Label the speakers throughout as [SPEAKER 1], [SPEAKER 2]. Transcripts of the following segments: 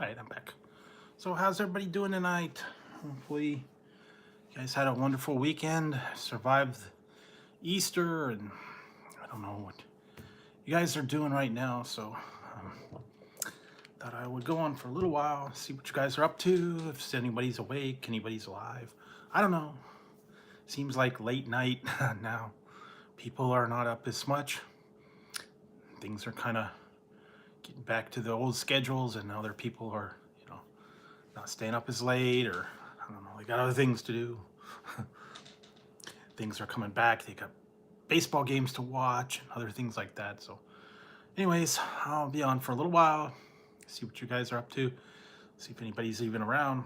[SPEAKER 1] All right, I'm back. So, how's everybody doing tonight? Hopefully, you guys had a wonderful weekend, survived Easter, and I don't know what you guys are doing right now. So, thought I would go on for a little while, see what you guys are up to, if anybody's awake, anybody's alive. I don't know. Seems like late night now. People are not up as much. Things are kind of getting back to the old schedules, and other people are, not staying up as late, or I don't know, they got other things to do. Things are coming back. They got baseball games to watch and other things like that. So, anyways, I'll be on for a little while, see what you guys are up to, see if anybody's even around.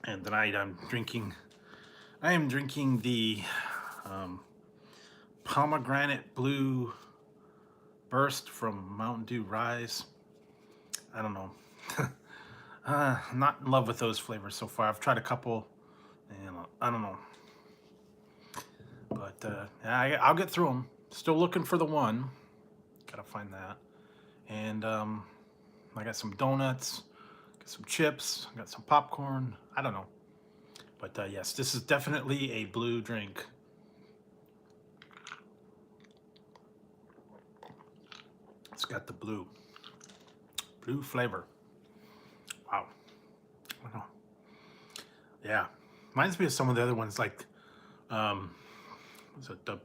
[SPEAKER 1] And tonight I am drinking the pomegranate blue burst from Mountain Dew Rise. I don't know. Not in love with those flavors so far. I've tried a couple, and I don't know. But I'll get through them. Still looking for the one. Gotta find that. And I got some donuts, got some chips, got some popcorn. I don't know. But yes, this is definitely a blue drink. It's got the blue flavor. Wow. I don't know. Yeah. Reminds me of some of the other ones, like was it the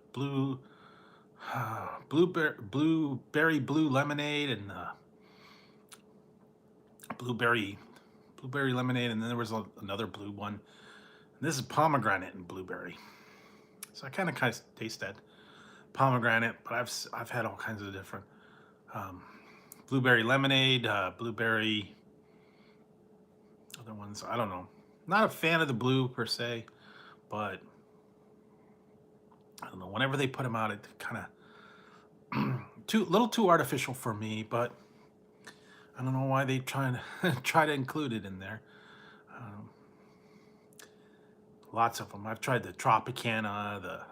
[SPEAKER 1] blueberry blue lemonade, and blueberry lemonade, and then there was another blue one. And this is pomegranate and blueberry. So I kind of taste that pomegranate, but I've had all kinds of different blueberry lemonade, blueberry, other ones. I don't know. Not a fan of the blue per se, but I don't know. Whenever they put them out, it kind of little too artificial for me. But I don't know why they try to include it in there. Lots of them. I've tried the Tropicana.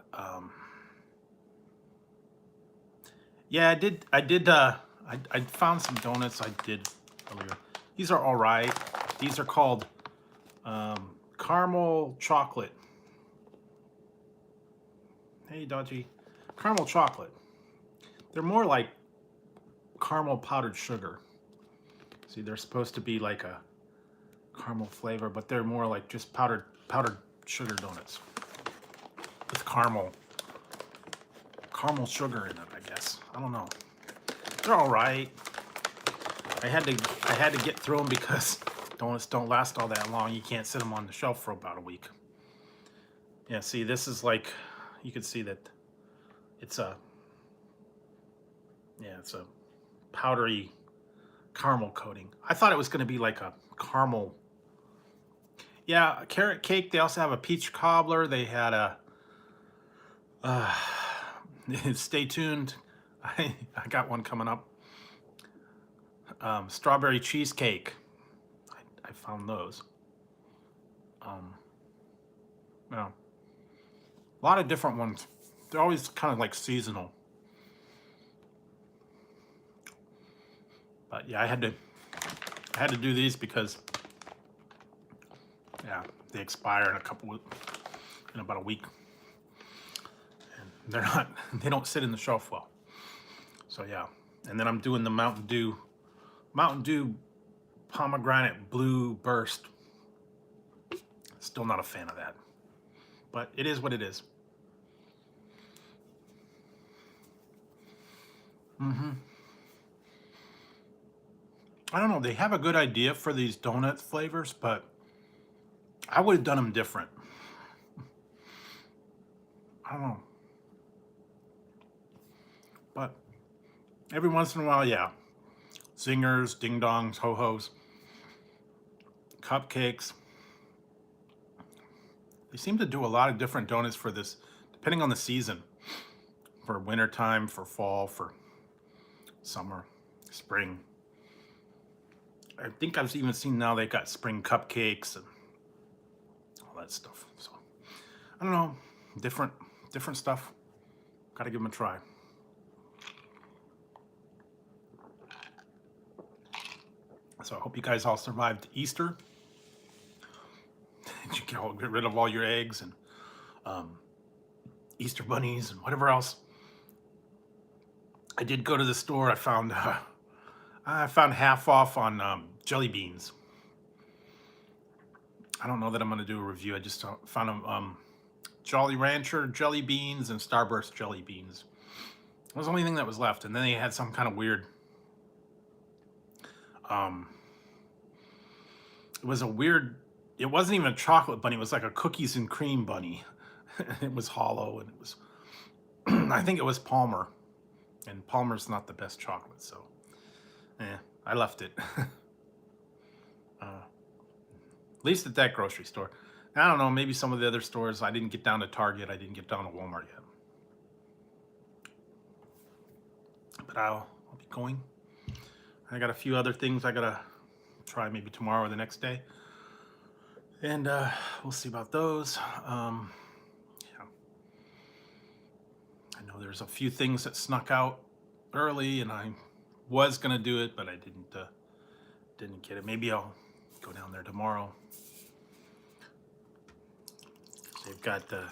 [SPEAKER 1] Yeah, I did. I found some donuts. I did earlier. These are all right. These are called caramel chocolate. Hey, Dodgy. Caramel chocolate. They're more like caramel powdered sugar. See, they're supposed to be like a caramel flavor, but they're more like just powdered sugar donuts with caramel sugar in it, I guess. I don't know. They're all right. I had to get through them because donuts don't last all that long. You can't sit them on the shelf for about a week. Yeah, see, this is like, you can see that it's a powdery caramel coating. I thought it was going to be like a caramel. Yeah, a carrot cake. They also have a peach cobbler. They had a stay tuned. I got one coming up. Strawberry cheesecake. I found those. A lot of different ones. They're always kind of like seasonal. But yeah, I had to do these because they expire in about a week. And they don't sit in the shelf well. So yeah. And then I'm doing the Mountain Dew pomegranate blue burst. Still not a fan of that. But it is what it is. I don't know. They have a good idea for these donut flavors, but I would have done them different. I don't know. But every once in a while, yeah. Zingers, ding dongs, ho hos, cupcakes. They seem to do a lot of different donuts for this, depending on the season. For wintertime, for fall, for summer, spring. I think I've even seen now they got spring cupcakes and all that stuff. So I don't know, different stuff. Got to give them a try. So I hope you guys all survived Easter. You can get rid of all your eggs and Easter bunnies and whatever else. I did go to the store. I found half off on jelly beans. I don't know that I'm going to do a review. I just found them Jolly Rancher jelly beans and Starburst jelly beans. It was the only thing that was left. And then they had some kind of weird. It was a weird. It wasn't even a chocolate bunny. It was like a cookies and cream bunny. It was hollow, and it was. I think it was Palmer, and Palmer's not the best chocolate, so I left it. At least at that grocery store. I don't know, maybe some of the other stores. I didn't get down to Target. I didn't get down to Walmart yet. But I'll be going. I got a few other things I gotta try maybe tomorrow or the next day. And we'll see about those. Yeah. I know there's a few things that snuck out early, and I was gonna do it, but I didn't get it. Maybe I'll go down there tomorrow. They've got the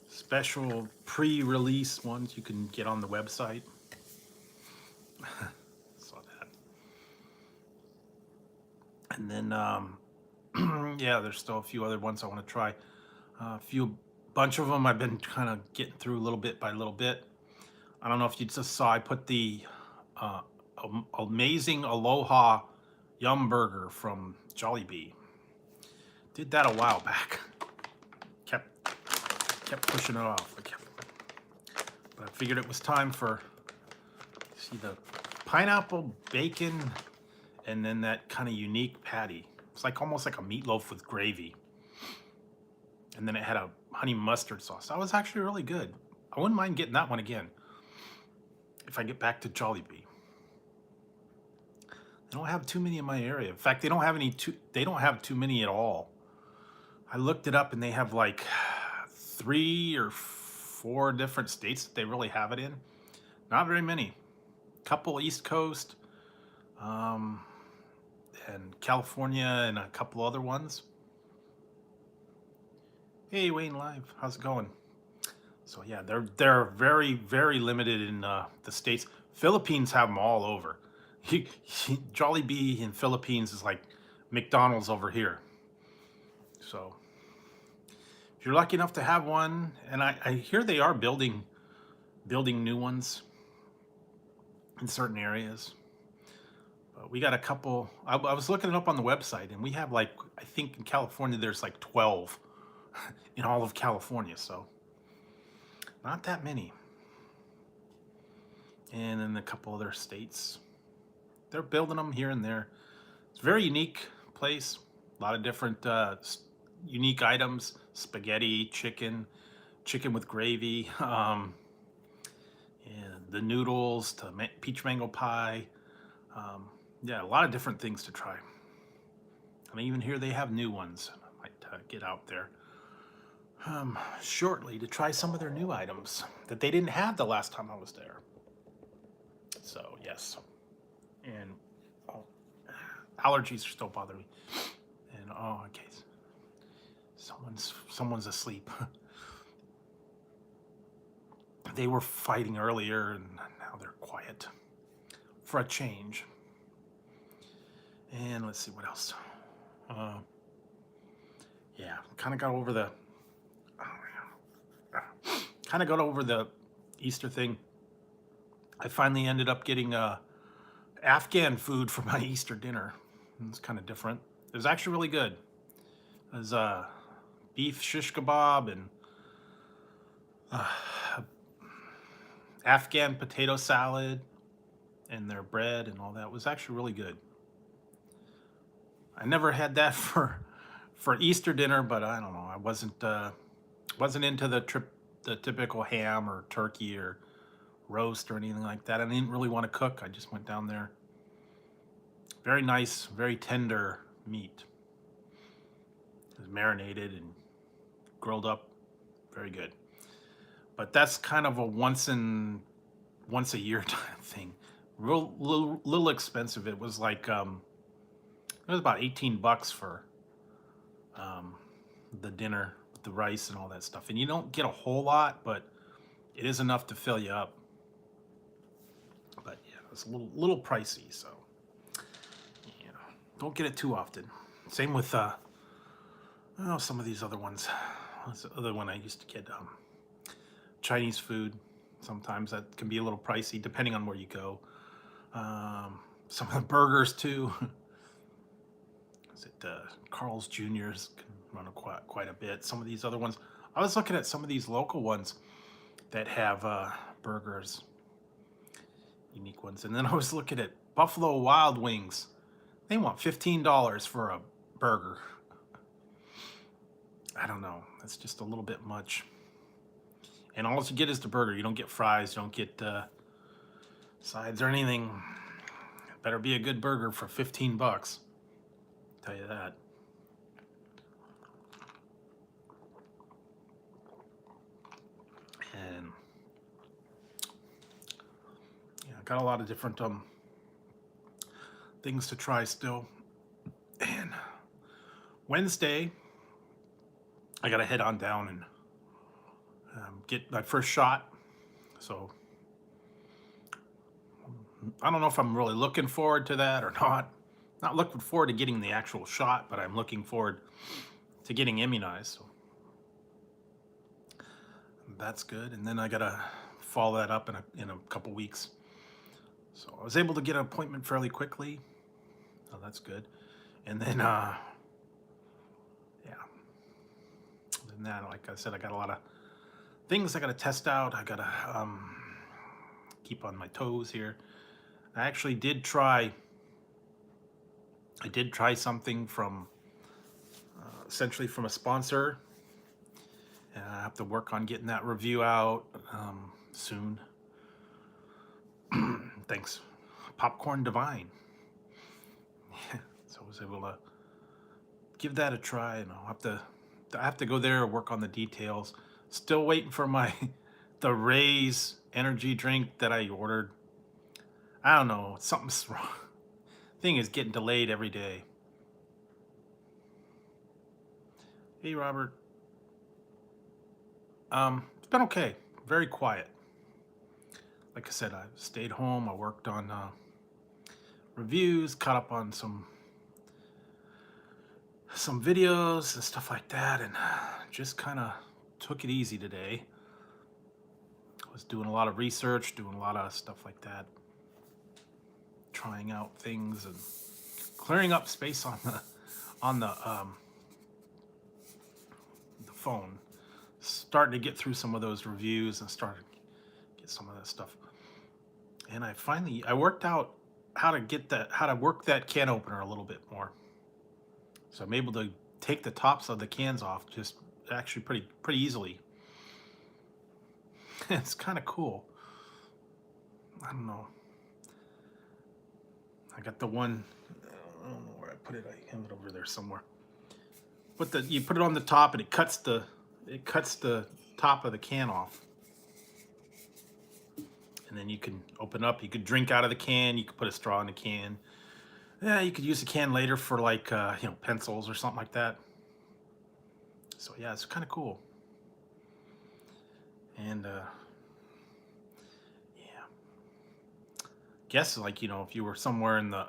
[SPEAKER 1] special pre-release ones you can get on the website. Saw that. And then, yeah, there's still a few other ones I want to try. Bunch of them I've been kind of getting through little bit by little bit. I don't know if you just saw, I put the Amazing Aloha Yum Burger from Jollibee. Did that a while back. Kept pushing it off. But I figured it was time for, see, the pineapple, bacon, and then that kind of unique patty. It's like almost like a meatloaf with gravy. And then it had a honey mustard sauce. That was actually really good. I wouldn't mind getting that one again if I get back to Jollibee. They don't have too many in my area. In fact, they don't have too many at all. I looked it up, and they have like 3 or 4 different states that they really have it in. Not very many. Couple East Coast, and California, and a couple other ones. Hey, Wayne Live, how's it going? So yeah, they're very, very limited in the states. Philippines have them all over. Jollibee in Philippines is like McDonald's over here. So if you're lucky enough to have one, and I hear they are building new ones in certain areas. But we got a couple. I was looking it up on the website, and we have like, I think in California there's like 12 in all of California, so not that many. And in a couple other states, they're building them here and there. It's a very unique place. A lot of different unique items: spaghetti, chicken with gravy, and the noodles, to peach mango pie. Yeah, a lot of different things to try. And even here they have new ones. I might get out there shortly to try some of their new items that they didn't have the last time I was there. So yes, and allergies are still bothering me. And okay, someone's asleep. They were fighting earlier, and now they're quiet for a change. And let's see what else. Yeah, kind of got over the Easter thing. I finally ended up getting Afghan food for my Easter dinner. It's kind of different. It was actually really good. It was beef shish kebab and Afghan potato salad and their bread and all that. It was actually really good. I never had that for Easter dinner, but I don't know. I wasn't into the typical ham or turkey or roast or anything like that. I didn't really want to cook. I just went down there. Very nice, very tender meat. It was marinated and grilled up. Very good. But that's kind of a once a year type thing. Little expensive. It was like It was about 18 bucks for the dinner with the rice and all that stuff. And you don't get a whole lot, but it is enough to fill you up. But yeah, it's a little pricey, so you know, don't get it too often. Same with some of these other ones. What's the other one I used to get? Chinese food. Sometimes that can be a little pricey depending on where you go. Some of the burgers too. Is it Carl's Jr.'s can run quite a bit. Some of these other ones. I was looking at some of these local ones that have burgers, unique ones, and then I was looking at Buffalo Wild Wings. They want $15 for a burger. I don't know. That's just a little bit much. And all you get is the burger. You don't get fries. You don't get sides or anything. It better be a good burger for 15 bucks. I'll tell you that. And yeah, got a lot of different things to try still. And Wednesday, I gotta head on down and get my first shot. So I don't know if I'm really looking forward to that or not. Not looking forward to getting the actual shot, but I'm looking forward to getting immunized. So that's good. And then I gotta follow that up in a couple weeks. So I was able to get an appointment fairly quickly. So that's good. And then yeah. Other than that, like I said, I got a lot of things I gotta test out. I gotta keep on my toes here. I actually did try something from essentially from a sponsor, and I have to work on getting that review out soon. Thanks, Popcorn Divine. So I was able to give that a try, and I have to go there and work on the details. Still waiting for the Raise energy drink that I ordered. I don't know, something's wrong. Thing is getting delayed every day. Hey, Robert. It's been okay. Very quiet. Like I said, I stayed home. I worked on reviews, caught up on some videos and stuff like that, and just kind of took it easy today. I was doing a lot of research, doing a lot of stuff like that, trying out things and clearing up space on the phone. Starting to get through some of those reviews and started to get some of that stuff. And I worked out how to work that can opener a little bit more. So I'm able to take the tops of the cans off just actually pretty easily. It's kind of cool. I don't know. I got the one, I don't know where I put it. I have it over there somewhere. But you put it on the top and it cuts the top of the can off. And then you can open up, you could drink out of the can, you could put a straw in the can. Yeah, you could use the can later for like, pencils or something like that. So yeah, it's kind of cool. And yeah, guess like, if you were somewhere in the,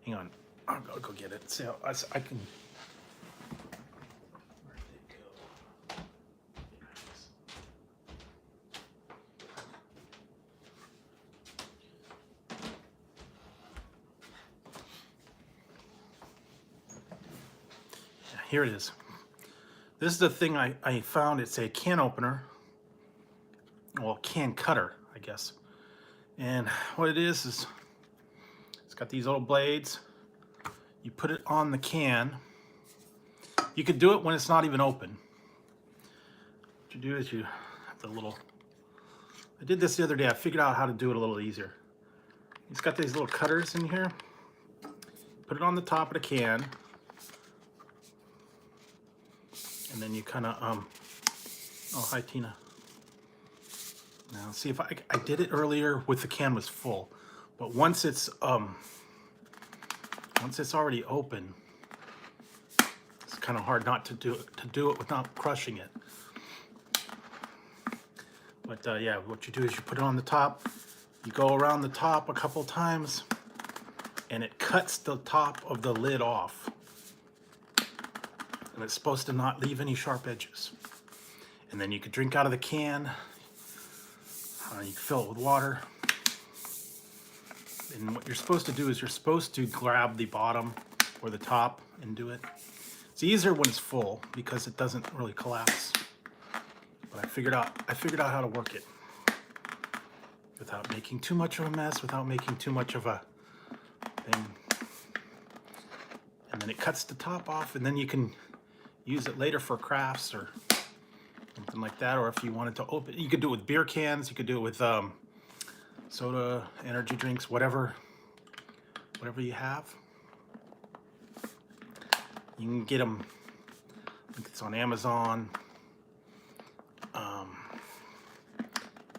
[SPEAKER 1] hang on, I'll go get it. See how I can. Where did it go? Yeah, here it is. This is the thing I found. It's a can opener. Well, can cutter, I guess. And what it is it's got these little blades. You put it on the can. You could do it when it's not even open. What you do is you have the little, I did this the other day. I figured out how to do it a little easier. It's got these little cutters in here. Put it on the top of the can. And then you kind of, oh, hi, Tina. Now, see if I did it earlier with the can was full. But once it's once it's already open, it's kind of hard not to do it without crushing it. But yeah, what you do is you put it on the top, you go around the top a couple times, and it cuts the top of the lid off. And it's supposed to not leave any sharp edges. And then you could drink out of the can. You can fill it with water. And what you're supposed to do is you're supposed to grab the bottom or the top and do it. It's easier when it's full because it doesn't really collapse. But I figured out how to work it without making too much of a mess, without making too much of a thing. And then it cuts the top off, and then you can use it later for crafts or something like that. Or if you wanted to open, you could do it with beer cans, you could do it with soda, energy drinks, whatever you have. You can get them, I think it's on Amazon.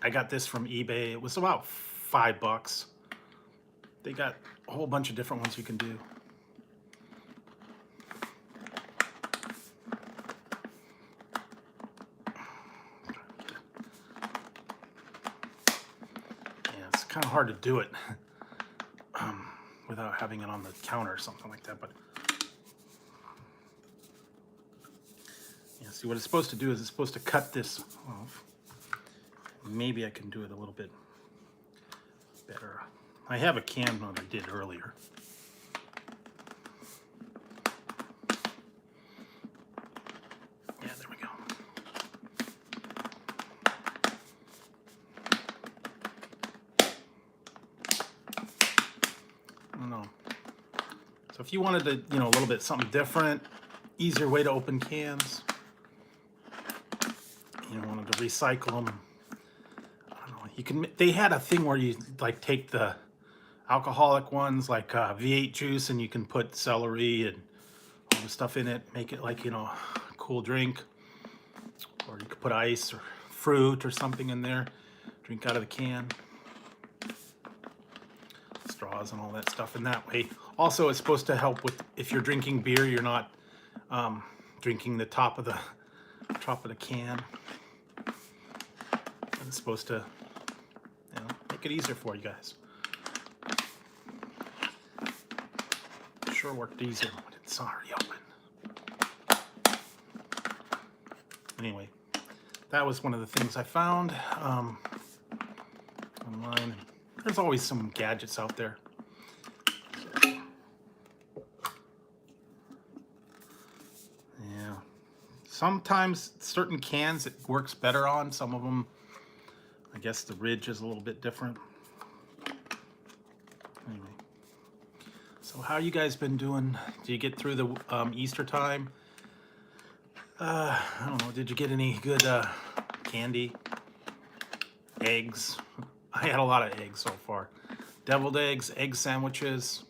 [SPEAKER 1] I got this from eBay. It was about $5. They got a whole bunch of different ones you can do. Yeah, it's kind of hard to do it without having it on the counter or something like that. But yeah, see, what it's supposed to do is it's supposed to cut this off. Maybe I can do it a little bit better. I have a can that I did earlier. Yeah, there we go. I don't know. So if you wanted to, a little bit something different, easier way to open cans, wanted to recycle them. They had a thing where you like take the alcoholic ones like V8 juice, and you can put celery and all the stuff in it, make it like, a cool drink. Or you could put ice or fruit or something in there, drink out of the can. Straws and all that stuff in that way. Also, it's supposed to help with, if you're drinking beer, you're not drinking the top of the can. And it's supposed to make it easier for you guys. Sure worked easier when it's already open. Anyway, that was one of the things I found online. There's always some gadgets out there. Yeah. Sometimes certain cans it works better on. Some of them, I guess the ridge is a little bit different. Anyway, so how you guys been doing? Did you get through the Easter time? I don't know. Did you get any good candy? Eggs? I had a lot of eggs so far. Deviled eggs, egg sandwiches.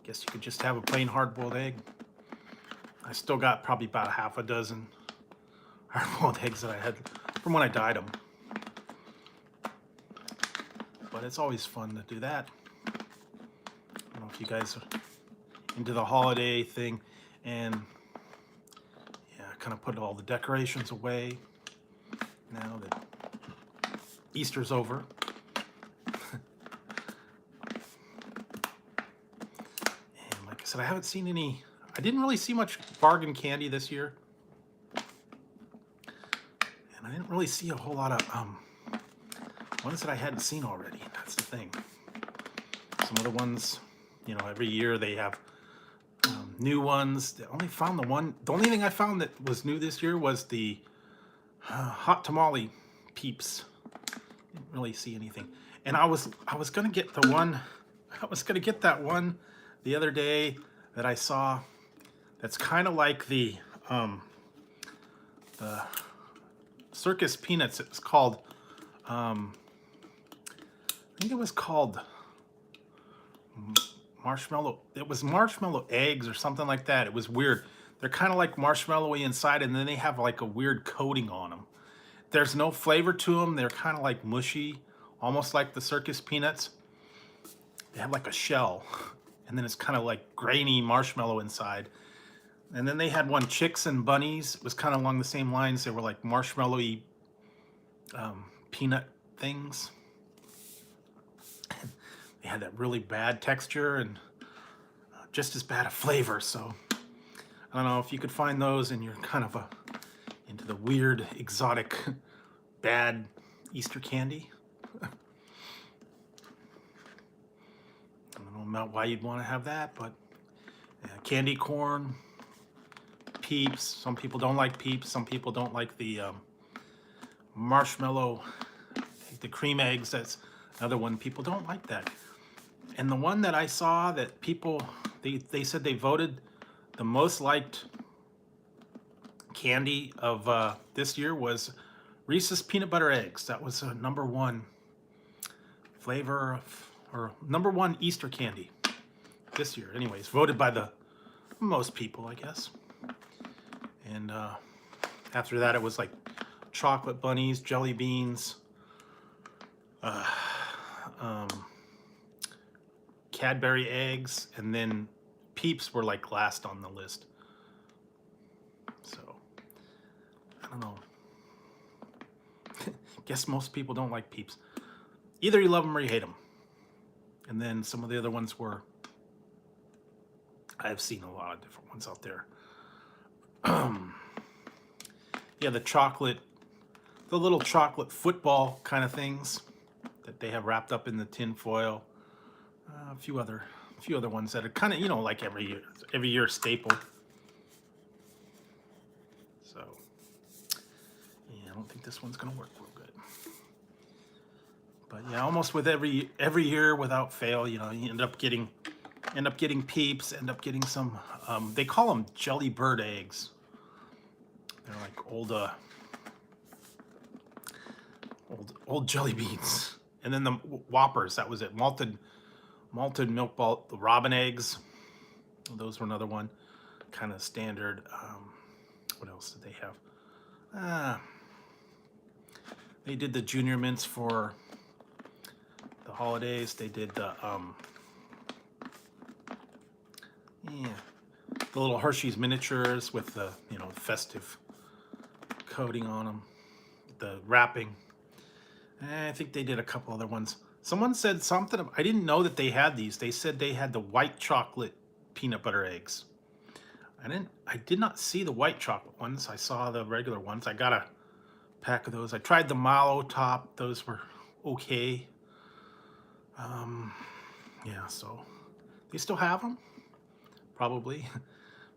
[SPEAKER 1] Guess you could just have a plain hard-boiled egg. I still got probably about half a dozen hard-boiled eggs that I had from when I dyed them. But it's always fun to do that. I don't know if you guys are into the holiday thing, and yeah, kind of put all the decorations away now that Easter's over. And like I said, I haven't seen any, I didn't really see much bargain candy this year. And I didn't really see a whole lot of ones that I hadn't seen already. That's the thing. Some of the ones, every year they have new ones. I only found the only thing I found that was new this year was the hot tamale peeps. Didn't really see anything. And I was gonna get the one, I was gonna get that one the other day that I saw that's kind of like the circus peanuts. It was called I think it was called marshmallow. It was marshmallow eggs or something like that. It was weird. They're kind of like marshmallowy inside, and then they have like a weird coating on them. There's no flavor to them. They're kind of like mushy, almost like the circus peanuts. they have like a shell, and then it's kind of like grainy marshmallow inside. And then they had one, Chicks and Bunnies. It was kind of along the same lines. They were like marshmallowy peanut things. They had that really bad texture and just as bad a flavor. So I don't know if you could find those and you're kind of into the weird, exotic, bad Easter candy. I don't know why you'd want to have that, but candy corn, Peeps. Some people don't like Peeps. Some people don't like the marshmallow, the cream eggs. That's another one. People don't like that. And the one that I saw that people, they said they voted the most liked candy of this year was Reese's Peanut Butter Eggs. That was #1 flavor or #1 Easter candy this year. Anyways, voted by the most people, I guess. And after that, it was like chocolate bunnies, jelly beans, Cadbury eggs, and then Peeps were like last on the list. So I don't know. Guess most people don't like Peeps. Either you love them or you hate them. And then some of the other ones were, I've seen a lot of different ones out there. Yeah, the little chocolate football kind of things that they have wrapped up in the tin foil. A few other ones that are kind of, like every year staple. So yeah, I don't think this one's gonna work real good. But yeah, almost with every year without fail, you end up getting Peeps, end up getting some. They call them jelly bird eggs. They're like old jelly beans. And then the Whoppers, that was it. Malted milk ball, the robin eggs. Those were another one, kind of standard. What else did they have? They did the Junior Mints for the holidays. They did the the little Hershey's miniatures with the festive coating on them, the wrapping. I think they did a couple other ones. Someone said something. I didn't know that they had these. They said they had the white chocolate peanut butter eggs. I did not see the white chocolate ones. I saw the regular ones. I got a pack of those. I tried the mallow top. Those were okay. Yeah, so they still have them. Probably.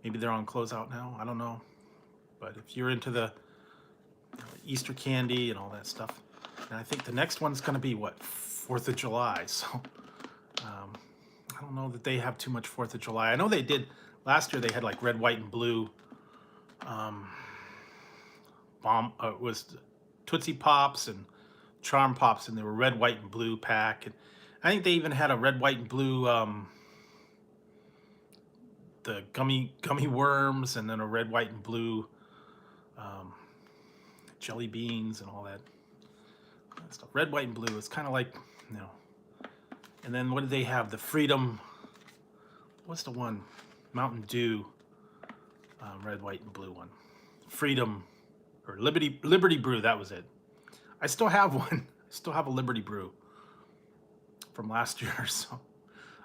[SPEAKER 1] Maybe they're on closeout now. I don't know. But if you're into the Easter candy and all that stuff, and I think the next one's going to be what, 4th of July. So I don't know that they have too much 4th of July. I know they did last year. They had like red, white, and blue. It was Tootsie Pops and Charm Pops, and they were red, white, and blue pack. And I think they even had a red, white, and blue. The gummy worms, and then a red, white, and blue jelly beans and all that stuff. Red, white, and blue. It's kind of like, And then what did they have? The Freedom. What's the one? Mountain Dew. Red, white, and blue one. Freedom or Liberty Brew. That was it. I still have one. I still have a Liberty Brew from last year. So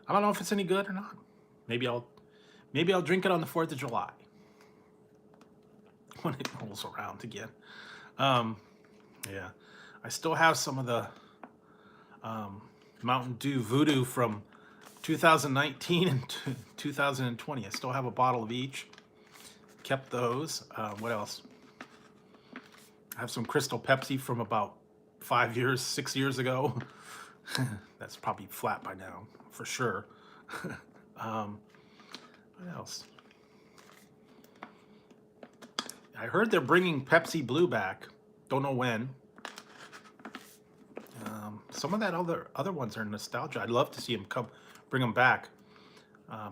[SPEAKER 1] I don't know if it's any good or not. Maybe I'll drink it on the 4th of July when it rolls around again. Yeah, I still have some of the Mountain Dew Voodoo from 2019 and 2020. I still have a bottle of each. Kept those. What else? I have some Crystal Pepsi from about 6 years ago. That's probably flat by now, for sure. What else? I heard they're bringing Pepsi Blue back. Don't know when. Some of that other ones are nostalgia. I'd love to see them bring them back.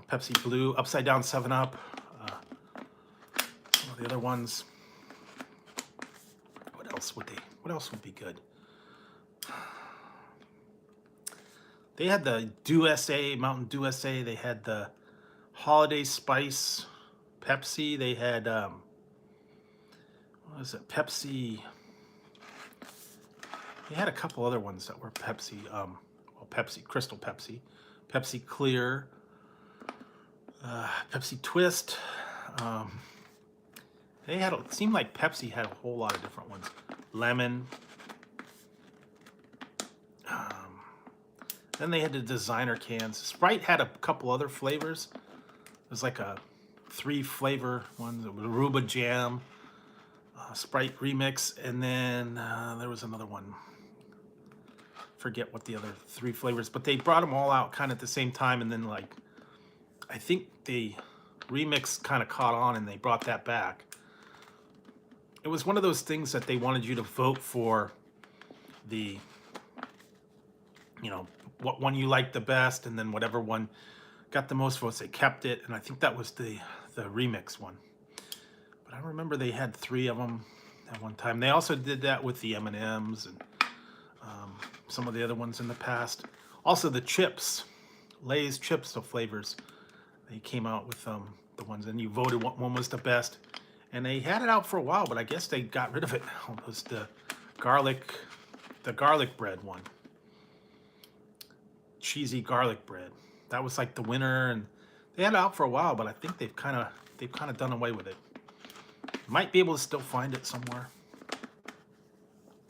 [SPEAKER 1] Pepsi Blue, Upside Down 7-Up. Some of the other ones. What else would be good? They had the Dew SA, Mountain Dew SA. They had the Holiday Spice Pepsi. They had, what was it, Pepsi. They had a couple other ones that were Pepsi, well, Pepsi, Crystal Pepsi, Pepsi Clear, Pepsi Twist. They had, it seemed like Pepsi had a whole lot of different ones. Lemon. Then they had the designer cans. Sprite had a couple other flavors. It was like a 3-flavor one. It was Aruba Jam, Sprite Remix, and then there was another one. Forget what the other 3 flavors, but they brought them all out kind of at the same time, and then like I think the remix kind of caught on and they brought that back. It was one of those things that they wanted you to vote for the, you know, what one you liked the best, and then whatever one got the most votes, they kept it. And I think that was the remix one. But I remember they had 3 of them at one time. They also did that with the M&Ms and some of the other ones in the past. Also the chips, Lay's chips of flavors. They came out with the ones, and you voted what one was the best. And they had it out for a while, but I guess they got rid of it. It was the garlic bread one. Cheesy garlic bread. That was like the winner, and they had it out for a while, but I think they've kind of done away with it. Might be able to still find it somewhere.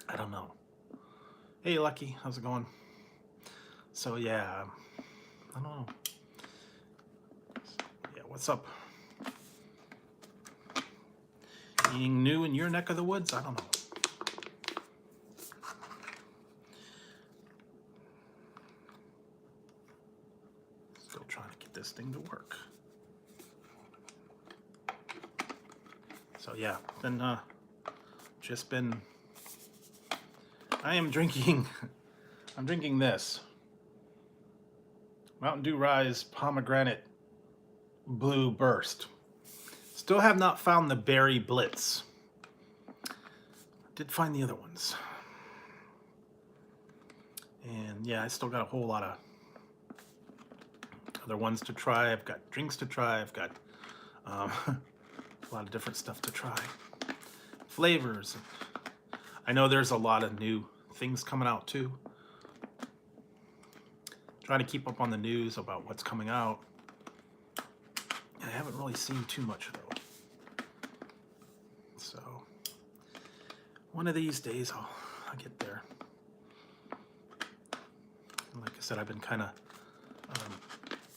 [SPEAKER 1] I don't know. Hey, Lucky, how's it going? So yeah, I don't know. Yeah, what's up? Anything new in your neck of the woods? I don't know. Still trying to get this thing to work. So yeah, then just been. I am drinking. I'm drinking this Mountain Dew Rise Pomegranate Blue Burst. Still have not found the Berry Blitz. Did find the other ones. And yeah, I still got a whole lot of other ones to try. I've got drinks to try. I've got a lot of different stuff to try. Flavors. I know there's a lot of new things coming out too. Trying to keep up on the news about what's coming out. I haven't really seen too much though. So one of these days I'll get there. And like I said, I've been kind of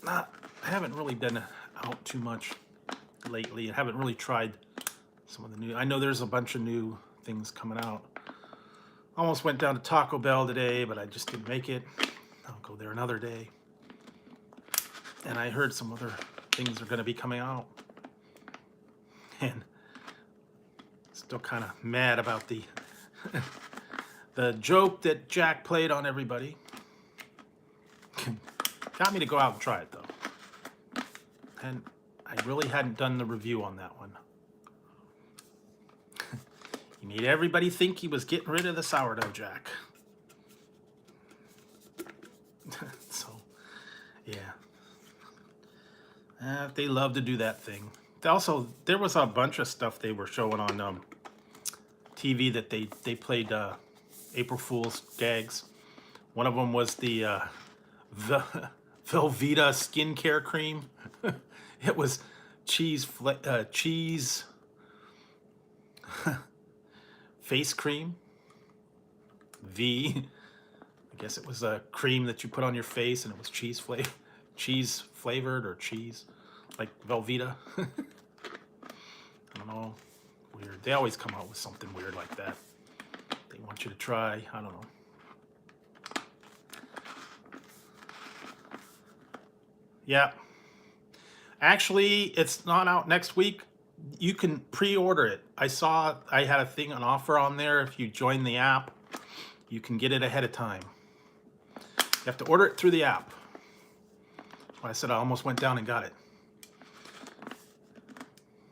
[SPEAKER 1] I haven't really been out too much lately. I haven't really tried some of the new. I know there's a bunch of new things coming out. Almost went down to Taco Bell today, but I just didn't make it. I'll go there another day. And I heard some other things are going to be coming out. And still kind of mad about the the joke that Jack played on everybody. Got me to go out and try it though. And I really hadn't done the review on that one. He made everybody think he was getting rid of the sourdough Jack. So, yeah. They love to do that thing. Also, there was a bunch of stuff they were showing on TV that they played April Fool's gags. One of them was the Velveeta skincare cream. It was cheese face cream. I guess it was a cream that you put on your face, and it was cheese flavored or cheese, like Velveeta. I don't know. Weird. They always come out with something weird like that. They want you to try. I don't know. Yeah. Actually, it's not out next week. You can pre-order it. I saw I had a thing, an offer on there. If you join the app, you can get it ahead of time. You have to order it through the app. I said I almost went down and got it.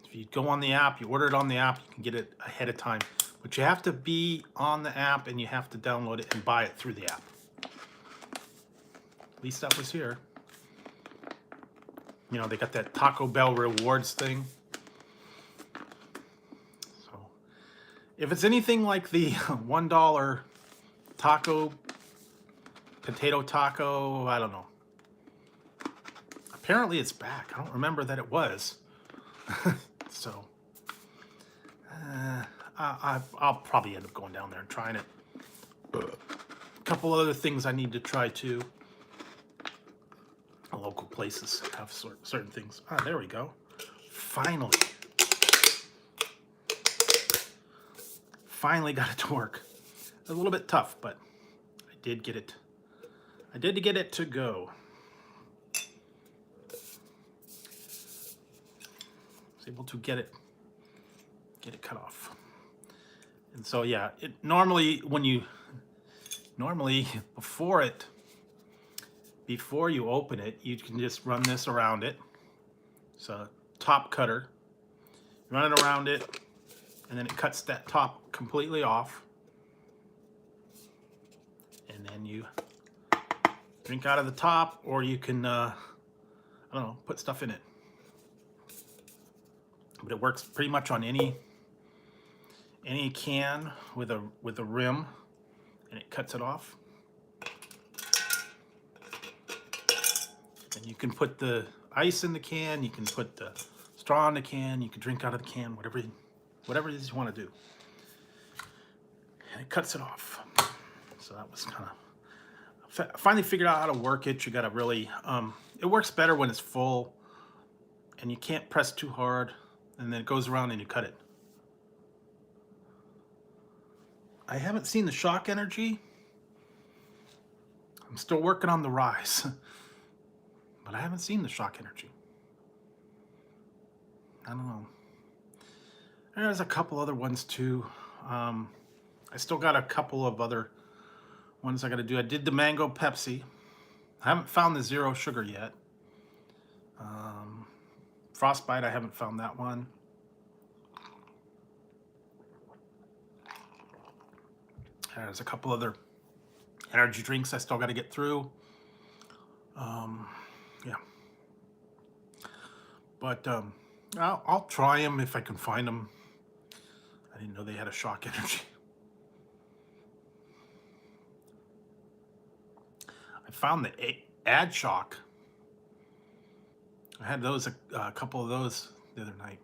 [SPEAKER 1] If you go on the app, you order it on the app, you can get it ahead of time. But you have to be on the app and you have to download it and buy it through the app. At least that was here. You know, they got that Taco Bell rewards thing. So if it's anything like the $1 taco, potato taco, I don't know. Apparently it's back. I don't remember that it was. So I'll probably end up going down there and trying it. A couple other things I need to try too. Local places have certain things. Ah, there we go. Finally. Finally got it to work. It was a little bit tough, but I did get it. I did get it to go. Was able to get it cut off. And so yeah, it normally before you open it, you can just run this around it. It's a top cutter. You run it around it, and then it cuts that top completely off. And then you drink out of the top, or you can, I don't know, put stuff in it. But it works pretty much on any can with a rim, and it cuts it off. And you can put the ice in the can, you can put the straw in the can, you can drink out of the can, whatever it is you want to do. And it cuts it off. So that was kind of, I finally figured out how to work it. You got to really, it works better when it's full and you can't press too hard, and then it goes around and you cut it. I haven't seen the shock energy. I'm still working on the rise. But I haven't seen the shock energy. I don't know. There's a couple other ones too. I still got a couple of other ones I got to do. I did the mango Pepsi. I haven't found the zero sugar yet. Frostbite, I haven't found that one. There's a couple other energy drinks I still got to get through. Yeah. But I'll try them if I can find them. I didn't know they had a shock energy. I found the Ad Shock. I had those a couple of those the other night.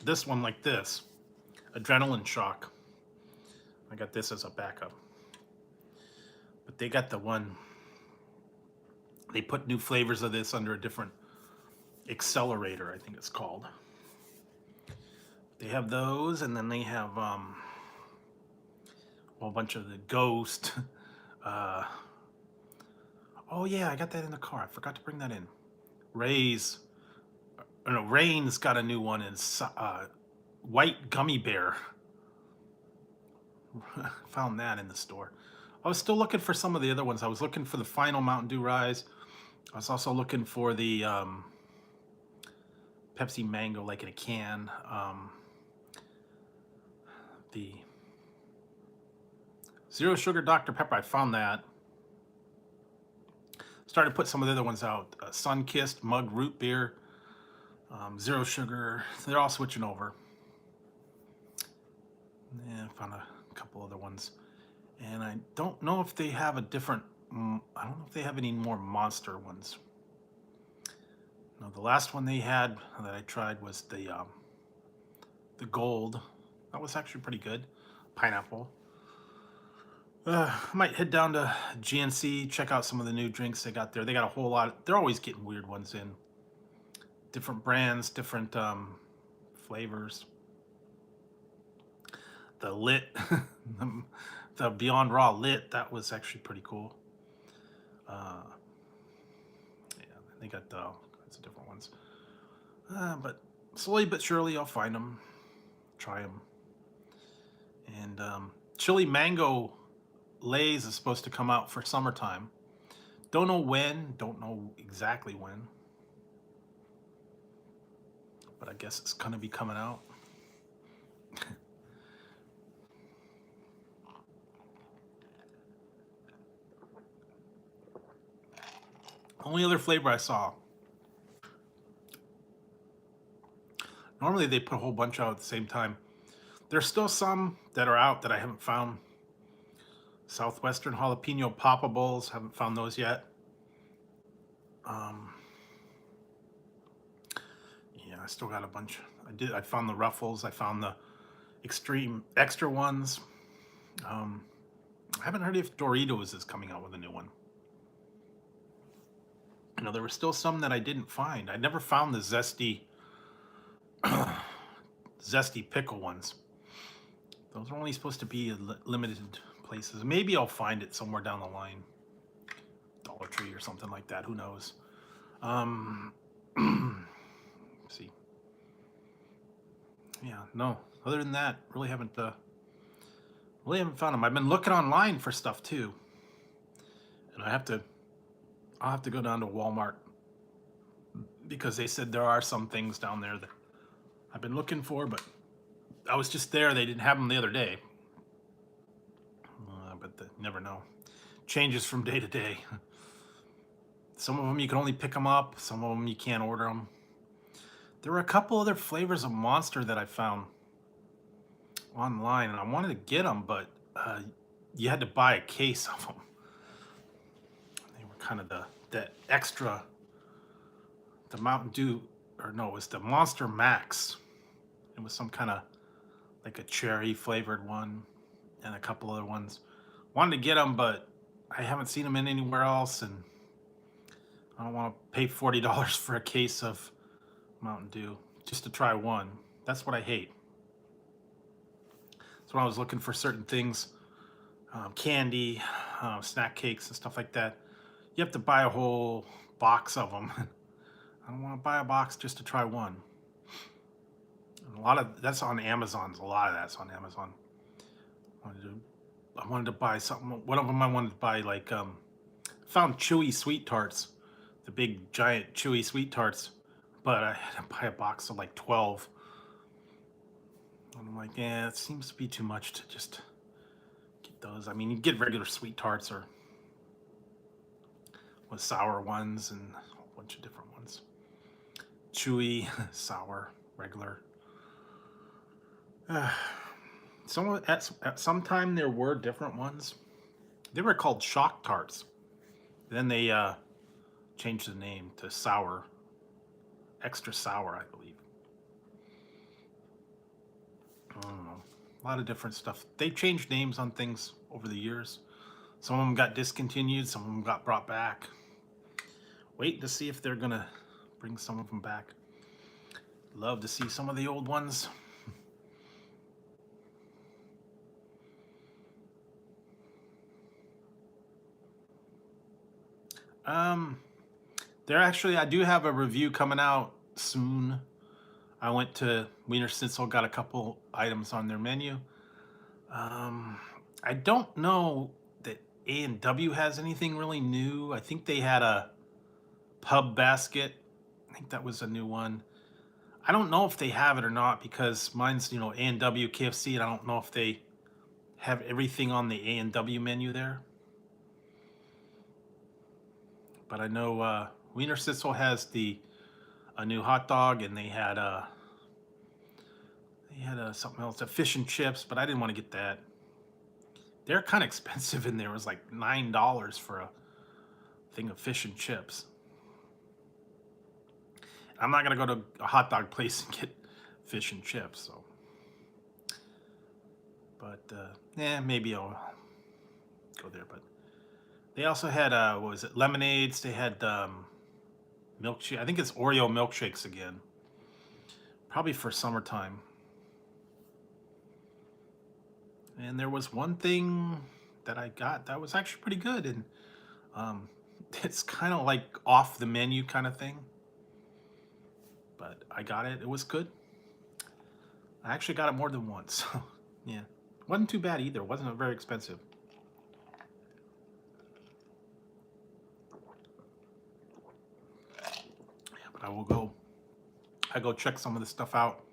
[SPEAKER 1] This one like this, Adrenaline Shock. I got this as a backup. But they got the one. They put new flavors of this under a different accelerator, I think it's called. They have those, and then they have a whole bunch of the Ghost. Oh yeah, I got that in the car. I forgot to bring that in. Rain's got a new one. It's White Gummy Bear. Found that in the store. I was still looking for some of the other ones. I was looking for the Final Mountain Dew Rise. I was also looking for the Pepsi Mango, like in a can. The Zero Sugar Dr. Pepper, I found that. Started to put some of the other ones out. Sun-Kissed Mug Root Beer, Zero Sugar. They're all switching over. Yeah, I found a couple other ones. And I don't know if they have a different, I don't know if they have any more monster ones. No, the last one they had that I tried was the gold. That was actually pretty good. Pineapple. I might head down to GNC, check out some of the new drinks they got there. They got a whole lot. They're always getting weird ones in. Different brands, different flavors. The Lit, the Beyond Raw Lit, that was actually pretty cool. Yeah, they got lots of different ones. But slowly but surely I'll find them, try them. And Chili Mango Lay's is supposed to come out for summertime. Don't know when, don't know exactly when. But I guess it's gonna be coming out. Only other flavor I saw. Normally they put a whole bunch out at the same time. There's still some that are out that I haven't found. Southwestern jalapeno poppables, haven't found those yet. Yeah, I still got a bunch. I found the Ruffles. I found the extreme extra ones. I haven't heard if Doritos is coming out with a new one. You know, there were still some that I didn't find. I never found the zesty pickle ones. Those are only supposed to be in limited places. Maybe I'll find it somewhere down the line. Dollar Tree or something like that. Who knows? Let's see. Yeah, no. Other than that, really haven't found them. I've been looking online for stuff too, and I'll have to go down to Walmart because they said there are some things down there that I've been looking for, but I was just there. They didn't have them the other day, but never know. Changes from day to day. Some of them you can only pick them up. Some of them you can't order them. There were a couple other flavors of Monster that I found online, and I wanted to get them, but you had to buy a case of them. They were kind of the extra, the Mountain Dew, or no, it was the Monster Max. It was some kind of like a cherry flavored one, and a couple other ones. Wanted to get them, but I haven't seen them in anywhere else, and I don't want to pay $40 for a case of Mountain Dew just to try one. That's what I hate. So when I was looking for certain things, candy, snack cakes and stuff like that, you have to buy a whole box of them. I don't want to buy a box just to try one. And a lot of that's on Amazon. A lot of that's on Amazon. I wanted to buy something. One of them I wanted to buy, like, found chewy sweet tarts, the big giant chewy sweet tarts, but I had to buy a box of like 12. And I'm like, yeah, it seems to be too much to just get those. I mean, you get regular sweet tarts or with sour ones and a whole bunch of different ones. Chewy, sour, regular. At some time there were different ones. They were called shock tarts. Then they changed the name to sour, extra sour, I believe. I don't know. A lot of different stuff. They changed names on things over the years. Some of them got discontinued. Some of them got brought back. Wait to see if they're gonna bring some of them back. Love to see some of the old ones. I do have a review coming out soon. I went to Wiener Schnitzel, got a couple items on their menu. I don't know that A&W has anything really new. I think they had a pub basket. I think that was a new one. I don't know if they have it or not because mine's, A&W, KFC, and I don't know if they have everything on the A&W menu there. But I know Wiener Schnitzel has a new hot dog, and they had something else, a fish and chips, but I didn't want to get that. They're kind of expensive in there. It was like $9 for a thing of fish and chips. I'm not gonna go to a hot dog place and get fish and chips, so. But maybe I'll go there. But they also had what was it, lemonades? They had milkshake. I think it's Oreo milkshakes again. Probably for summertime. And there was one thing that I got that was actually pretty good, and it's kind of like off the menu kind of thing. But I got it. It was good. I actually got it more than once. So, yeah. Wasn't too bad either. Wasn't very expensive. Yeah, but I go check some of this stuff out.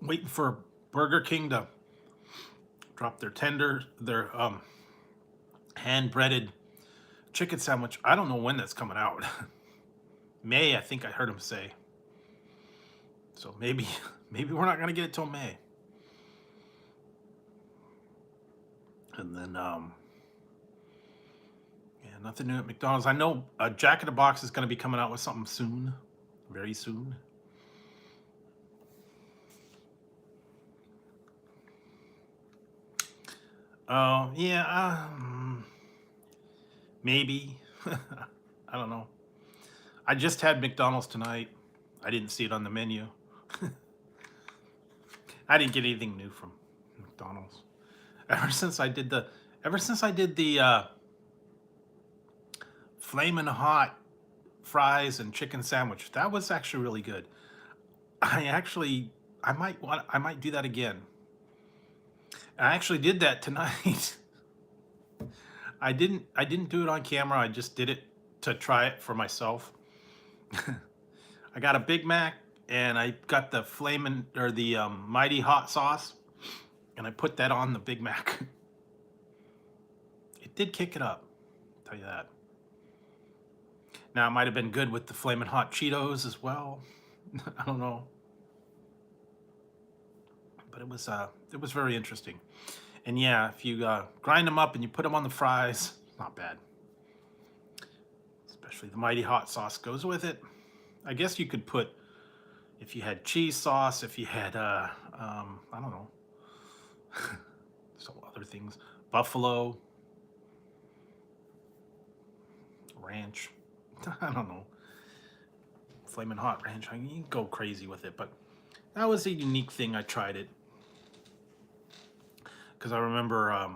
[SPEAKER 1] Waiting for Burger King to drop their hand-breaded chicken sandwich. I don't know when that's coming out. May, I think I heard him say. So maybe we're not gonna get it till May. And then yeah, nothing new at McDonald's. I know Jack in the Box is gonna be coming out with something soon, very soon. Oh yeah, maybe. I don't know. I just had McDonald's tonight. I didn't see it on the menu. I didn't get anything new from McDonald's. Ever since I did the flamin' hot fries and chicken sandwich, that was actually really good. I might do that again. I actually did that tonight. I didn't do it on camera. I just did it to try it for myself. I got a Big Mac and I got the mighty hot sauce, and I put that on the Big Mac. It did kick it up, I'll tell you that. Now it might have been good with the flamin' hot Cheetos as well. I don't know, but it was very interesting. And yeah, if you grind them up and you put them on the fries, not bad. Especially the mighty hot sauce goes with it. I guess you could put, if you had cheese sauce, if you had I don't know, some other things, buffalo ranch. I don't know, flamin' hot ranch. I mean, you can go crazy with it, but that was a unique thing. I tried it because I remember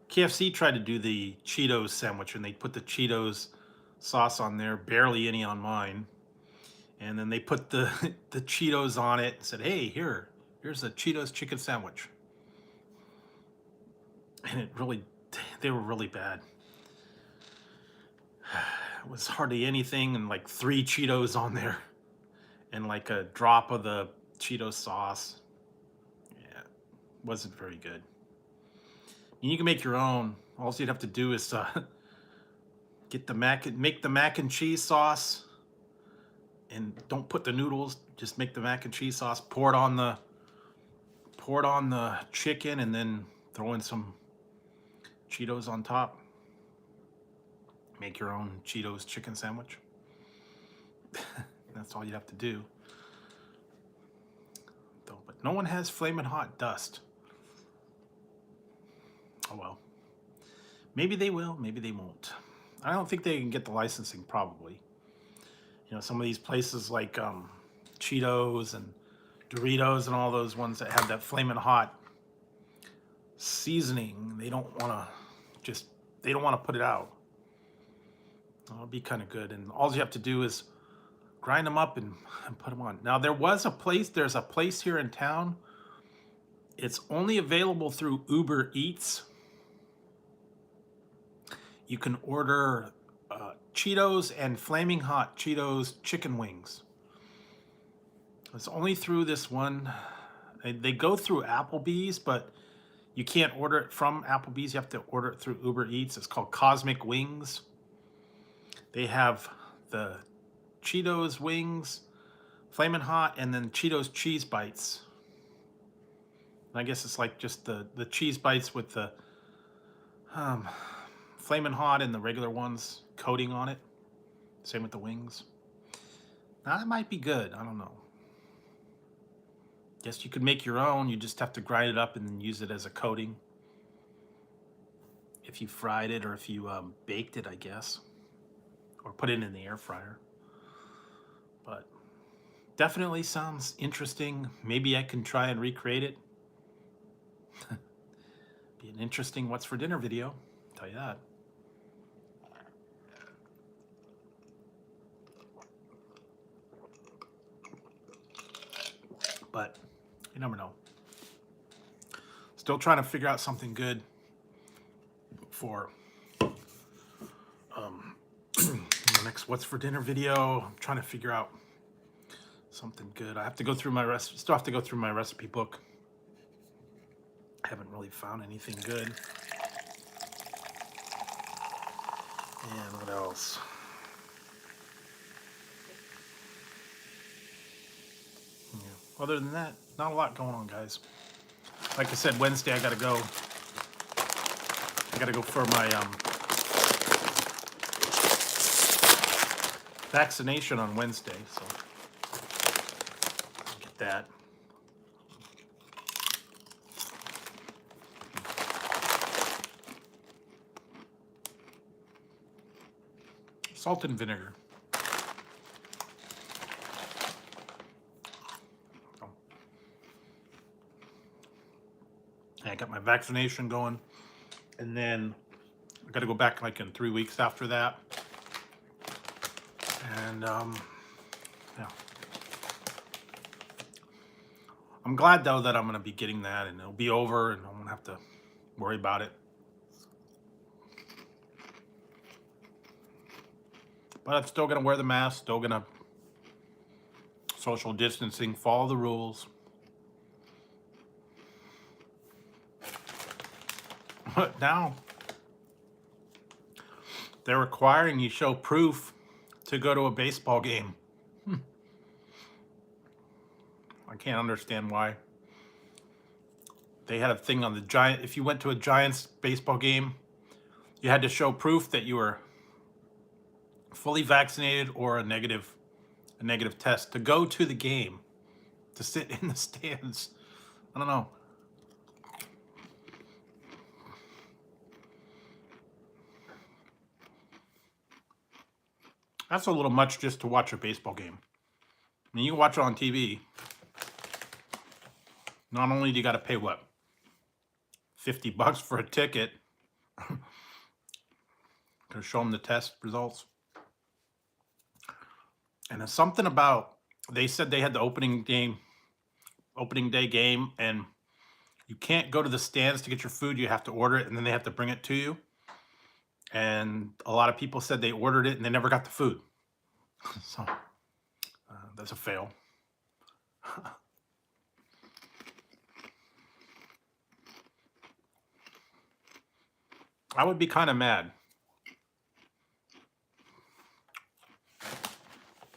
[SPEAKER 1] KFC tried to do the Cheetos sandwich, and they put the Cheetos sauce on there, barely any on mine, and then they put the Cheetos on it and said, "Hey, here's a Cheetos chicken sandwich," and they were really bad. It was hardly anything, and like 3 Cheetos on there, and like a drop of the Cheetos sauce. Yeah, wasn't very good. And you can make your own. All you'd have to do is make the mac and cheese sauce, and don't put the noodles. Just make the mac and cheese sauce. Pour it on the chicken, and then throw in some Cheetos on top. Make your own Cheetos chicken sandwich. That's all you have to do. But no one has flamin' hot dust. Oh well. Maybe they will, maybe they won't. I don't think they can get the licensing, probably. You know, some of these places like Cheetos and Doritos and all those ones that have that flamin' hot seasoning, they don't want to put it out. It'll be kind of good, and all you have to do is grind them up and put them on. Now there's a place here in town. It's only available through Uber Eats. You can order Cheetos and flaming hot Cheetos chicken wings. It's only through this one. They go through Applebee's, but you can't order it from Applebee's. You have to order it through Uber Eats. It's called Cosmic Wings. They have the Cheetos wings, flamin' hot, and then Cheetos cheese bites. And I guess it's like just the cheese bites with the flamin' hot and the regular ones coating on it. Same with the wings. Now that might be good. I don't know. Guess you could make your own. You just have to grind it up and then use it as a coating. If you fried it or if you baked it, I guess. Or put it in the air fryer. But definitely sounds interesting. Maybe I can try and recreate it. Be an interesting what's for dinner video, I'll tell you that. But you never know. Still trying to figure out something good for the next what's for dinner video. I'm trying to figure out something good. I have to go through my still have to go through my recipe book. I haven't really found anything good. And what else? Yeah. Other than that, not a lot going on, guys. Like I said, Wednesday I gotta go. I gotta go for my vaccination on Wednesday, so get that. Salt and vinegar. I got my vaccination going, and then I got to go back like in 3 weeks after that. And yeah, I'm glad though that I'm going to be getting that, and it'll be over, and I won't have to worry about it. But I'm still going to wear the mask, still going to social distancing, follow the rules. But now they're requiring you show proof to go to a baseball game. I can't understand why. They had a thing on the Giant. If you went to a Giants baseball game, you had to show proof that you were fully vaccinated or a negative test to go to the game, to sit in the stands. I don't know. That's a little much just to watch a baseball game. I mean, you can watch it on TV. Not only do you got to pay, what, $50 for a ticket to show them the test results. And it's something about, they said they had the opening day game, and you can't go to the stands to get your food. You have to order it, and then they have to bring it to you. And a lot of people said they ordered it and they never got the food. So that's a fail. I would be kind of mad.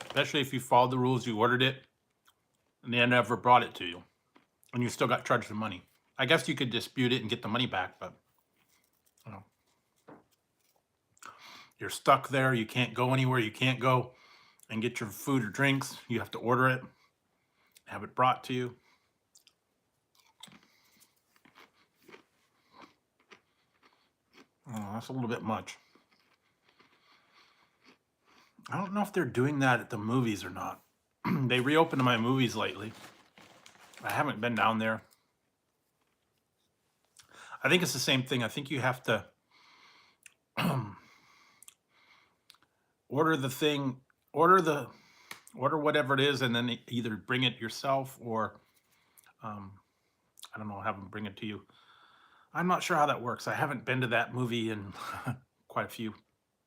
[SPEAKER 1] Especially if you followed the rules, you ordered it, and they never brought it to you. And you still got charged the money. I guess you could dispute it and get the money back, but you know, you're stuck there. You can't go anywhere. You can't go and get your food or drinks. You have to order it, have it brought to you. Oh, that's a little bit much. I don't know if they're doing that at the movies or not. They reopened my movies lately. I haven't been down there. I think it's the same thing. I think you have to order the thing, order whatever it is, and then either bring it yourself or I don't know, have them bring it to you. I'm not sure how that works. I haven't been to that movie in quite a few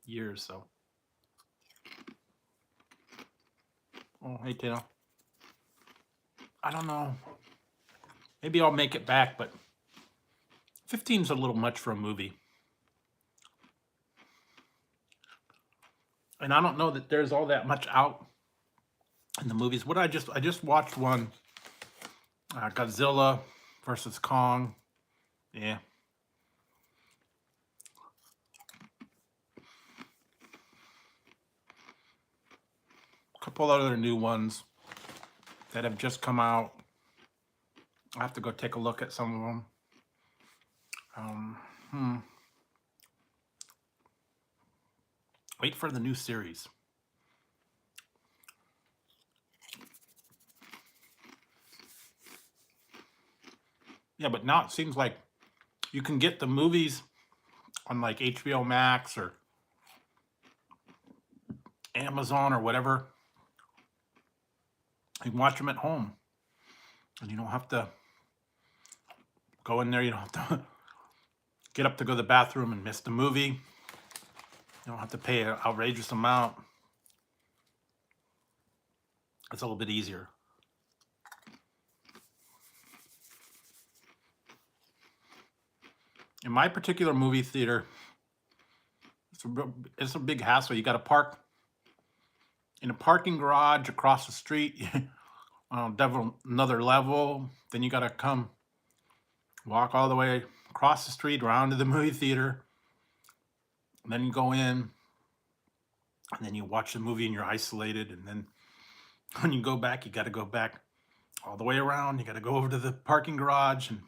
[SPEAKER 1] years, so. Oh, hey, Tina. I don't know. Maybe I'll make it back, but 15's a little much for a movie. And I don't know that there's all that much out in the movies. I just watched one, Godzilla versus Kong. Yeah. A couple other new ones that have just come out. I have to go take a look at some of them. Wait for the new series. Yeah, but now it seems like you can get the movies on like HBO Max or Amazon or whatever. You can watch them at home. And you don't have to go in there. You don't have to get up to go to the bathroom and miss the movie. You don't have to pay an outrageous amount. It's a little bit easier. In my particular movie theater, It's a big hassle. You got to park in a parking garage across the street, another level. Then you got to come walk all the way across the street around to the movie theater. And then you go in, and then you watch the movie and you're isolated. And then when you go back, you got to go back all the way around. You got to go over to the parking garage and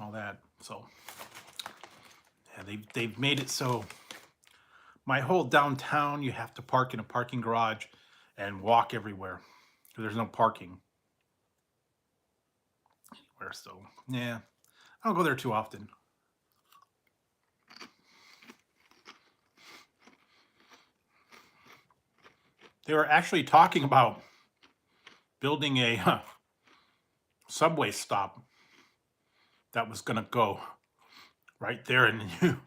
[SPEAKER 1] all that. So yeah, they've made it so my whole downtown, you have to park in a parking garage and walk everywhere because there's no parking anywhere. So yeah, I don't go there too often. They were actually talking about building a subway stop that was going to go right there, and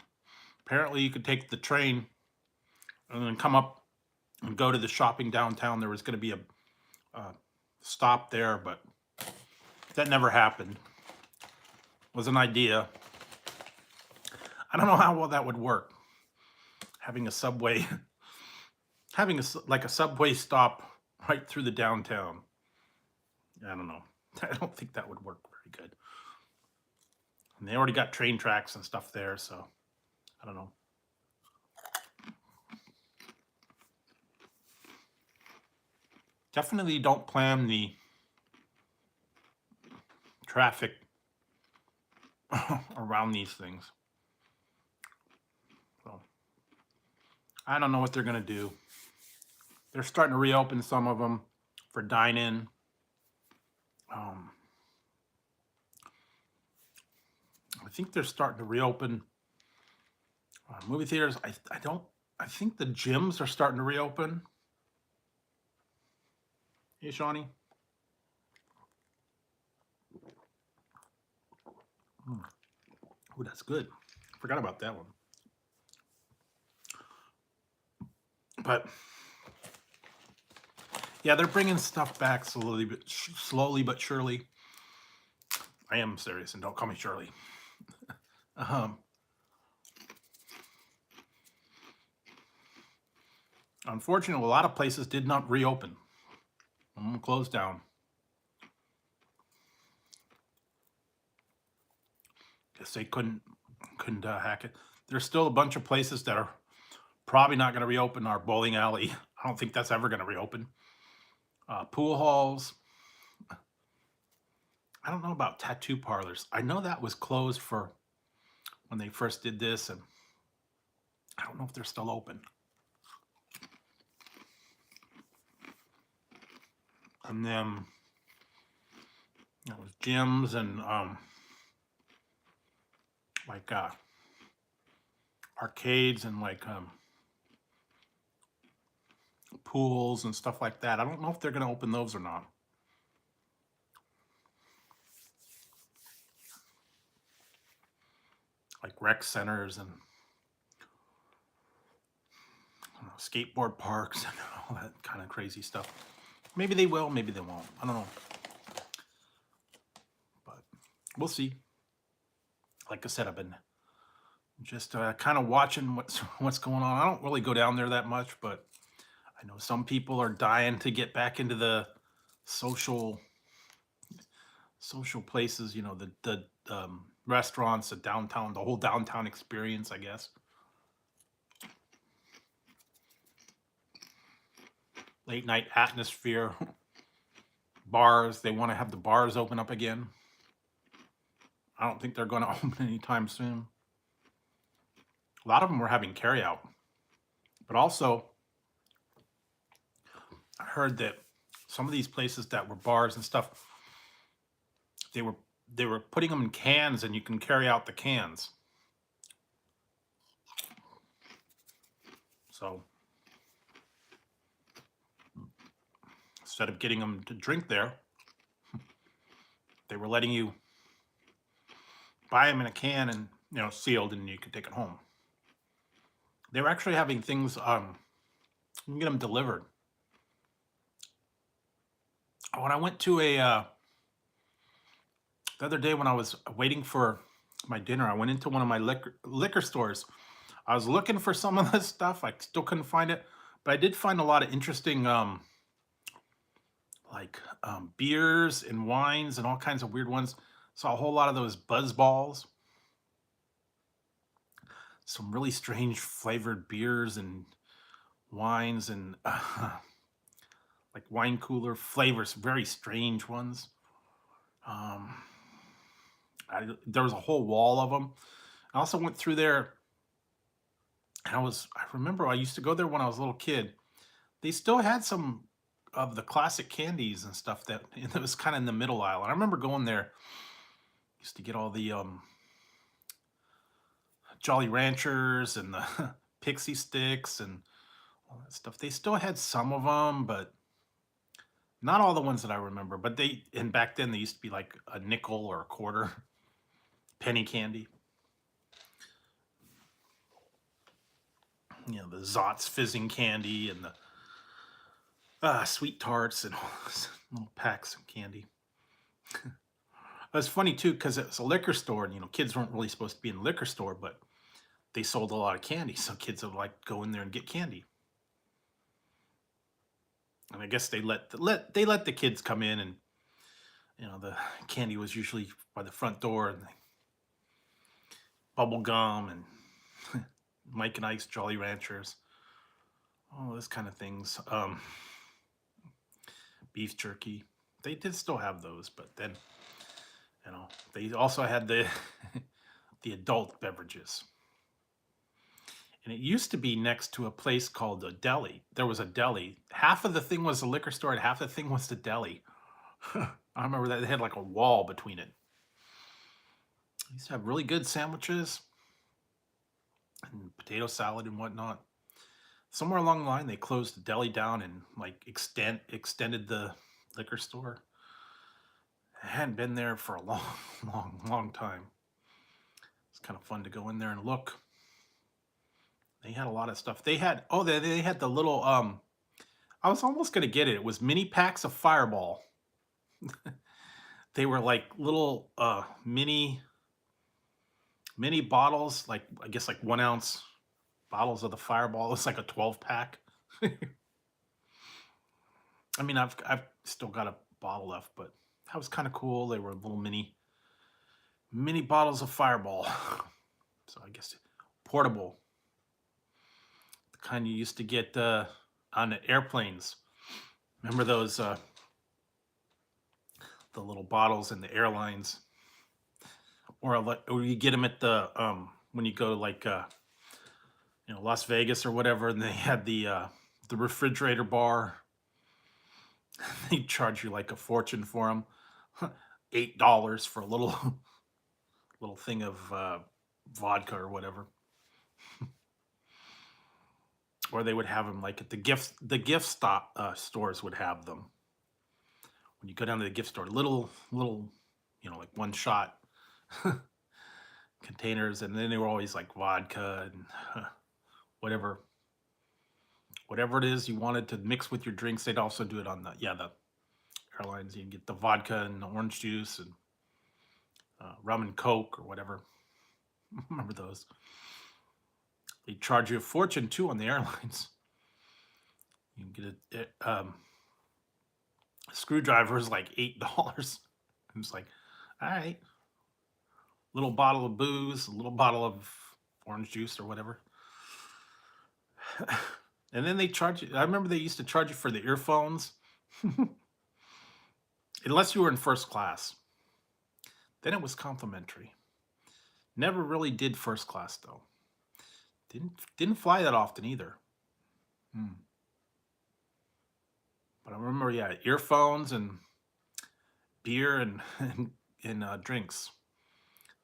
[SPEAKER 1] apparently you could take the train and then come up and go to the shopping downtown. There was going to be a stop there, but that never happened. It was an idea. I don't know how well that would work. Having a subway, like a subway stop right through the downtown. I don't know. I don't think that would work very good. And they already got train tracks and stuff there, so I don't know. Definitely don't plan the traffic around these things. So I don't know what they're going to do. They're starting to reopen some of them for dine-in. I think they're starting to reopen movie theaters. I think the gyms are starting to reopen. Hey, Shawnee. Oh, that's good. Forgot about that one. But yeah, they're bringing stuff back slowly but surely. I am serious, and don't call me Shirley. Unfortunately, a lot of places did not reopen. Closed down. Guess they couldn't hack it. There's still a bunch of places that are probably not going to reopen. Our bowling alley, I don't think that's ever going to reopen. Pool halls. I don't know about tattoo parlors. I know that was closed for when they first did this, and I don't know if they're still open. And then it was gyms and like arcades and like pools and stuff like that. I don't know if they're going to open those or not. Like rec centers and skateboard parks and all that kind of crazy stuff. Maybe they will, maybe they won't. I don't know. But we'll see. Like I said, I've been just kind of watching what's going on. I don't really go down there that much, but I know some people are dying to get back into the social places, you know, the restaurants, the downtown, the whole downtown experience, I guess. Late night atmosphere. Bars, they want to have the bars open up again. I don't think they're going to open anytime soon. A lot of them were having carryout. But also, I heard that some of these places that were bars and stuff, they were putting them in cans, and you can carry out the cans. So instead of getting them to drink there, they were letting you buy them in a can and, you know, sealed, and you could take it home. They were actually having things, you can get them delivered. When I went to the other day when I was waiting for my dinner, I went into one of my liquor stores. I was looking for some of this stuff. I still couldn't find it, but I did find a lot of interesting, beers and wines and all kinds of weird ones. Saw a whole lot of those buzz balls, some really strange flavored beers and wines and like wine cooler flavors, very strange ones. Um, there was a whole wall of them. I also went through there, and I remember I used to go there when I was a little kid. They still had some of the classic candies and stuff that it was kind of in the middle aisle. And I remember going there, used to get all the Jolly Ranchers and the Pixie Sticks and all that stuff. They still had some of them, but not all the ones that I remember. But and back then they used to be like a nickel or a quarter, penny candy. You know, the Zots fizzing candy and the sweet tarts and all those little packs of candy. It was funny too because it was a liquor store, and kids weren't really supposed to be in the liquor store, but they sold a lot of candy, so kids would like go in there and get candy. And I guess they let the kids come in, and the candy was usually by the front door, and bubble gum and Mike and Ike's Jolly Ranchers, all those kind of things. Beef jerky. They did still have those, but then they also had the the adult beverages. And it used to be next to a place called a deli. There was a deli. Half of the thing was the liquor store, and half the thing was the deli. I remember that they had like a wall between it. They used to have really good sandwiches and potato salad and whatnot. Somewhere along the line, they closed the deli down and like extended the liquor store. I hadn't been there for a long, long time. It's kind of fun to go in there and look. They had a lot of stuff. They had they had the little I was almost gonna get it. It was mini packs of Fireball. They were like little mini bottles, like I guess like 1 ounce bottles of the Fireball. It's like a 12 pack. I mean, I've still got a bottle left, but that was kind of cool. They were little mini bottles of Fireball. So I guess portable, the kind you used to get on the airplanes. Remember those the little bottles in the airlines, or you get them at the when you go to like Las Vegas or whatever, and they had the refrigerator bar. They charge you like a fortune for them. $8 for a little thing of vodka or whatever. Or they would have them like at the gift stop stores would have them. When you go down to the gift store, little like one shot containers, and then they were always like vodka and whatever it is you wanted to mix with your drinks. They'd also do it on the airlines. You can get the vodka and the orange juice and rum and Coke or whatever. Remember those? They charge you a fortune too on the airlines. You can get a screwdriver is like $8. It's like, all right, little bottle of booze, a little bottle of orange juice or whatever. And then they charge you. I remember they used to charge you for the earphones, unless you were in first class. Then it was complimentary. Never really did first class though. Didn't fly that often either. But I remember, earphones and beer and drinks.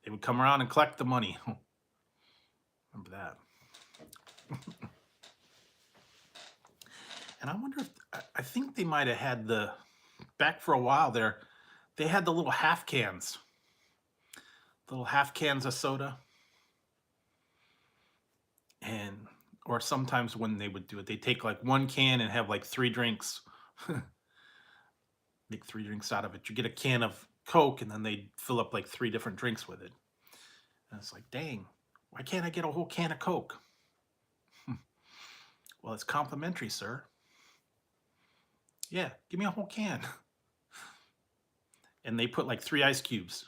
[SPEAKER 1] They would come around and collect the money. Remember that. And I wonder if I think they might have had back for a while there. They had the little half cans of soda. Or sometimes when they would do it, they take like one can and have like 3 drinks. Make 3 drinks out of it. You get a can of Coke, and then they fill up like 3 different drinks with it. And it's like, dang, why can't I get a whole can of Coke? Well, it's complimentary, sir. Yeah, give me a whole can. And they put like 3 ice cubes.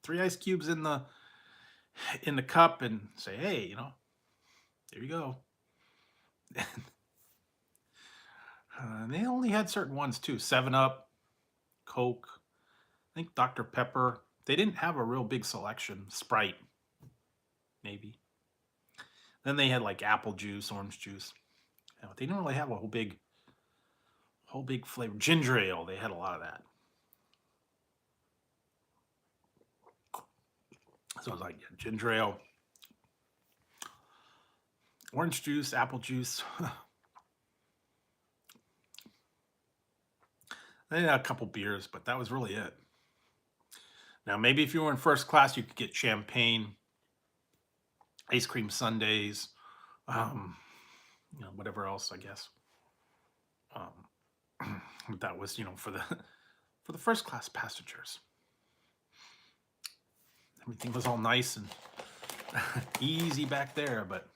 [SPEAKER 1] 3 ice cubes in the cup and say, hey, there you go. They only had certain ones too. 7-Up, Coke, I think Dr. Pepper. They didn't have a real big selection. Sprite, maybe. Then they had like apple juice, orange juice. They didn't really have a whole big flavor. Ginger ale, they had a lot of that. So it was like ginger ale, orange juice, apple juice. They had a couple beers, but that was really it. Now, maybe if you were in first class, you could get champagne, ice cream sundaes, whatever else, I guess. That was, for the first class passengers. Everything was all nice and easy back there, but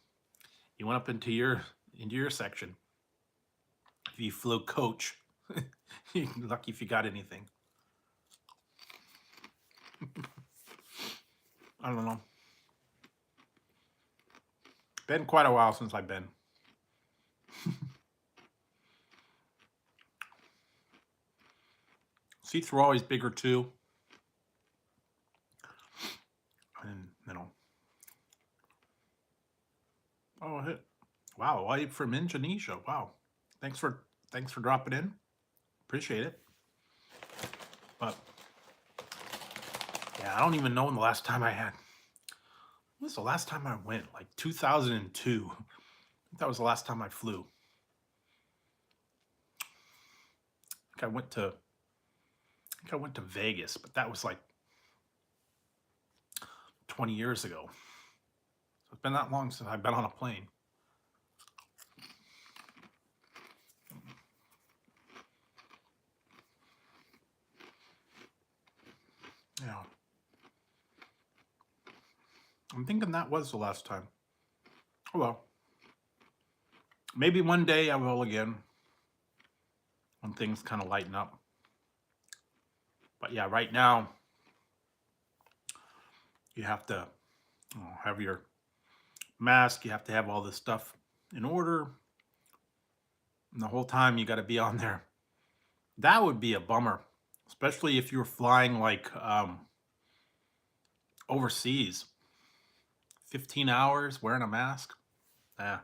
[SPEAKER 1] you went up into your section. If you flew coach, you're lucky if you got anything. I don't know. Been quite a while since I've been. Seats were always bigger too. And oh, wow, live from Indonesia. Wow. Thanks for dropping in. Appreciate it. But yeah, I don't even know when the last time I had. When was the last time I went? Like 2002. That was the last time I flew. I went to Vegas, but that was like 20 years ago. So it's been that long since I've been on a plane. Yeah. I'm thinking that was the last time. Oh well. Maybe one day I will again. When things kind of lighten up. But yeah, right now, you have to have your mask. You have to have all this stuff in order. And the whole time you got to be on there. That would be a bummer, especially if you're flying like overseas. 15 hours wearing a mask. Yeah.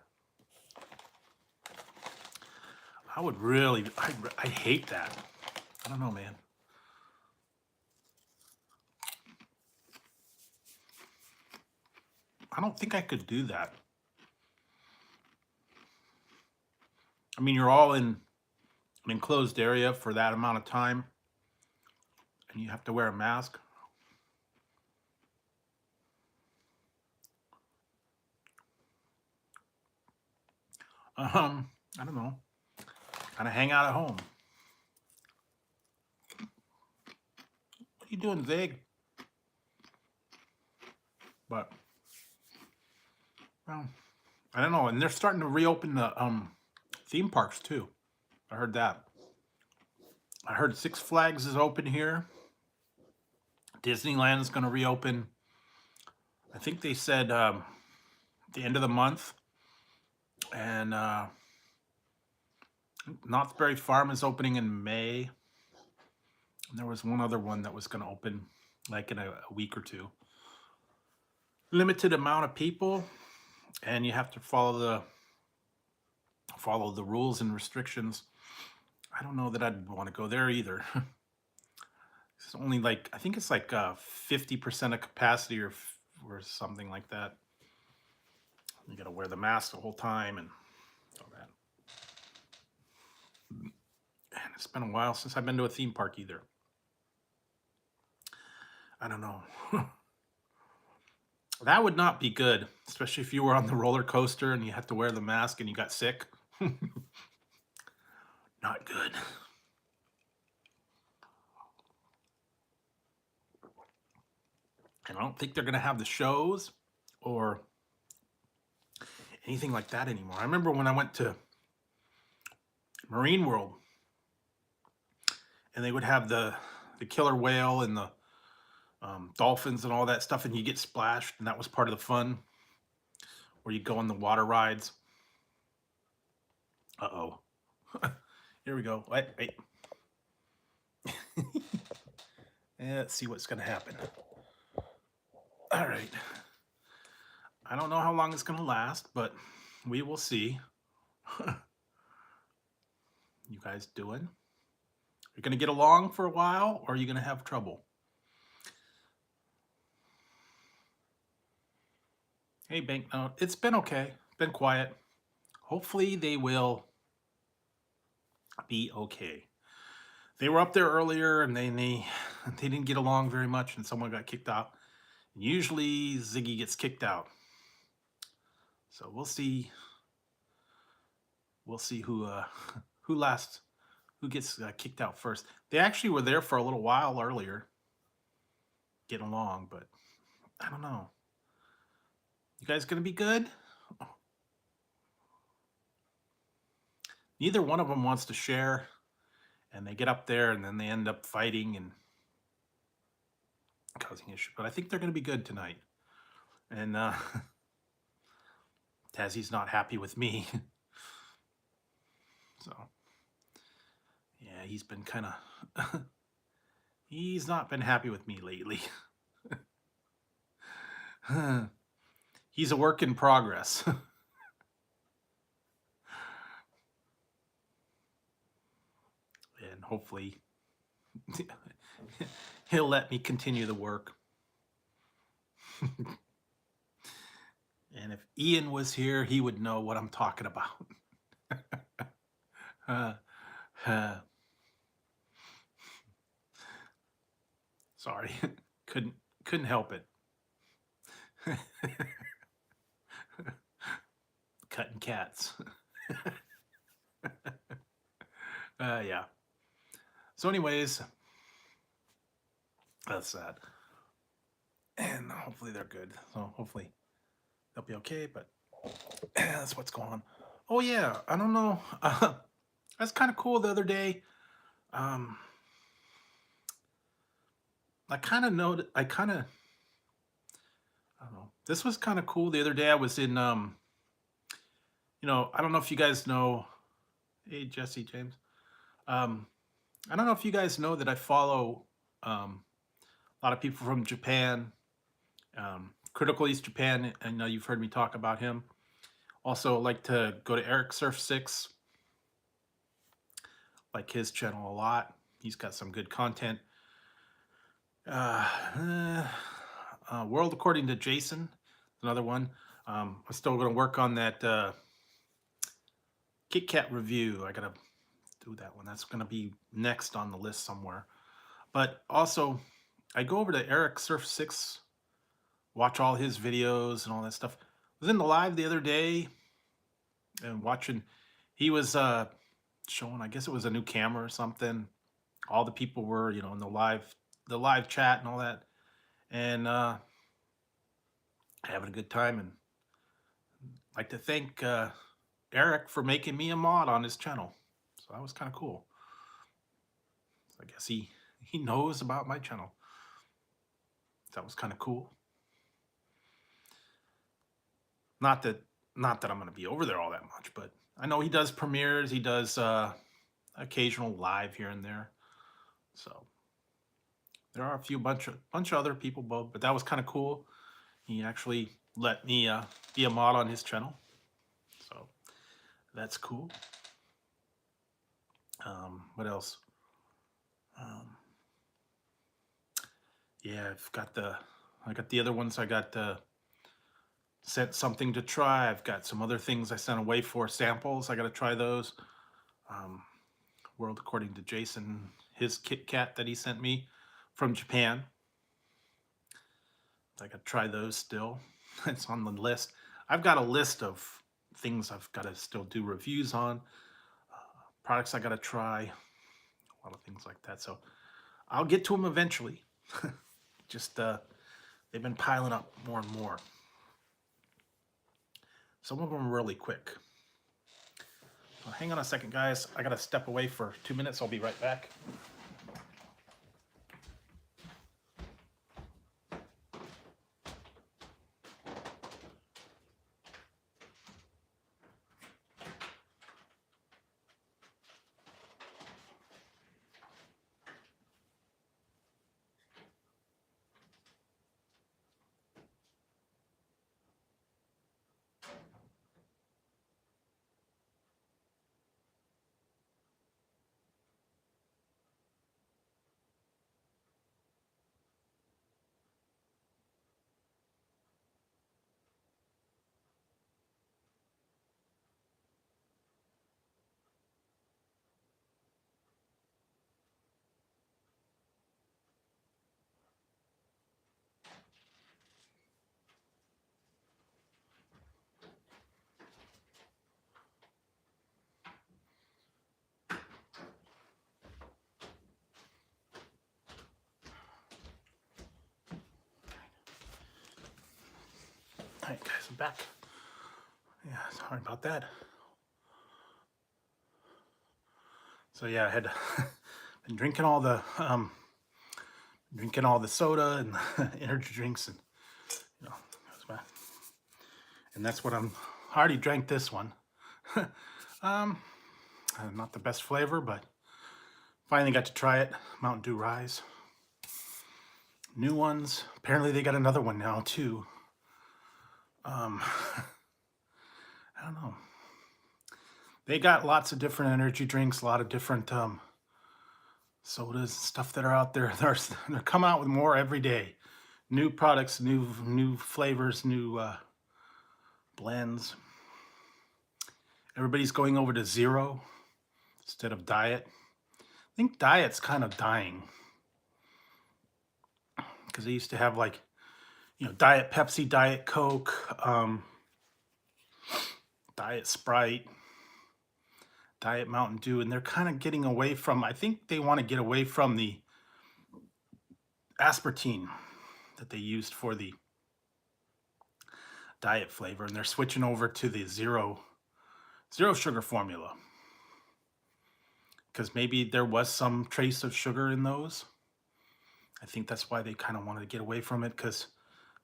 [SPEAKER 1] I would really, I hate that. I don't know, man. I don't think I could do that. I mean, you're all in an enclosed area for that amount of time, and you have to wear a mask. I don't know. Kind of hang out at home. What are you doing, Zig? But, well, I don't know. And they're starting to reopen the theme parks too. I heard that. I heard Six Flags is open here. Disneyland is going to reopen. I think they said the end of the month. And Knott's Berry Farm is opening in May. And there was one other one that was going to open like in a week or two. Limited amount of people, and you have to follow the rules and restrictions. I don't know that I'd want to go there either. It's only like, I think it's like 50% of capacity or something like that. You got to wear the mask the whole time and all that. And it's been a while since I've been to a theme park either. I don't know. That would not be good, especially if you were on the roller coaster and you had to wear the mask and you got sick. Not good. And I don't think they're going to have the shows or anything like that anymore. I remember when I went to Marine World and they would have the killer whale and the dolphins and all that stuff, and you get splashed, and that was part of the fun, where you go on the water rides. Uh-oh. Here we go. Wait. Yeah, let's see what's going to happen. All right. I don't know how long it's going to last, but we will see. You guys doing? You're going to get along for a while, or are you going to have trouble? Hey, Banknote. It's been okay. Been quiet. Hopefully they will be okay. They were up there earlier, and they didn't get along very much, and someone got kicked out. Usually Ziggy gets kicked out. So we'll see. We'll see who gets kicked out first. They actually were there for a little while earlier, getting along, but I don't know. You guys gonna be good? Neither one of them wants to share, and they get up there and then they end up fighting and causing issues. But I think they're gonna be good tonight. And Tazzy's not happy with me. So yeah, he's been kind of he's not been happy with me lately. He's a work in progress. And hopefully he'll let me continue the work. And if Ian was here, he would know what I'm talking about. Sorry, couldn't help it. Cutting cats. Yeah. So anyways, that's that. And hopefully they're good. So hopefully they'll be okay, but that's what's going on. Oh yeah, I don't know. That's kind of cool the other day. I don't know. This was kind of cool the other day. I was in I don't know if you guys know. Hey, Jesse James. I don't know if you guys know that I follow a lot of people from Japan. Critical East Japan. I know you've heard me talk about him. Also, like to go to Eric Surf 6. Like his channel a lot. He's got some good content. World According to Jason, another one. I'm still going to work on that Kit Kat review. I got to do that one. That's going to be next on the list somewhere. But also, I go over to Eric Surf 6, watch all his videos and all that stuff. I was in the live the other day and watching. He was showing, I guess it was a new camera or something. All the people were, in the live chat and all that, and having a good time. And I'd like to thank Eric for making me a mod on his channel. So that was kind of cool. So I guess he knows about my channel. That was kind of cool. Not that I'm going to be over there all that much, but I know he does premieres. He does occasional live here and there. So there are a bunch of other people, but that was kind of cool. He actually let me be a mod on his channel. So that's cool. What else? Yeah, I got the other ones. I got sent something to try. I've got some other things I sent away for samples. I got to try those. World According to Jason, his Kit Kat that he sent me from Japan. I got to try those still. It's on the list. I've got a list of things I've got to still do reviews on. Products I got to try. A lot of things like that. So I'll get to them eventually. Just they've been piling up more and more. Some of them are really quick. So hang on a second, guys. I gotta step away for 2 minutes. I'll be right back. All right, guys, I'm back. Yeah, sorry about that. So yeah, I had been drinking all the soda and energy drinks, and you know, and that's what I already drank this one. Not the best flavor, but finally got to try it. Mountain Dew Rise. New ones. Apparently they got another one now too. I don't know. They got lots of different energy drinks, a lot of different sodas, stuff that are out there. They're coming out with more every day. New products, new flavors, new blends. Everybody's going over to zero instead of diet. I think diet's kind of dying because they used to have, like, you know, Diet Pepsi, Diet Coke, Diet Sprite, Diet Mountain Dew, and they're kind of getting away from, I think they want to get away from the aspartame that they used for the diet flavor, and they're switching over to the zero sugar formula, because maybe there was some trace of sugar in those. I think that's why they kind of wanted to get away from it, because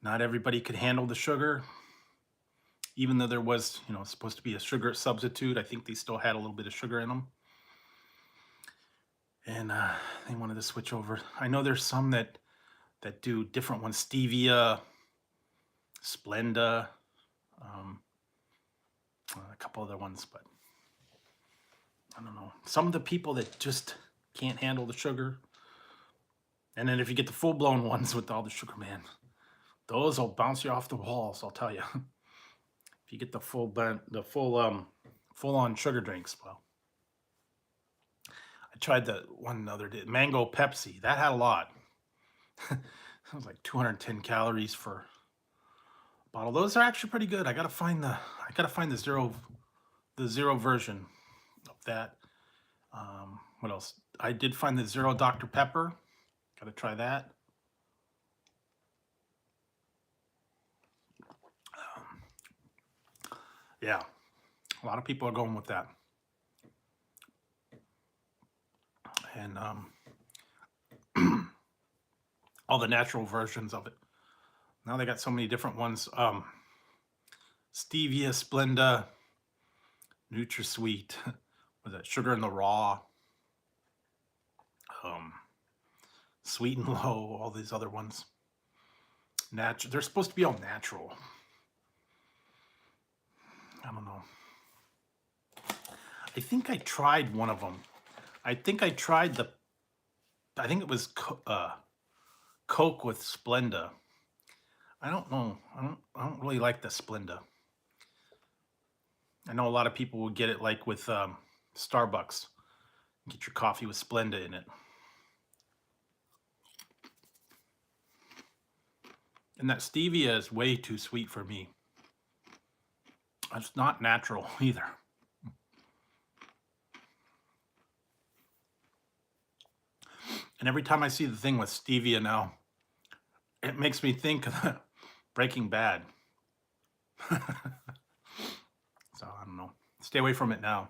[SPEAKER 1] not everybody could handle the sugar. Even though there was, you know, supposed to be a sugar substitute, I think they still had a little bit of sugar in them. And they wanted to switch over. I know there's some that do different ones, stevia, Splenda, a couple other ones, but I don't know. Some of the people that just can't handle the sugar. And then if you get the full-blown ones with all the sugar, man, those will bounce you off the walls, I'll tell you. If you get the full-on sugar drinks, well. I tried the one the other day, mango Pepsi. That had a lot. It was like 210 calories for a bottle. Those are actually pretty good. I gotta find the zero version of that. What else? I did find the zero Dr. Pepper. Gotta try that. Yeah, a lot of people are going with that. And all the natural versions of it. Now they got so many different ones. Stevia, Splenda, NutraSweet, was that Sugar in the Raw, Sweet and Low, all these other ones. Natural. They're supposed to be all natural. I don't know. I think I tried one of them. I think I tried I think it was Coke with Splenda. I don't know. I don't really like the Splenda. I know a lot of people will get it like with Starbucks. Get your coffee with Splenda in it. And that stevia is way too sweet for me. It's not natural either. And every time I see the thing with stevia now, it makes me think of Breaking Bad. Stay away from it now.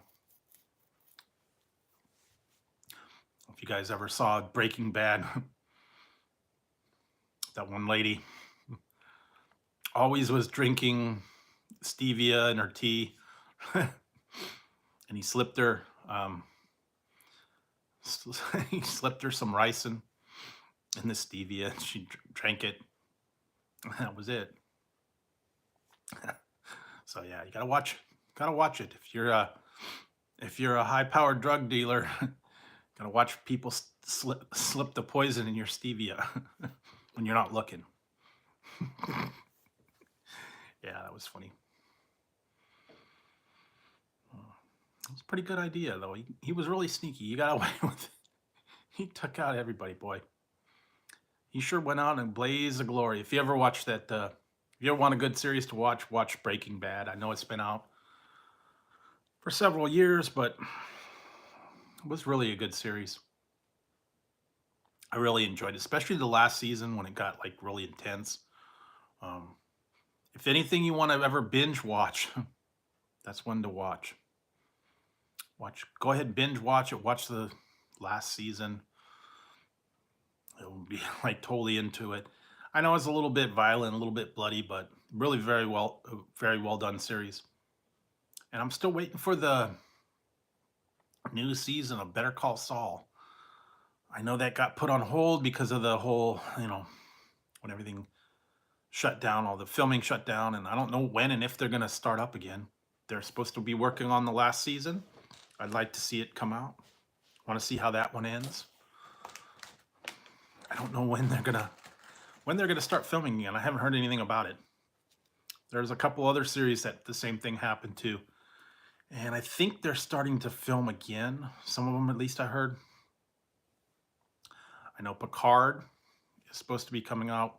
[SPEAKER 1] If you guys ever saw Breaking Bad, that one lady always was drinking stevia in her tea, and he slipped her he slipped her some ricin in the stevia, and she drank it. That was it. So yeah, you gotta watch it. If you're a high-powered drug dealer, gotta watch people slip the poison in your stevia when you're not looking. Yeah, that was funny. It was a pretty good idea, though. He was really sneaky. He got away with it. He took out everybody, boy. He sure went out in blaze of glory. If you ever watch that, if you ever want a good series to watch Breaking Bad. I know it's been out for several years, but it was really a good series. I really enjoyed it, especially the last season when it got like really intense. Um, if anything you want to ever binge watch, that's one to watch. Go ahead and binge watch it. Watch the last season. It'll be like totally into it. I know it's a little bit violent, a little bit bloody, but really very well done series. And I'm still waiting for the new season of Better Call Saul. I know that got put on hold because of the whole, when everything shut down, all the filming shut down, and I don't know when and if they're going to start up again. They're supposed to be working on the last season. I'd like to see it come out. Want to see how that one ends. I don't know when they're gonna start filming again. I haven't heard anything about it. There's a couple other series that the same thing happened to, and I think they're starting to film again. Some of them, at least, I heard. I know Picard is supposed to be coming out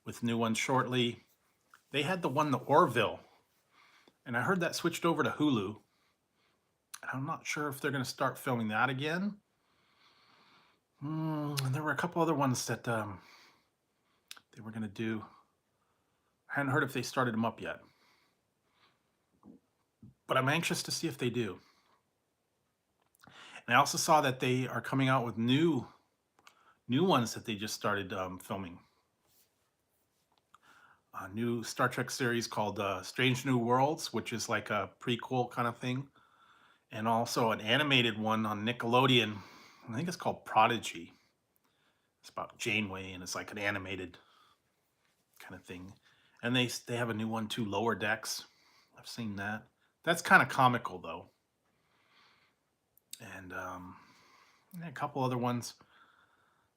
[SPEAKER 1] with new ones shortly. They had the Orville, and I heard that switched over to Hulu. I'm not sure if they're going to start filming that again. There were a couple other ones that they were going to do. I hadn't heard if they started them up yet, but I'm anxious to see if they do. And I also saw that they are coming out with new ones that they just started filming. A new Star Trek series called Strange New Worlds, which is like a prequel kind of thing. And also an animated one on Nickelodeon. I think it's called Prodigy. It's about Janeway, and it's like an animated kind of thing. And they have a new one too, Lower Decks. I've seen that. That's kind of comical though. And a couple other ones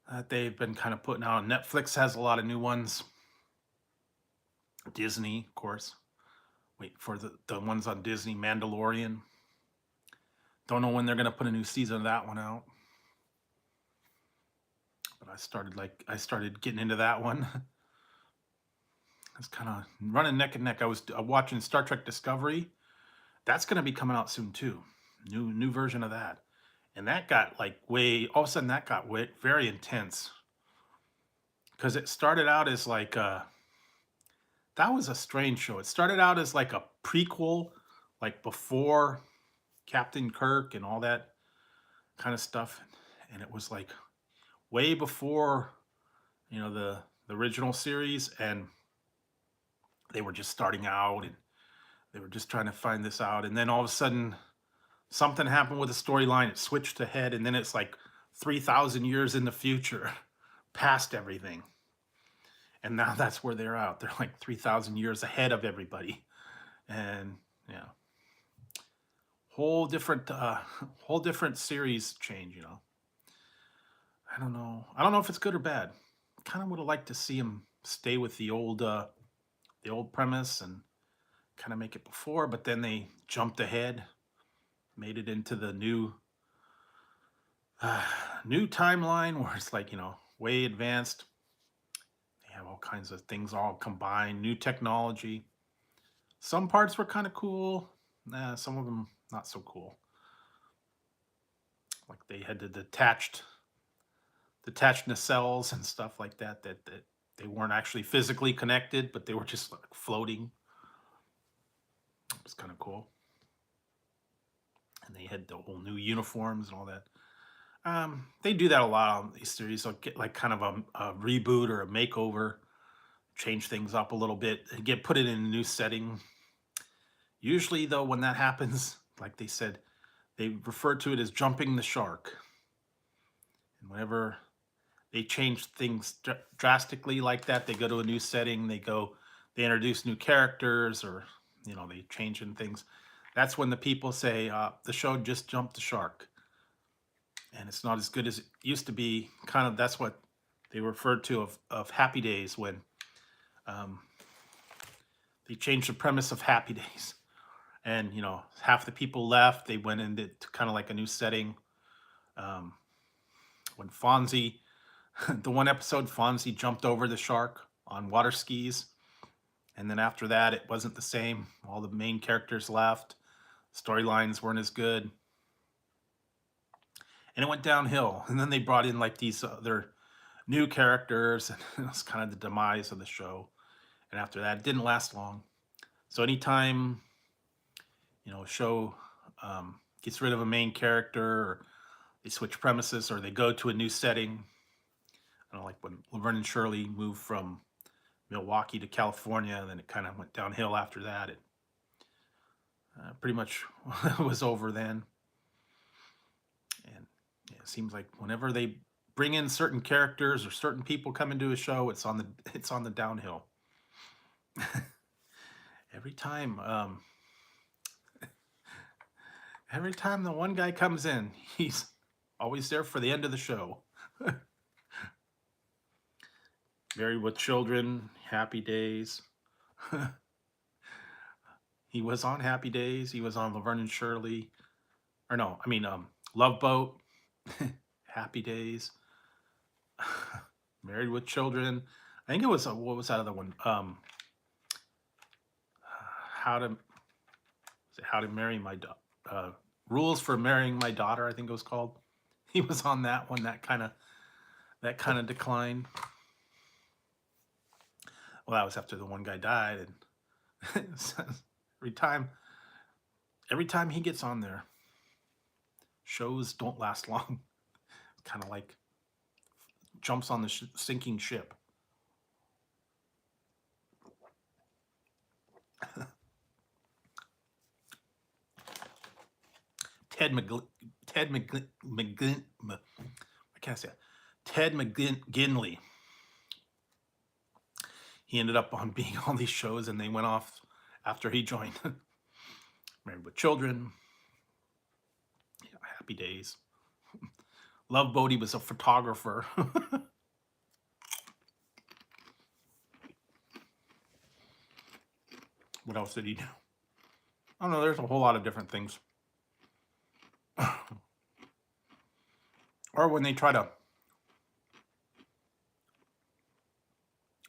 [SPEAKER 1] that they've been kind of putting out. Netflix has a lot of new ones. Disney, of course. Wait for the ones on Disney. Mandalorian. Don't know when they're going to put a new season of that one out. But I started getting into that one. It's kind of running neck and neck. I was watching Star Trek Discovery. That's going to be coming out soon too. New version of that. And that got like all of a sudden that got very intense. Because it started out as like that was a strange show. It started out as like a prequel, like before Captain Kirk and all that kind of stuff. And it was like way before, the original series, and they were just starting out and they were just trying to find this out. And then all of a sudden something happened with the storyline. It switched ahead, and then it's like 3,000 years in the future past everything. And now that's where they're at. They're like 3,000 years ahead of everybody. And yeah, whole different series change, I don't know if it's good or bad. Kind of would have liked to see him stay with the old premise and kind of make it before, but then they jumped ahead, made it into the new timeline where it's like, way advanced. They have all kinds of things all combined, new technology. Some parts were kind of cool. Some of them not so cool. Like they had the detached nacelles and stuff like that they weren't actually physically connected, but they were just like floating. It was kind of cool. and they had the whole new uniforms and all that. They do that a lot on these series. They'll get like kind of a reboot or a makeover, change things up a little bit, and put it in a new setting. Usually, though, when that happens, like they said, they refer to it as jumping the shark. And whenever they change things drastically like that, they go to a new setting, they introduce new characters, or they change in things. That's when the people say the show just jumped the shark, and it's not as good as it used to be. Kind of that's what they referred to of Happy Days, when um, they changed the premise of Happy Days, and half the people left. They went into kind of like a new setting. Um, when Fonzie, the one episode, Fonzie jumped over the shark on water skis, and then after that, it wasn't the same. All the main characters left. Storylines weren't as good, and it went downhill. And then they brought in like these other new characters, and it was kind of the demise of the show. And after that, it didn't last long. So anytime a show gets rid of a main character, or they switch premises, or they go to a new setting, like when Laverne and Shirley moved from Milwaukee to California, and then it kind of went downhill after that. It pretty much was over then. And it seems like whenever they bring in certain characters or certain people come into a show, it's on the downhill. Every time the one guy comes in, he's always there for the end of the show. Married with Children, Happy Days. He was on Happy Days. He was on Laverne and Shirley. Or no, I mean Love Boat, Happy Days, Married with Children. I think it was what was that other one? How to Marry My Daughter. Rules for Marrying My Daughter, I think it was called. He was on that one. That kind of declined. Well, that was after the one guy died, and every time he gets on there, shows don't last long. Kind of like jumps on the sinking ship. Ted McGinley. He ended up on being on these shows, and they went off after he joined. Married with Children, Happy Days, Love Boat. He was a photographer. What else did he do? I don't know. There's a whole lot of different things. Or when they try to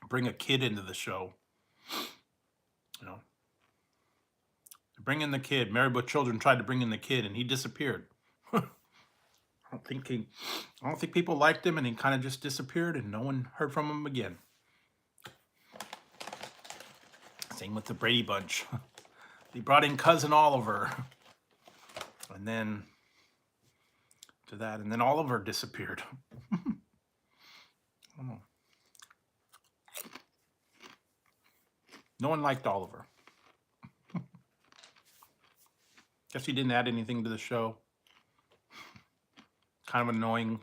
[SPEAKER 1] bring a kid into the show, bring in the kid. Married with Children tried to bring in the kid, and he disappeared. I don't think people liked him, and he kind of just disappeared, and no one heard from him again. Same with the Brady Bunch. They brought in Cousin Oliver, and then to that, and then Oliver disappeared. I don't know. No one liked Oliver. Guess he didn't add anything to the show. Kind of annoying.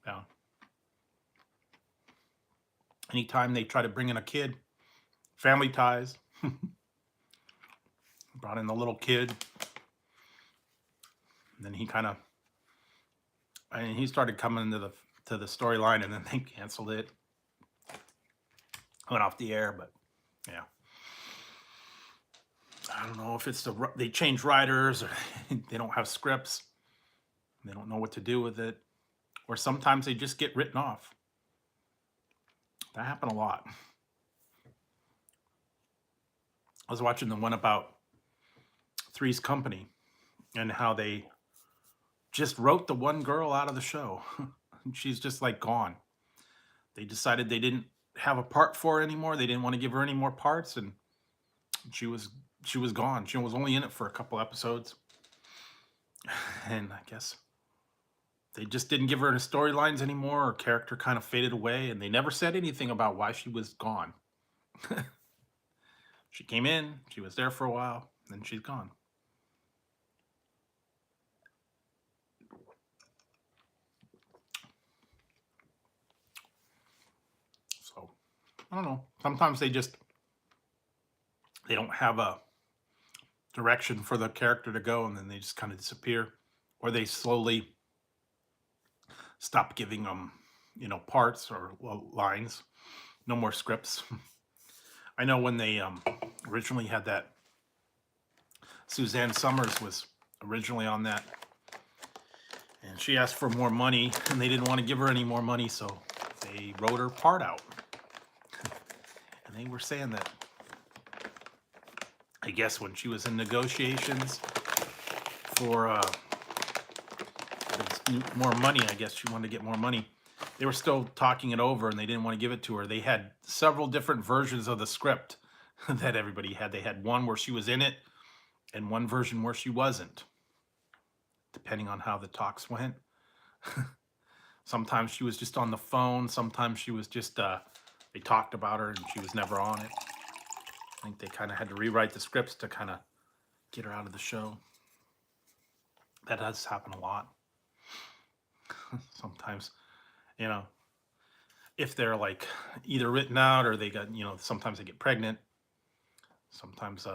[SPEAKER 1] Yeah. Anytime they try to bring in a kid, Family Ties. Brought in the little kid. And then he started coming into the storyline, and then they canceled it. Went off the air, but yeah. I don't know if it's they change writers, or they don't have scripts. They don't know what to do with it. Or sometimes they just get written off. That happened a lot. I was watching the one about Three's Company and how they just wrote the one girl out of the show. She's just like gone. They decided they didn't have a part for her anymore. They didn't want to give her any more parts, and she was she was gone. She was only in it for a couple episodes. And I guess they just didn't give her any storylines anymore. Her character kind of faded away, and they never said anything about why she was gone. She came in, she was there for a while, then she's gone. So, I don't know. Sometimes they don't have a direction for the character to go, and then they just kind of disappear, or they slowly stop giving them, parts or lines. No more scripts. I know when they originally had that, Suzanne Summers was originally on that, and she asked for more money, and they didn't want to give her any more money, so they wrote her part out. And they were saying that, I guess when she was in negotiations for more money, I guess she wanted to get more money, they were still talking it over, and they didn't want to give it to her. They had several different versions of the script that everybody had. They had one where she was in it and one version where she wasn't, depending on how the talks went. Sometimes she was just on the phone. Sometimes she was just, they talked about her and she was never on it. I think they kind of had to rewrite the scripts to kind of get her out of the show. That does happen a lot. Sometimes, if they're like either written out or they got, sometimes they get pregnant. Sometimes they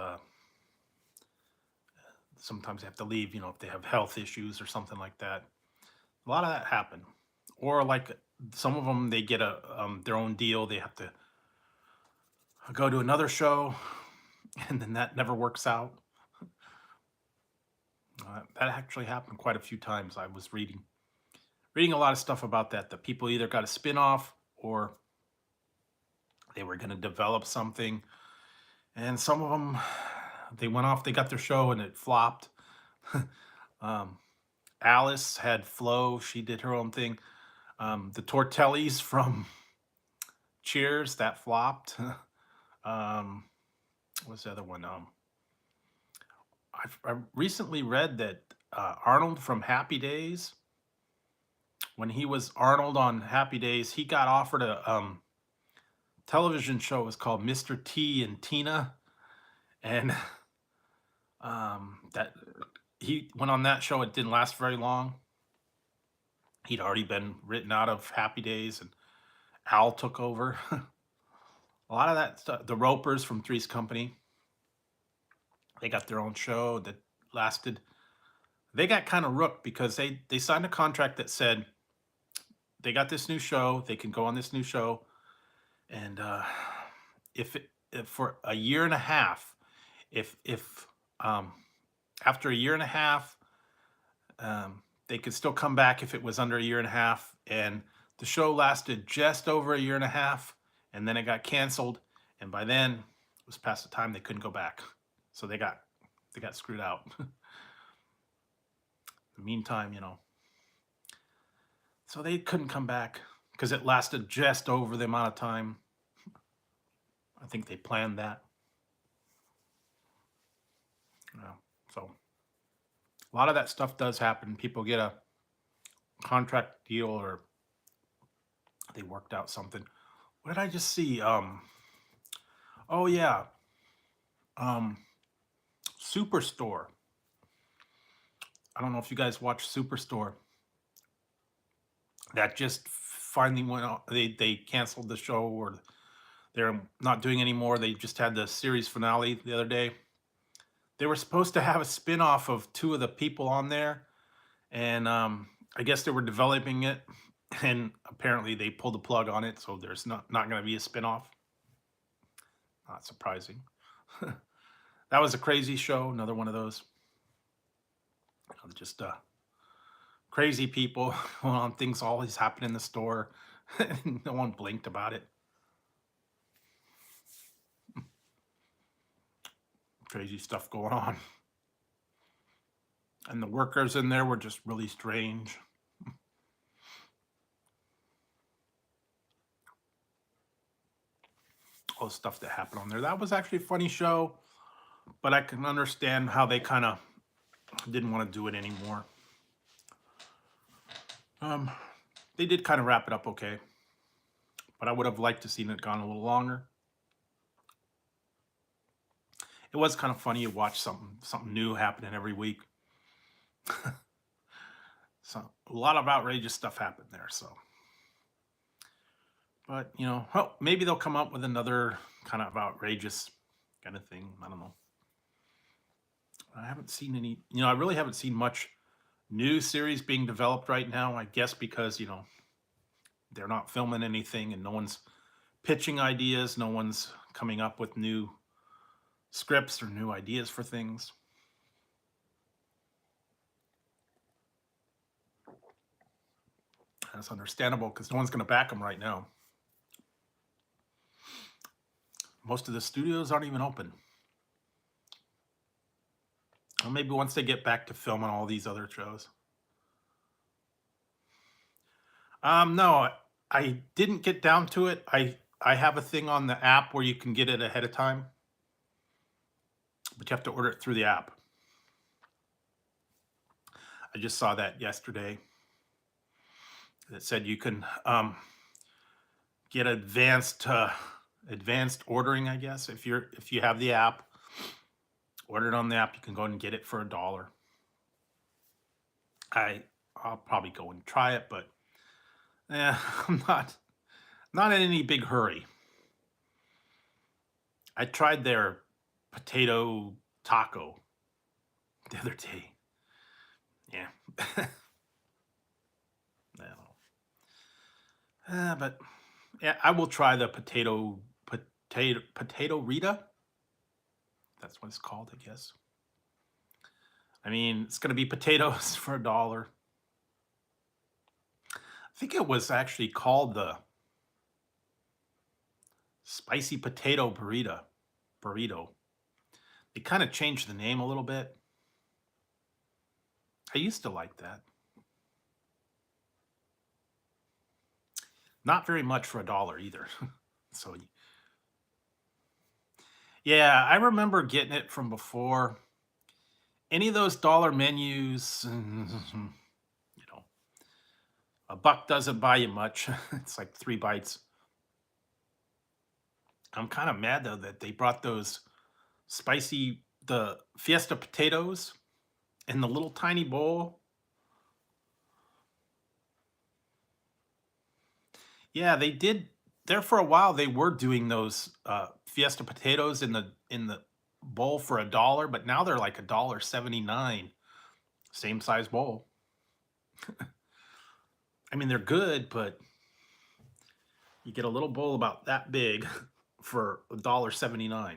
[SPEAKER 1] have to leave, if they have health issues or something like that. A lot of that happened. Or like some of them, they get their own deal. They have to go to another show, and then that never works out. That actually happened quite a few times. I was reading a lot of stuff about that. That people either got a spin-off or they were going to develop something, and some of them, they went off, they got their show and it flopped. Alice had Flo, she did her own thing. The Tortellis from Cheers, that flopped. What's the other one? I recently read that Arnold from Happy Days, when he was Arnold on Happy Days, he got offered a television show. It was called Mr. T and Tina, and that he went on that show. It didn't last very long. He'd already been written out of Happy Days, and Al took over. A lot of that stuff. The Ropers from Three's Company, they got their own show that lasted. They got kind of rooked because they signed a contract that said they got this new show, they can go on this new show, and if for a year and a half, if after a year and a half, they could still come back if it was under a year and a half, and the show lasted just over a year and a half, and then it got canceled, and by then it was past the time they couldn't go back, so they got screwed out. In the meantime, so they couldn't come back because it lasted just over the amount of time. I think they planned that. So a lot of that stuff does happen. People get a contract deal or they worked out something. What did I just see? Oh yeah. Superstore. I don't know if you guys watch Superstore. That just finally went on. They canceled the show, or they're not doing anymore. They just had the series finale the other day. They were supposed to have a spin-off of two of the people on there, and I guess they were developing it, and apparently they pulled the plug on it, so there's not going to be a spin-off. Not surprising. That was a crazy show, another one of those. Just crazy people going on, things always happen in the store. No one blinked about it. Crazy stuff going on. And the workers in there were just really strange. All the stuff that happened on there. That was actually a funny show. but I can understand how they kind of didn't want to do it anymore. Um, they did kind of wrap it up okay, but I would have liked to seen it gone a little longer. It was kind of funny to watch something new happening every week. So a lot of outrageous stuff happened there. So, but maybe they'll come up with another kind of outrageous kind of thing. I don't know. I haven't seen any. I really haven't seen much new series being developed right now. I guess because they're not filming anything and no one's pitching ideas. No one's coming up with new scripts or new ideas for things. That's understandable because no one's going to back them right now. Most of the studios aren't even open. Well, maybe once they get back to filming all these other shows. No, I didn't get down to it. I have a thing on the app where you can get it ahead of time, but you have to order it through the app. I just saw that yesterday. That said you can get advanced ordering. I guess if you have the app, order it on the app. You can go and get it for $1. I'll probably go and try it, but I'm not in any big hurry. I tried their potato taco the other day. Yeah. No. But yeah, I will try the potato Rita. That's what it's called, I guess. I mean, it's going to be potatoes for $1. I think it was actually called the spicy potato burrito. They kind of changed the name a little bit. I used to like that. Not very much for $1 either. So yeah, I remember getting it from before. Any of those dollar menus, a buck doesn't buy you much. It's like 3 bites. I'm kind of mad though that they brought the Fiesta potatoes in the little tiny bowl. Yeah, they did. There for a while, they were doing those Fiesta potatoes in the bowl for $1, but now they're like $1.79, same size bowl. I mean, they're good, but you get a little bowl about that big for $1.79.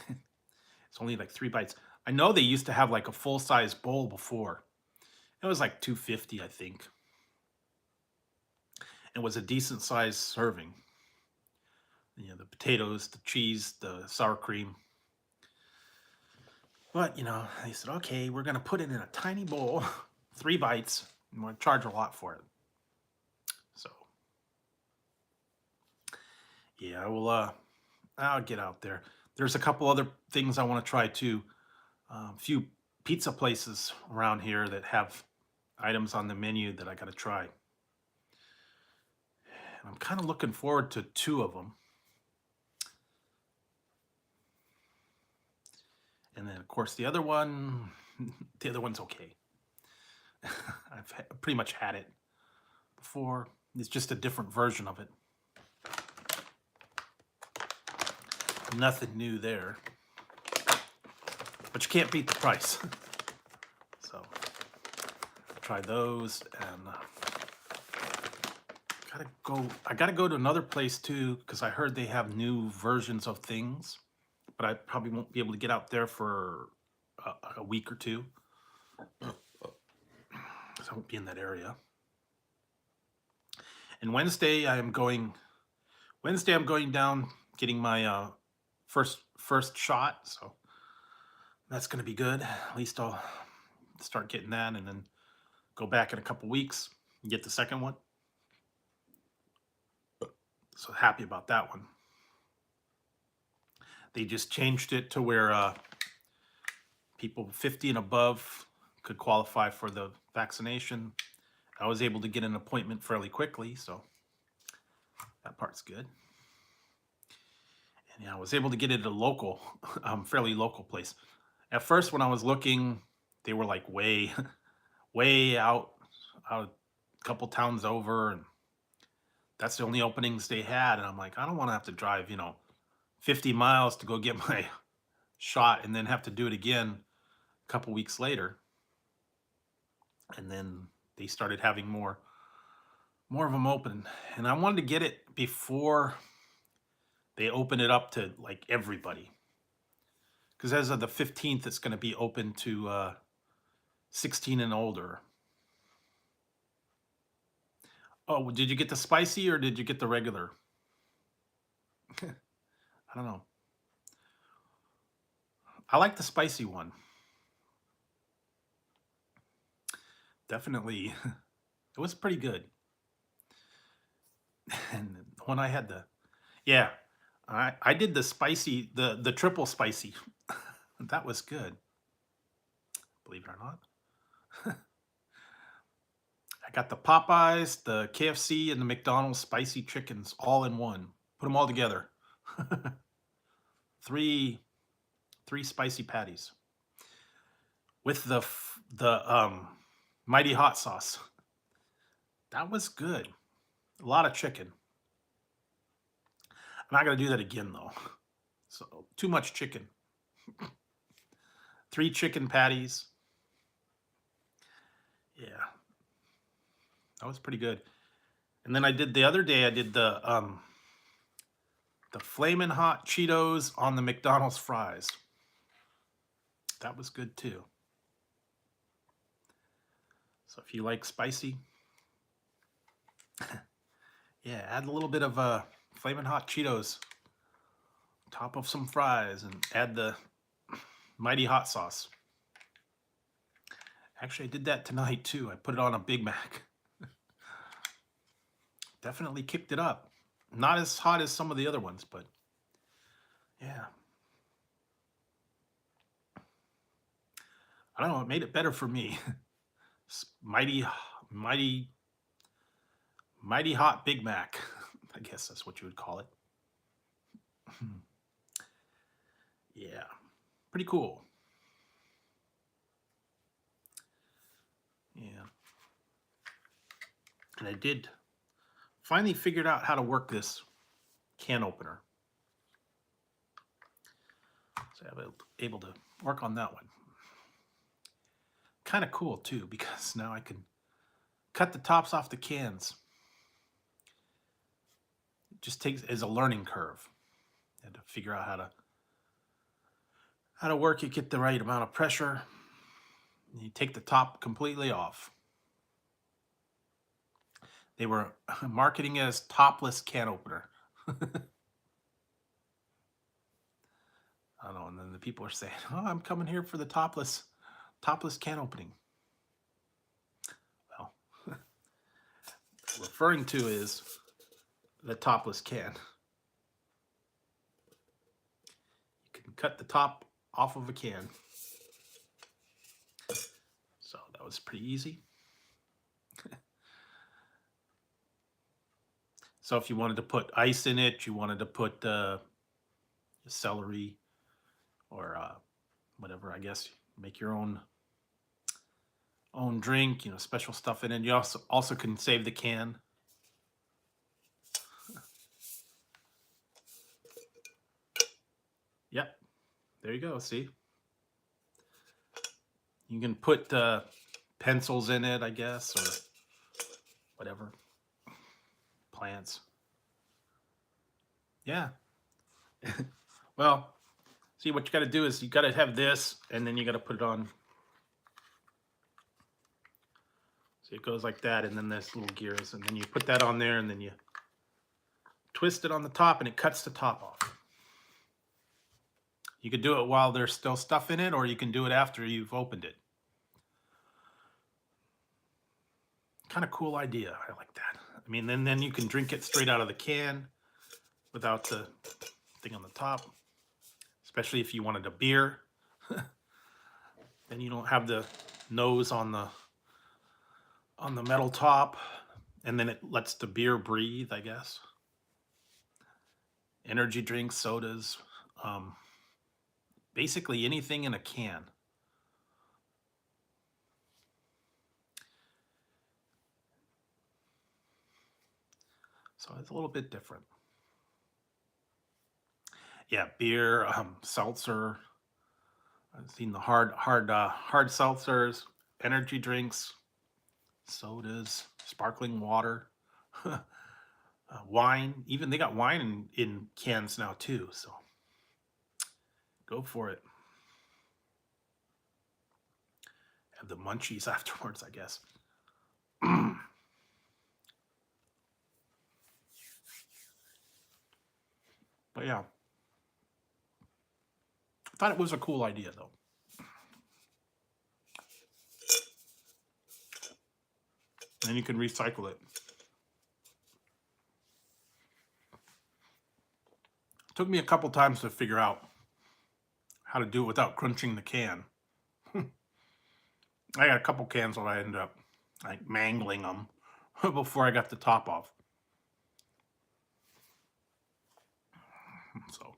[SPEAKER 1] It's only like 3 bites. I know they used to have like a full size bowl before. It was like $2.50, I think. It was a decent sized serving. The potatoes, the cheese, the sour cream. But, they said, okay, we're going to put it in a tiny bowl, 3 bites, and we're going to charge a lot for it. So, yeah, I'll get out there. There's a couple other things I want to try too. A few pizza places around here that have items on the menu that I got to try. And I'm kind of looking forward to 2 of them. And then, of course, the other one's okay. I've pretty much had it before. It's just a different version of it. Nothing new there. But you can't beat the price. So, try those and I gotta go to another place too because I heard they have new versions of things, but I probably won't be able to get out there for a week or 2. So I won't be in that area. And Wednesday I'm going down getting my first shot, so that's going to be good. At least I'll start getting that and then go back in a couple weeks and get the second one. So happy about that one. They just changed it to where people 50 and above could qualify for the vaccination. I was able to get an appointment fairly quickly, so that part's good. And yeah, I was able to get it at a local, fairly local place. At first, when I was looking, they were like way, way out a couple towns over, and that's the only openings they had. And I'm like, I don't want to have to drive, 50 miles to go get my shot and then have to do it again a couple weeks later. And then they started having more of them open, and I wanted to get it before they open it up to like everybody, because as of the 15th it's going to be open to 16 and older. Oh, did you get the spicy or did you get the regular? I don't know. I like the spicy one. Definitely. It was pretty good. And when I had yeah, I did the spicy, the triple spicy. That was good. Believe it or not. I got the Popeyes, the KFC, and the McDonald's spicy chickens all in one. Put them all together. three spicy patties with the mighty hot sauce. That was good. A lot of chicken. I'm not gonna do that again though. So too much chicken. 3 chicken patties. Yeah, that was pretty good. And then I did the other day. I did the flamin' hot Cheetos on the McDonald's fries. That was good too. So if you like spicy, yeah, add a little bit of flamin' hot Cheetos on top of some fries and add the mighty hot sauce. Actually, I did that tonight too. I put it on a Big Mac. Definitely kicked it up. Not as hot as some of the other ones, but yeah. I don't know, it made it better for me. Mighty hot Big Mac. I guess that's what you would call it. Yeah, pretty cool. Yeah. And I did finally figured out how to work this can opener. So I was able to work on that one. Kind of cool too, because now I can cut the tops off the cans. It just takes as a learning curve. You had to figure out how to work it, get the right amount of pressure. You take the top completely off. They were marketing it as topless can opener. I don't know, and then the people are saying, "Oh, I'm coming here for the topless can opening." Well, referring to is the topless can. You can cut the top off of a can. So that was pretty easy. So if you wanted to put ice in it, you wanted to put celery or whatever, I guess, make your own drink, special stuff in it. You also can save the can. Yep, there you go. See, you can put pencils in it, I guess, or whatever. Plants. Yeah. Well, see, what you got to do is you got to have this, and then you got to put it on. So it goes like that, and then there's little gears, and then you put that on there, and then you twist it on the top, and it cuts the top off. You could do it while there's still stuff in it, or you can do it after you've opened it. Kind of cool idea. I like that. I mean, then you can drink it straight out of the can without the thing on the top. especially if you wanted a beer. Then you don't have the nose on the metal top, and then it lets the beer breathe, I guess. Energy drinks, sodas, basically anything in a can. So it's a little bit different. Yeah, beer, seltzer. I've seen the hard seltzers, energy drinks, sodas, sparkling water, wine. Even they got wine in cans now too. So go for it. Have the munchies afterwards, I guess. But yeah, I thought it was a cool idea though. And you can recycle it. It took me a couple times to figure out how to do it without crunching the can. I got a couple cans where I ended up like mangling them before I got the top off. So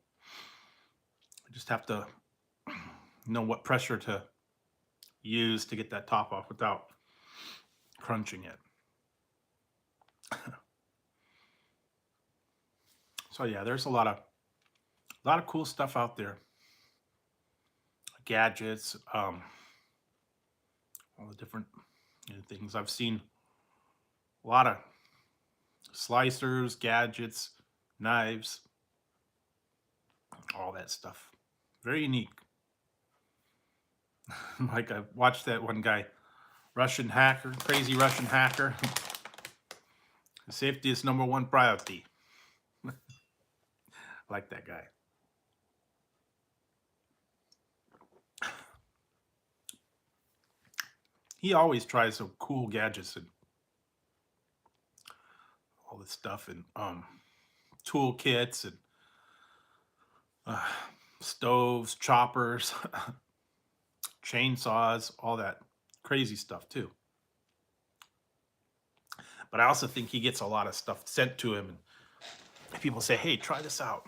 [SPEAKER 1] I just have to know what pressure to use to get that top off without crunching it. So yeah, there's a lot of cool stuff out there. Gadgets, all the different things. I've seen a lot of slicers, gadgets, knives, all that stuff. Very unique. Like I watched that one guy, Russian hacker, crazy Russian hacker. Safety is #1 priority. Like that guy. He always tries some cool gadgets and all this stuff, and tool kits and stoves, choppers, chainsaws, all that crazy stuff too. But I also think he gets a lot of stuff sent to him, and people say, "Hey, try this out."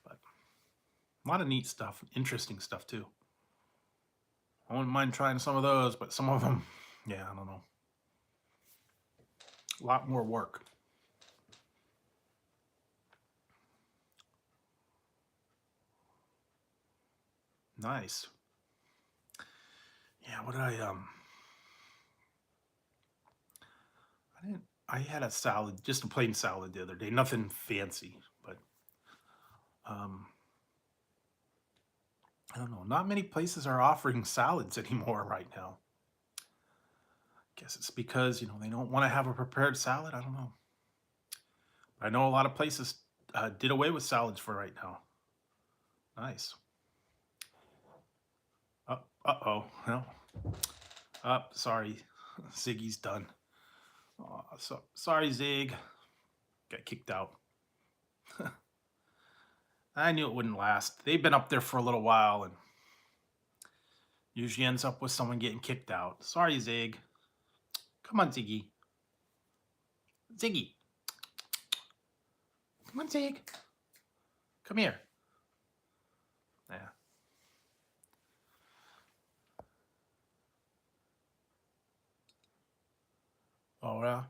[SPEAKER 1] But a lot of neat stuff, interesting stuff too. I wouldn't mind trying some of those, but some of them, yeah, I don't know. A lot more work. Nice. Yeah, what did I had a salad, just a plain salad the other day, nothing fancy, but I don't know, not many places are offering salads anymore right now. Guess it's because, they don't want to have a prepared salad. I don't know. I know a lot of places did away with salads for right now. Nice. Uh-oh. No. Sorry. Ziggy's done. Oh, sorry, Zig. Got kicked out. I knew it wouldn't last. They've been up there for a little while, and usually ends up with someone getting kicked out. Sorry, Zig. Come on, Ziggy. Ziggy. Come on, Zig. Come here. Yeah. Oh, yeah.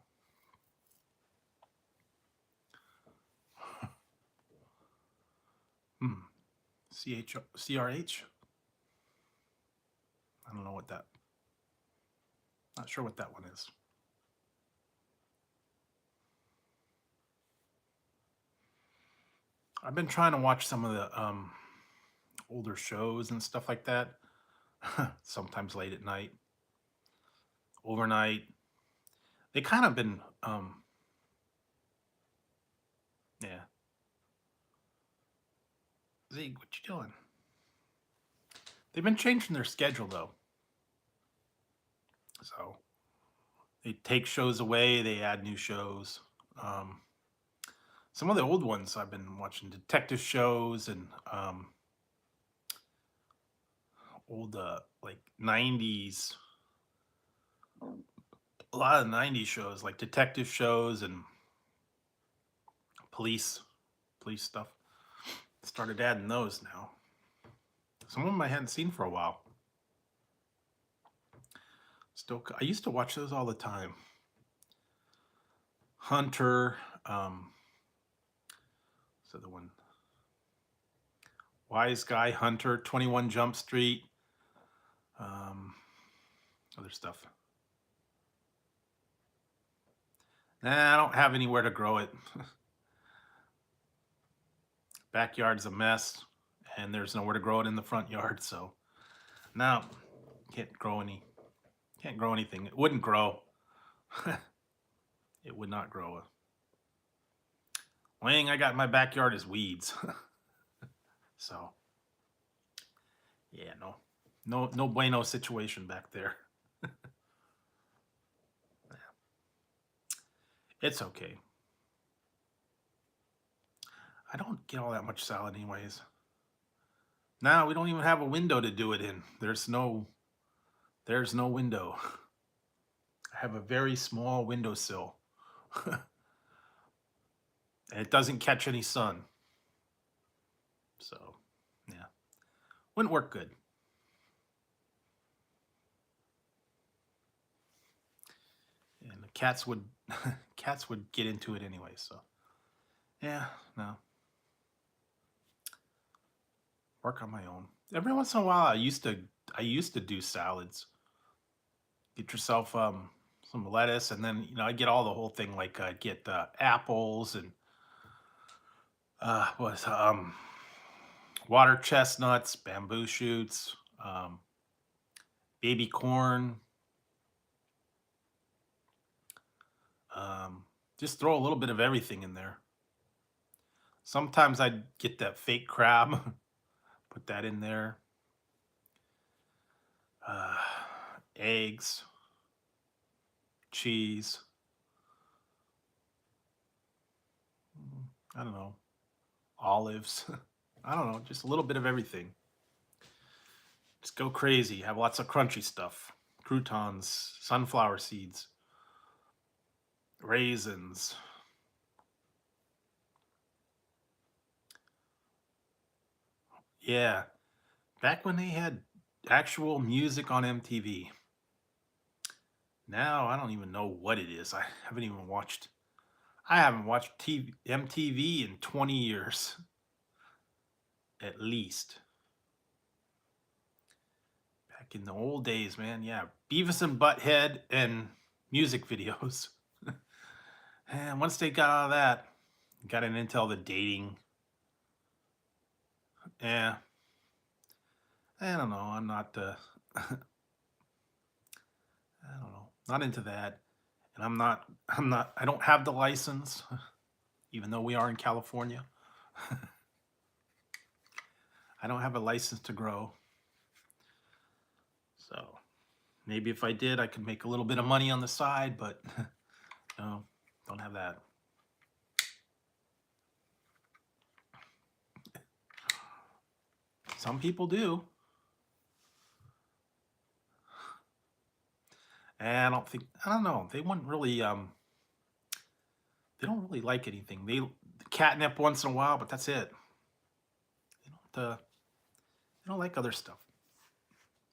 [SPEAKER 1] CRH? I don't know what that. Not sure what that one is. I've been trying to watch some of the older shows and stuff like that. Sometimes late at night, overnight. They kind of been, yeah. Zeke, what you doing? They've been changing their schedule though. So they take shows away, they add new shows. some of the old ones I've been watching, detective shows and old like 90s, a lot of 90s shows like detective shows and police stuff. Started adding those now. Some of them I hadn't seen for a while. I used to watch those all the time. Hunter, so the one, Wise Guy, Hunter, 21 Jump Street, other stuff. Nah, I don't have anywhere to grow it. Backyard's a mess, and there's nowhere to grow it in the front yard, so now can't grow anything. It wouldn't grow. It would not grow. Only thing I got in my backyard is weeds. So yeah, no bueno situation back there. It's okay. I don't get all that much salad anyways. Now we don't even have a window to do it in. There's no window. I have a very small windowsill. And it doesn't catch any sun. So, yeah. Wouldn't work good. And the cats would get into it anyway, so yeah, no. Work on my own. Every once in a while I used to do salads. Get yourself some lettuce, and then I get all the whole thing, like I get apples and was water chestnuts, bamboo shoots, baby corn. Just throw a little bit of everything in there. Sometimes I'd get that fake crab, put that in there. Eggs, cheese. I don't know. Olives. I don't know. Just a little bit of everything. Just go crazy. Have lots of crunchy stuff. Croutons, sunflower seeds, raisins. Yeah. Back when they had actual music on MTV. Now I don't even know what it is. I haven't watched MTV in 20 years. At least. Back in the old days, man. Yeah. Beavis and Butthead and music videos. And once they got out of that, got into all the dating. Yeah. I don't know. I'm not I don't know. Not into that. And I don't have the license, even though we are in California. I don't have a license to grow. So maybe if I did, I could make a little bit of money on the side, but no, don't have that. Some people do. And I don't know. They wouldn't really, they don't really like anything. They catnip once in a while, but that's it. They don't like other stuff,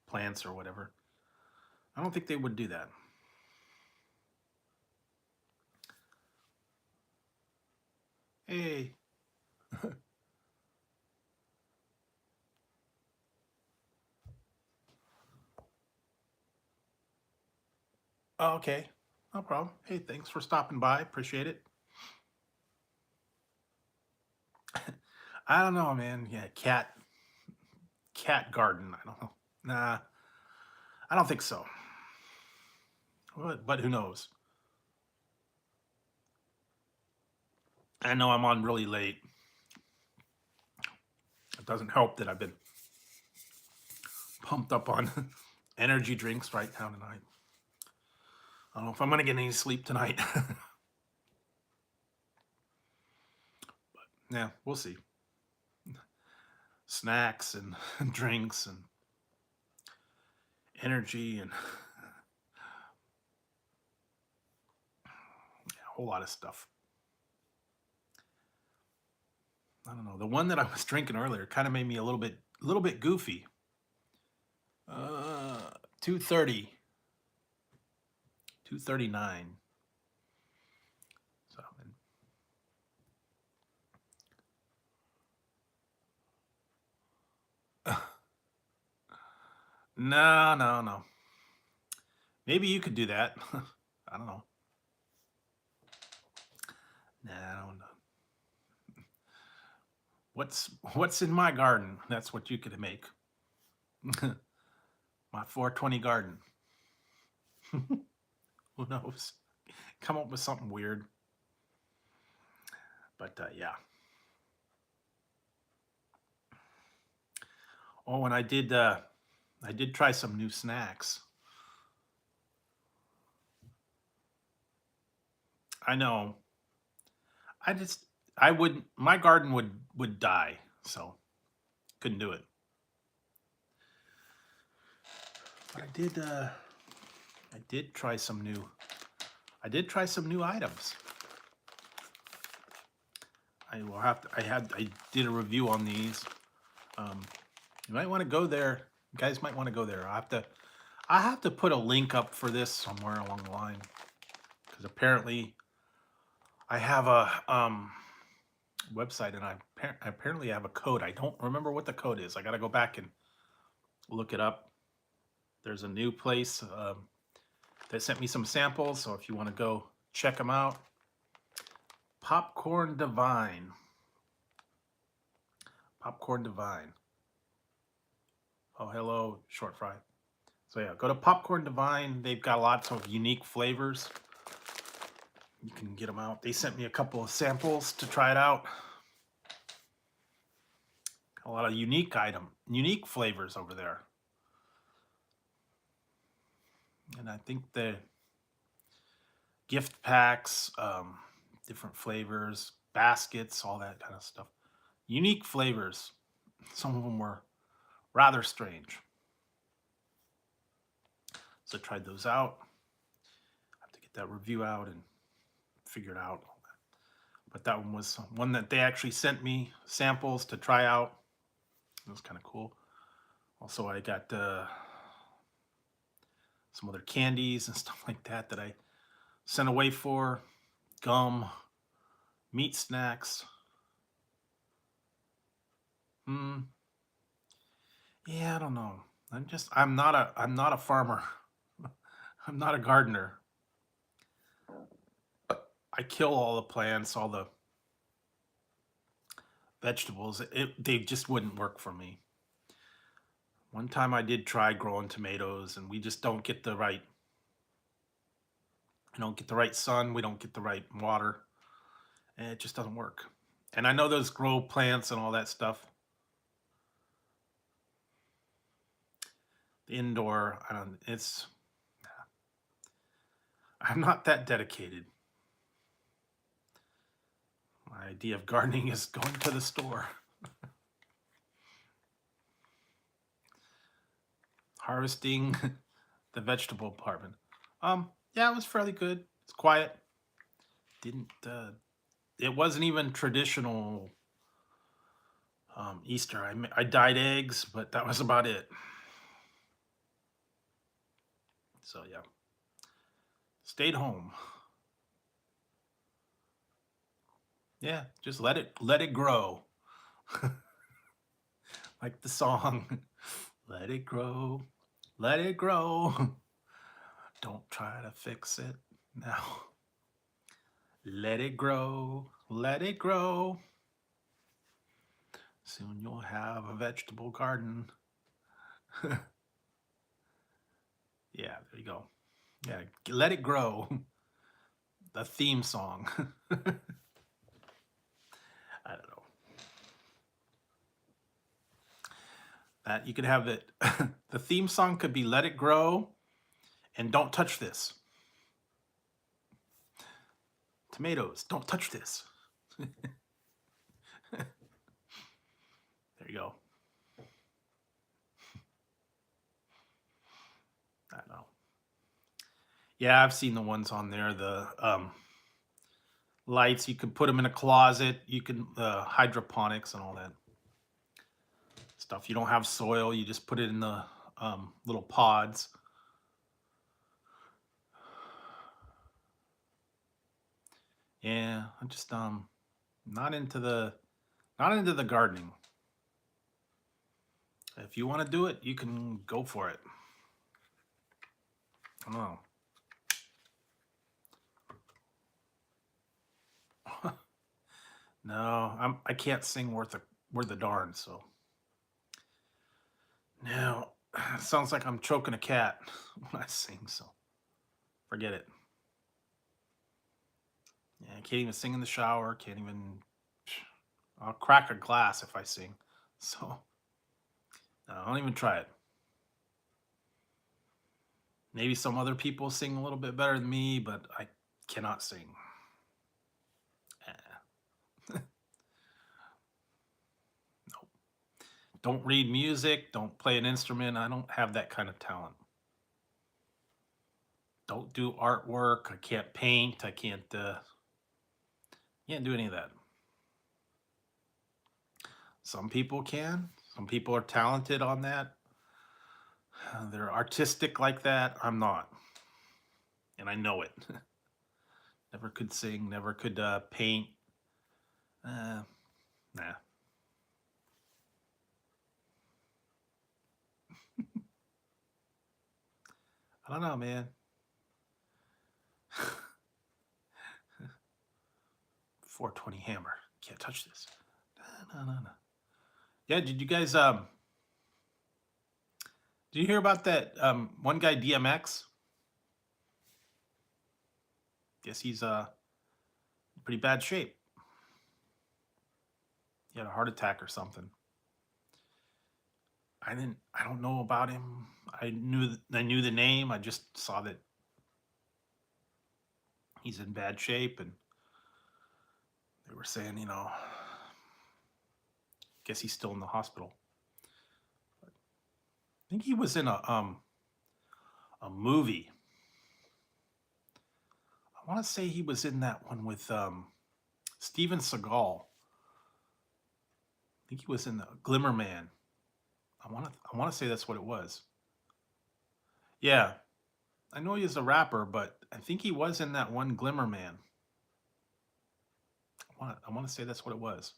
[SPEAKER 1] plants or whatever. I don't think they would do that. Hey. Oh, okay. No problem. Hey, thanks for stopping by. Appreciate it. I don't know, man. Yeah, cat garden. I don't know. Nah, I don't think so. But who knows? I know I'm on really late. It doesn't help that I've been pumped up on energy drinks right now tonight. I don't know if I'm going to get any sleep tonight. Yeah, we'll see. Snacks and drinks and energy and a whole lot of stuff. I don't know. The one that I was drinking earlier kind of made me a little bit goofy. 230, 239. So, no, no, no. Maybe you could do that. I don't know. No, I don't know. What's in my garden? That's what you could make. My 420 garden. Who knows? Come up with something weird. But yeah. Oh, and I did try some new snacks. I know. I just I wouldn't my garden would die, so couldn't do it. But I did try some new items. I did a review on these. You might want to go there. You guys might want to go there. I have to put a link up for this somewhere along the line, because apparently I have a website, and I apparently have a code. I don't remember what the code is. I got to go back and look it up. There's a new place that sent me some samples, so if you want to go check them out. Popcorn Divine. Popcorn Divine. Oh, hello, short fry. So yeah, go to Popcorn Divine. They've got lots of unique flavors. You can get them out. They sent me a couple of samples to try it out. A lot of unique flavors over there. And I think the gift packs, different flavors, baskets, all that kind of stuff. Unique flavors. Some of them were rather strange. So I tried those out. I have to get that review out and figure it out. But that one was one that they actually sent me samples to try out. It was kind of cool. Also, I got some other candies and stuff like that I sent away for. Gum, meat snacks. Yeah, I don't know. I'm not a farmer. I'm not a gardener. I kill all the plants, all the vegetables. They just wouldn't work for me. One time I did try growing tomatoes, and we just don't get the right sun, we don't get the right water, and it just doesn't work. And I know those grow plants and all that stuff. Indoor, I'm not that dedicated. My idea of gardening is going to the store. Harvesting the vegetable department. Yeah, it was fairly good. It's quiet. It wasn't even traditional Easter. I dyed eggs, but that was about it. So yeah, stayed home. Yeah, just let it grow. Like the song, let it grow, let it grow. Don't try to fix it now. Let it grow, let it grow. Soon you'll have a vegetable garden. Yeah, there you go. Yeah, let it grow. The theme song. I don't know. That you could have it. The theme song could be "Let It Grow" and "Don't Touch This." Tomatoes, don't touch this. you go. I don't know. Yeah, I've seen the ones on there. The lights, you can put them in a closet. You can hydroponics and all that stuff. You don't have soil. You just put it in the little pods. Yeah, I'm just not into the gardening. If you want to do it, you can go for it. I don't know. No, I can't sing worth a darn. So no, it sounds like I'm choking a cat when I sing. So forget it. Yeah, I can't even sing in the shower. Can't even. I'll crack a glass if I sing. So no, I don't even try it. Maybe some other people sing a little bit better than me, but I cannot sing. Nope. Don't read music. Don't play an instrument. I don't have that kind of talent. Don't do artwork. I can't paint. I can't do any of that. Some people can. Some people are talented on that. They're artistic like that. I'm not. And I know it. Never could sing, never could paint. Nah. I don't know, man. 420 hammer. Can't touch this. No. Yeah, did you guys did you hear about that one guy DMX? Guess he's pretty bad shape. He had a heart attack or something. I don't know about him. I knew the name. I just saw that he's in bad shape, and they were saying, guess he's still in the hospital. I think he was in a movie. I want to say he was in that one with Steven Seagal. I think he was in the Glimmer Man. I want to say that's what it was. Yeah, I know he's a rapper, but I think he was in that one Glimmer Man. I want to say that's what it was.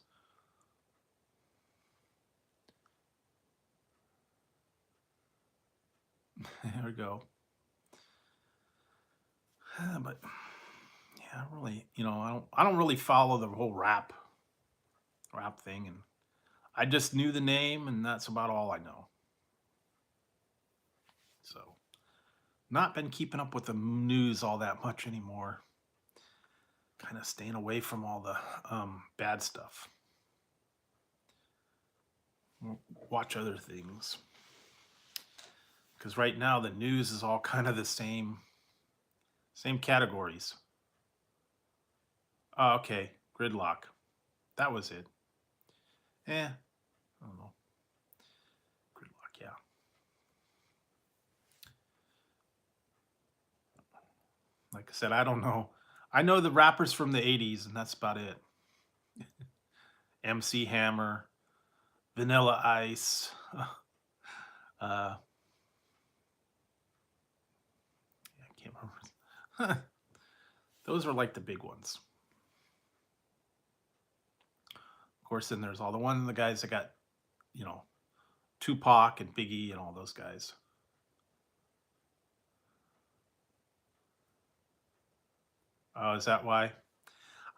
[SPEAKER 1] There we go. But yeah, really, I don't really follow the whole rap thing, and I just knew the name, and that's about all I know. So, not been keeping up with the news all that much anymore. Kind of staying away from all the bad stuff. Watch other things. Because right now the news is all kind of the same categories. Oh, okay, gridlock. That was it. I don't know. Gridlock, yeah. Like I said, I don't know. I know the rappers from the 80s, and that's about it. MC Hammer, Vanilla Ice. I can't remember. Those are like the big ones. Of course, then there's all the guys that got, Tupac and Biggie and all those guys. Oh, is that why?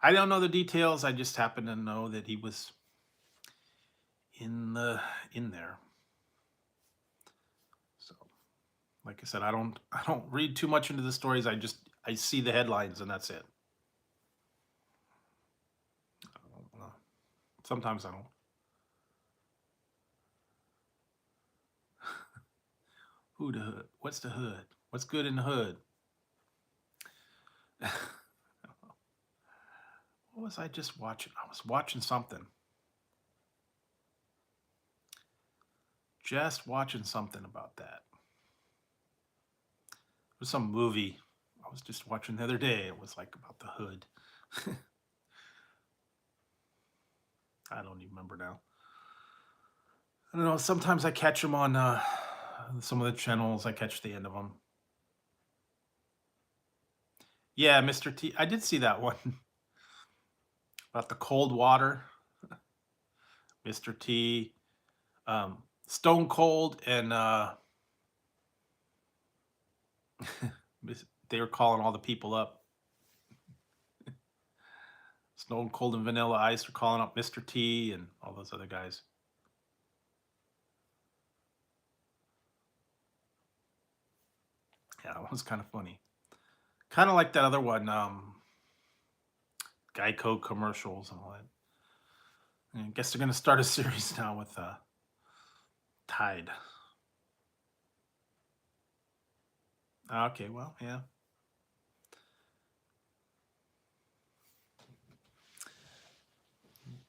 [SPEAKER 1] I don't know the details. I just happen to know that he was in there. So, like I said, I don't read too much into the stories. I see the headlines and that's it. I don't know. Sometimes I don't. Who the hood? What's the hood? What's good in the hood? What was I just watching? I was watching something. just watching something about that. It was some movie I was just watching the other day. It was like about the hood. I don't even remember now. I don't know. Sometimes I catch them on some of the channels. I catch the end of them. Yeah, Mr. T. I did see that one about the cold water. Mr. T, Stone Cold, and they were calling all the people up. Stone Cold and Vanilla Ice were calling up Mr. T and all those other guys. Yeah, that was kind of funny. Kind of like that other one, Geico commercials and all that. And I guess they're going to start a series now with Tide. Okay, well, yeah.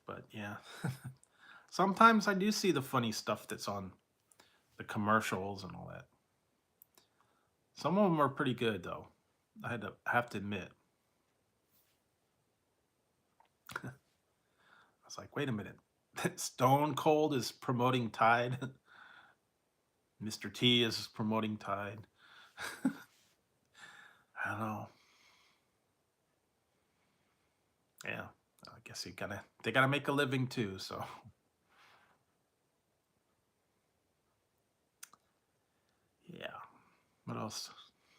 [SPEAKER 1] But yeah, sometimes I do see the funny stuff that's on the commercials and all that. Some of them are pretty good, though. I have to admit. I was like, wait a minute. Stone Cold is promoting Tide. Mr. T is promoting Tide. I don't know. Yeah, I guess they gotta make a living too. So yeah. What else?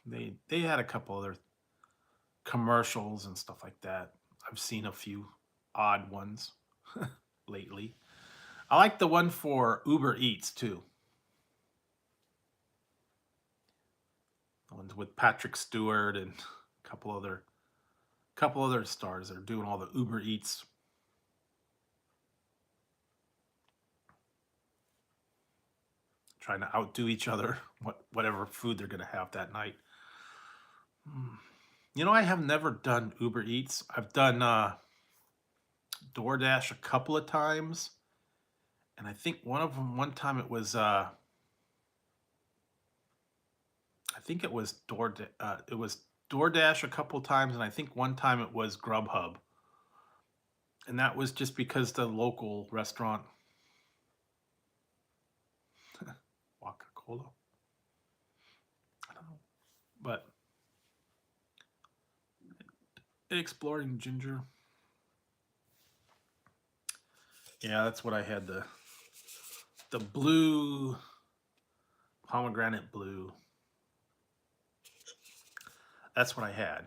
[SPEAKER 1] They had a couple other commercials and stuff like that. I've seen a few odd ones lately. I like the one for Uber Eats too. The ones with Patrick Stewart and a couple other stars that are doing all the Uber Eats. Trying to outdo each other, whatever food they're gonna have that night. You know, I have never done Uber Eats. I've done DoorDash a couple of times, and I think one time it was I think it was DoorDash a couple of times, and I think one time it was Grubhub, and that was just because the local restaurant Coca-Cola. I don't know, but exploring ginger. Yeah, that's what I had. The blue pomegranate blue. That's what I had.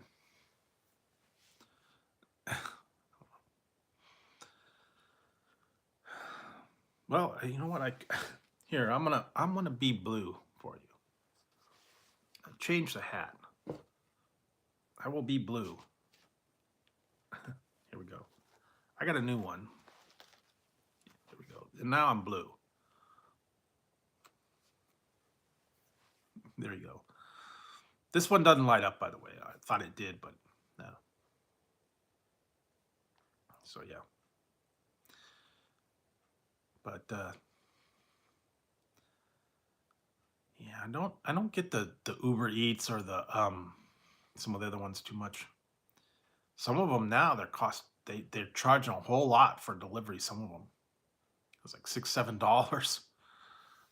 [SPEAKER 1] Well, you know what? Here I'm gonna be blue for you. Change the hat. I will be blue. Here we go. I got a new one. Here we go. And now I'm blue. There you go. This one doesn't light up, by the way. I thought it did, but no. So yeah. But yeah, I don't get the Uber Eats or the some of the other ones too much. Some of them now they're charging a whole lot for delivery. Some of them it's like $6-7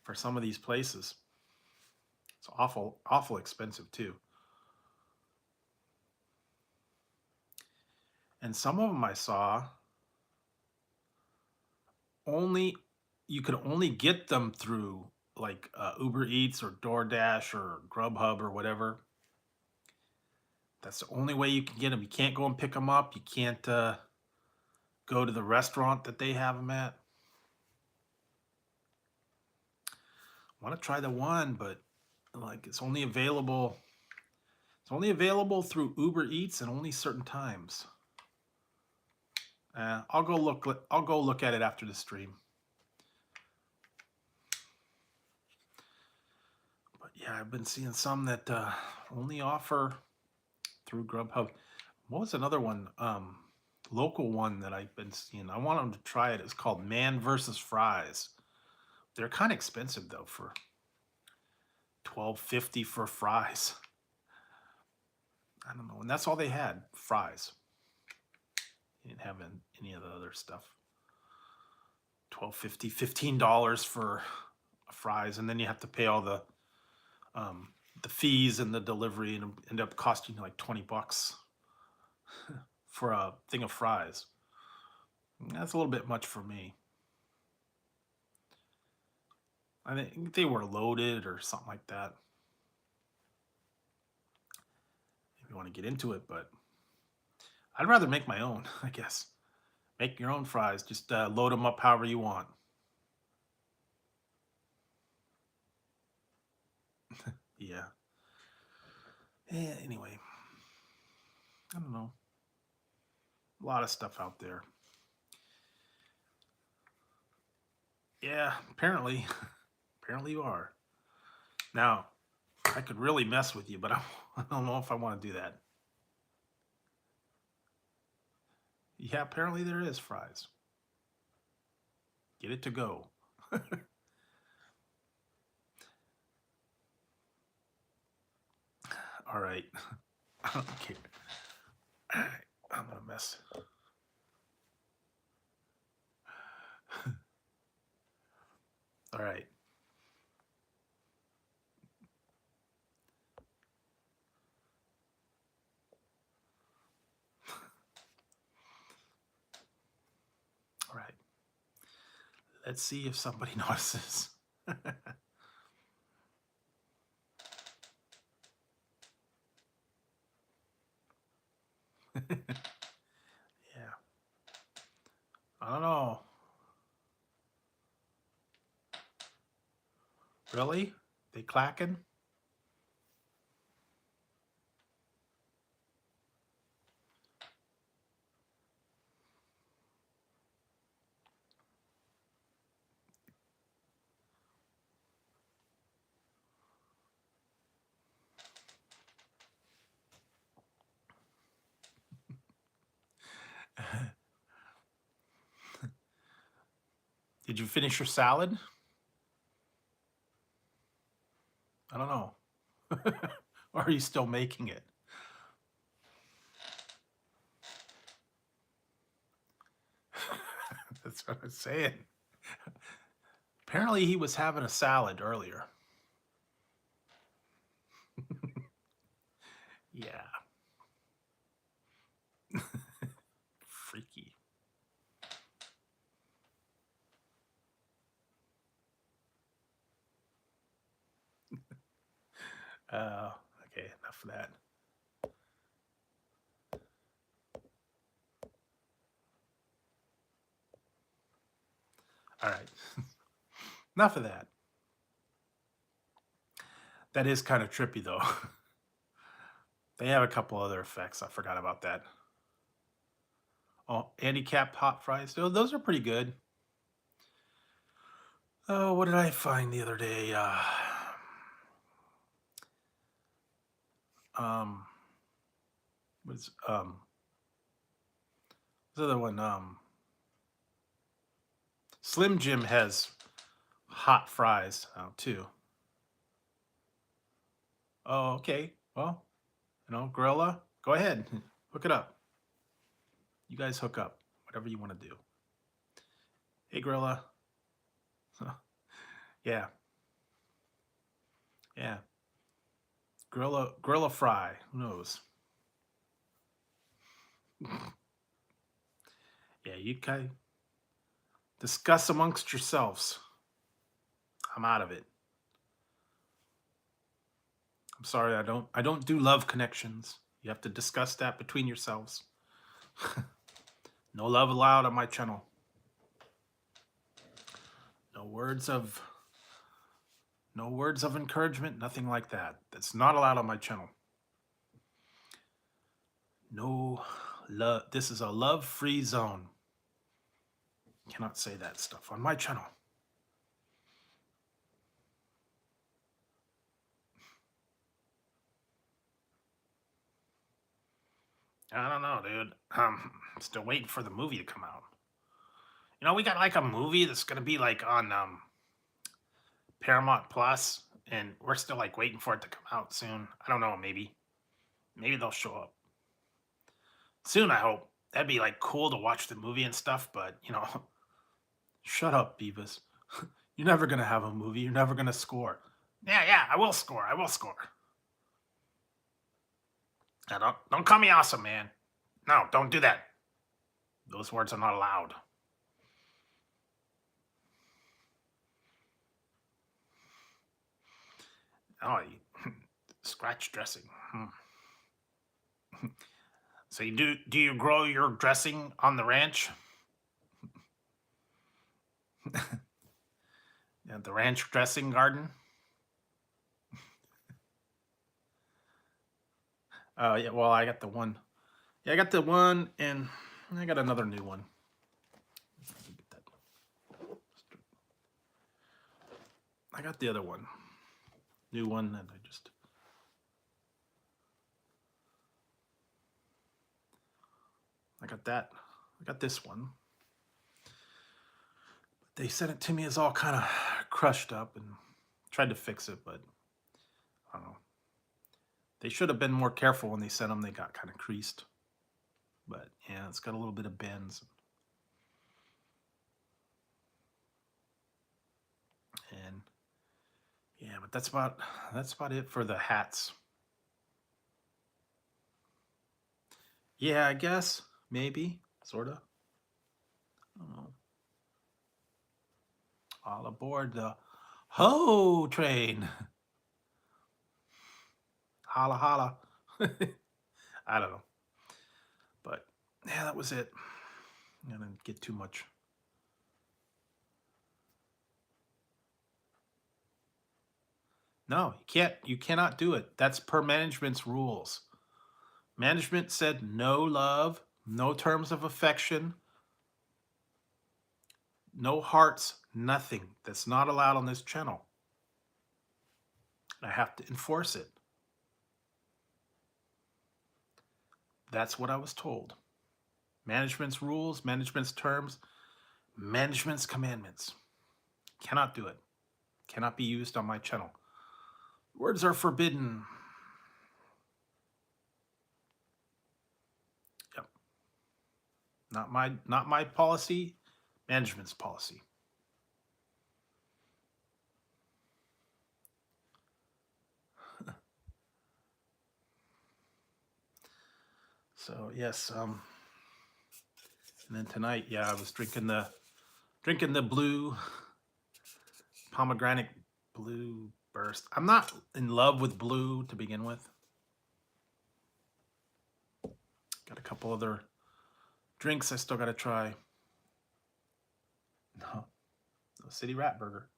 [SPEAKER 1] for some of these places. It's awful expensive too. And some of them I saw you could only get them through like Uber Eats or DoorDash or Grubhub or whatever. That's the only way you can get them. You can't go and pick them up. You can't go to the restaurant that they have them at. I want to try the one, but like it's only available through Uber Eats and only certain times. I'll go look at it after the stream. But yeah, I've been seeing some that only offer through Grubhub. What was another one? Local one that I've been seeing. I want them to try it. It's called Man versus Fries. They're kind of expensive though for $12.50 for fries. I don't know, and that's all they had, fries. They didn't have any of the other stuff. $12.50, $15 for fries, and then you have to pay all the fees and the delivery, and it end up costing you like $20 for a thing of fries. That's a little bit much for me. I think they were loaded or something like that. If you want to get into it, but I'd rather make my own, I guess. Make your own fries. Just load them up however you want. Yeah. Anyway, I don't know. A lot of stuff out there. Yeah, apparently. Apparently you are. Now, I could really mess with you, but I don't know if I want to do that. Yeah, apparently there is fries. Get it to go. All right. I don't care. All right. I'm going to mess. All right. All right. Let's see if somebody notices. Yeah. I don't know. Really? They clacking? Did you finish your salad? I don't know. Or are you still making it? That's what I'm saying. Apparently he was having a salad earlier. Yeah. Freaky. Okay, enough of that. All right. Enough of that. That is kind of trippy, though. They have a couple other effects. I forgot about that. Oh, handicapped hot fries. Oh, those are pretty good. Oh, what did I find the other day? Was the other one? Slim Jim has hot fries now too. Oh, okay. Well, Gorilla, go ahead, hook it up. You guys hook up, whatever you want to do. Hey, Gorilla. Yeah, yeah. Gorilla fry. Who knows? Yeah, you guys discuss amongst yourselves. I'm out of it. I'm sorry, I don't do love connections. You have to discuss that between yourselves. No love allowed on my channel. No words of encouragement, nothing like that. That's not allowed on my channel. No love. This is a love-free zone. Cannot say that stuff on my channel. I don't know, dude. Still waiting for the movie to come out. We got like a movie that's gonna be like on Paramount Plus, and we're still like waiting for it to come out soon. I don't know, maybe they'll show up soon. I hope. That'd be like cool to watch the movie and stuff, but shut up, Beavis. You're never gonna have a movie. You're never gonna score. Yeah, I will score. I will score. Now, don't call me awesome, man. No, don't do that. Those words are not allowed. Oh, scratch dressing. So do you grow your dressing on the ranch? Yeah, the ranch dressing garden? Yeah, well, I got the one. Yeah, I got the one, and I got another new one. I got the other one. New one, and I got that. I got this one. They sent it to me as all kind of crushed up, and tried to fix it, but I don't know. They should have been more careful when they sent them. They got kind of creased. But yeah, it's got a little bit of bends. And yeah, but that's about it for the hats. Yeah, I guess. Maybe. Sorta. I don't know. All aboard the Ho train. Holla holla. I don't know. But yeah, that was it. I didn't get too much. No, you cannot do it. That's per management's rules. Management said no love, no terms of affection, no hearts, nothing. That's not allowed on this channel. I have to enforce it. That's what I was told. Management's rules, management's terms, management's commandments. Cannot do it. Cannot be used on my channel. Words are forbidden. Yep. Not my policy, management's policy. So yes, and then tonight, yeah, I was drinking the blue pomegranate blue burst. I'm not in love with blue to begin with. Got a couple other drinks I still got to try. No City Rat Burger.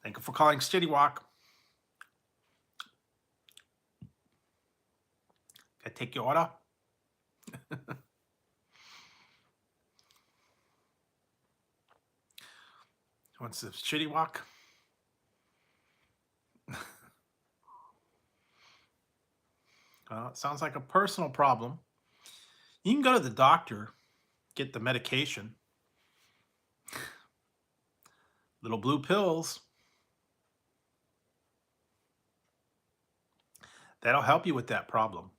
[SPEAKER 1] Thank you for calling City Walk. Can I take your order? What's the City Walk? Well, it sounds like a personal problem. You can go to the doctor, get the medication. Little blue pills. That'll help you with that problem.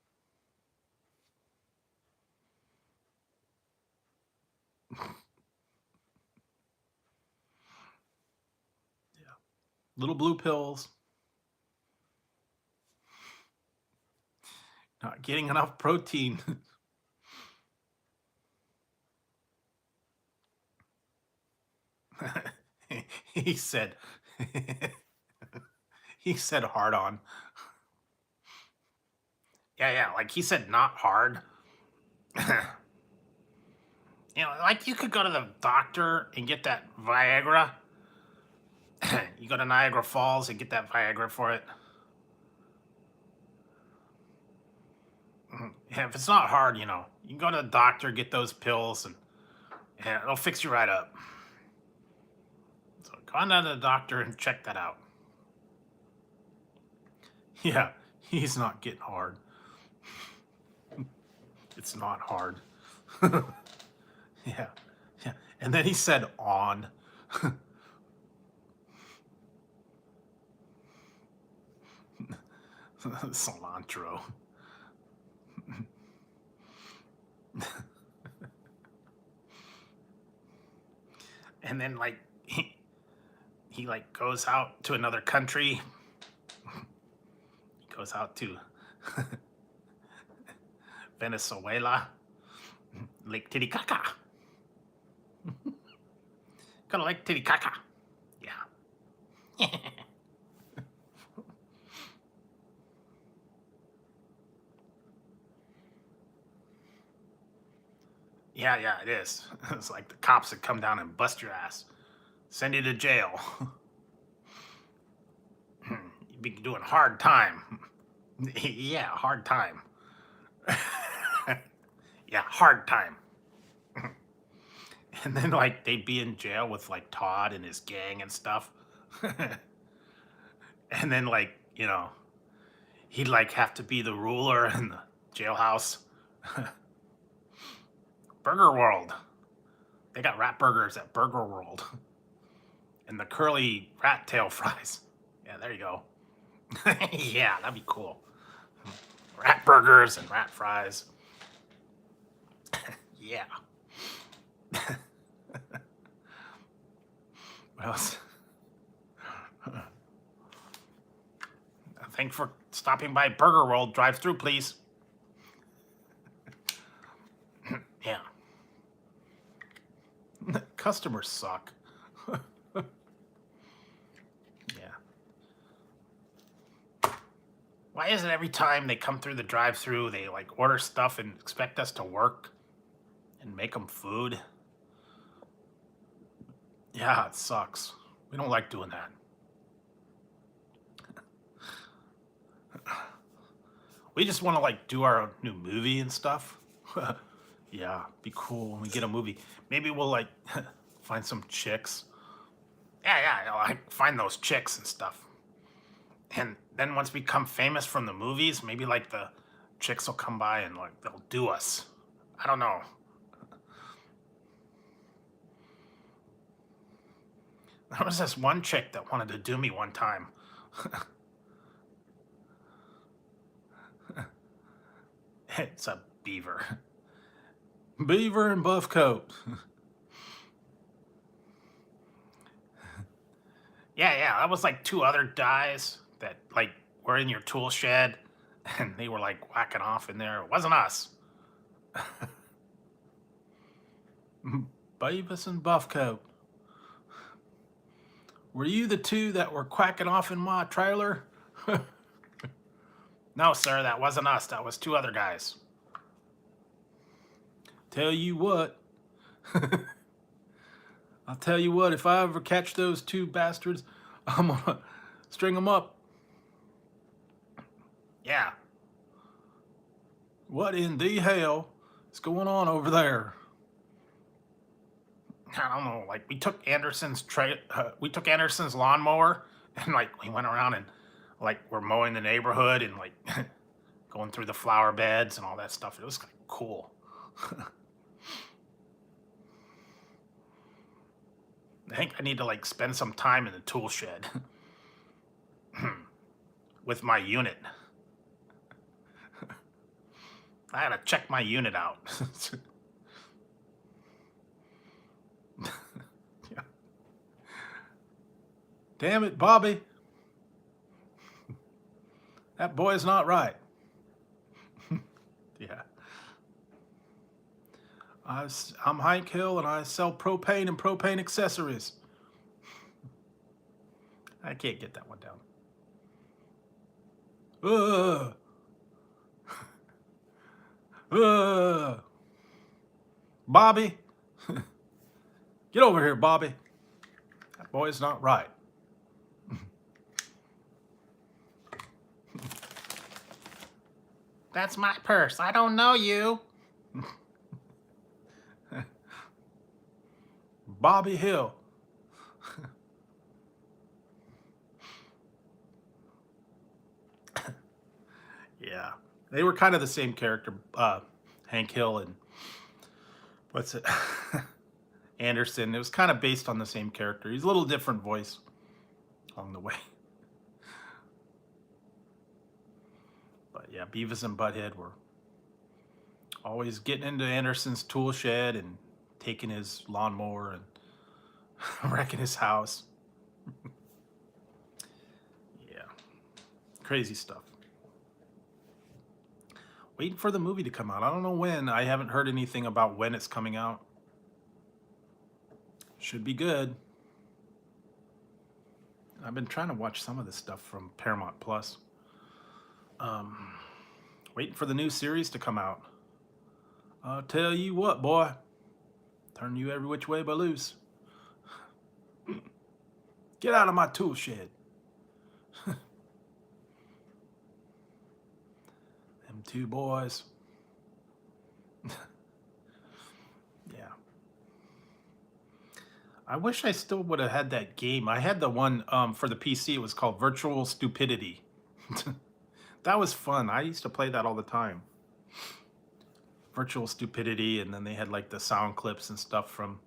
[SPEAKER 1] Yeah. Little blue pills. Not getting enough protein. He said he said hard on. Yeah, like he said not hard. Like you could go to the doctor and get that Viagra. You go to Niagara Falls and get that Viagra for it. Yeah, if it's not hard, you can go to the doctor, get those pills, and yeah, it'll fix you right up. So go on to the doctor and check that out. Yeah, he's not getting hard. It's not hard. Yeah. Yeah. And then he said on. Cilantro. And then like he like goes out to another country. He goes out to Venezuela. Lake Titicaca. Go to Lake Titicaca. Yeah. Yeah, yeah, it is. It's like the cops that come down and bust your ass, send you to jail. You'd be doing hard time. Yeah, hard time. Yeah, hard time. And then like they'd be in jail with like Todd and his gang and stuff. And then like, he'd like have to be the ruler in the jailhouse. Burger World. They got rat burgers at Burger World. And the curly rat tail fries. Yeah, there you go. Yeah, that'd be cool. Rat burgers and rat fries. Yeah. What else? Thanks for stopping by Burger World. Drive through, please. Yeah. Customers suck. Yeah. Why is it every time they come through the drive-through, they like order stuff and expect us to work and make them food? Yeah, it sucks. We don't like doing that. We just want to like do our new movie and stuff. Yeah, be cool when we get a movie. Maybe we'll like find some chicks. Yeah, like find those chicks and stuff. And then once we become famous from the movies, maybe like the chicks will come by and like they'll do us. I don't know. There was this one chick that wanted to do me one time. It's a beaver. Beaver and buff coat. Yeah, that was like two other guys that like were in your tool shed and they were like whacking off in there. It wasn't us. Beavis and Buffcoat. Were you the two that were quacking off in my trailer? No, sir, that wasn't us. That was two other guys. Tell you what. I'll tell you what, if I ever catch those two bastards, I'm gonna string them up. Yeah. What in the hell is going on over there? I don't know. Like we took Anderson's lawnmower and like we went around and like we're mowing the neighborhood and like going through the flower beds and all that stuff. It was kind of cool. I think I need to like spend some time in the tool shed with my unit. I gotta check my unit out. Yeah. Damn it, Bobby. That boy's not right. Yeah. I'm Hank Hill and I sell propane and propane accessories. I can't get that one down. Bobby. Get over here, Bobby. That boy's not right. That's my purse. I don't know you. Bobby Hill. Yeah. They were kind of the same character, Hank Hill and what's it? Anderson. It was kind of based on the same character. He's a little different voice along the way. But yeah, Beavis and Butthead were always getting into Anderson's tool shed and taking his lawnmower and wrecking his house. Yeah, crazy stuff. Waiting for the movie to come out. I don't know when. I haven't heard anything about when it's coming out. Should be good. I've been trying to watch some of this stuff from Paramount Plus. Waiting for the new series to come out. I'll tell you what, boy. Turn you every which way but loose. Get out of my tool shed. Them two boys. Yeah. I wish I still would have had that game. I had the one for the PC. It was called Virtual Stupidity. That was fun. I used to play that all the time. Virtual Stupidity, and then they had like the sound clips and stuff from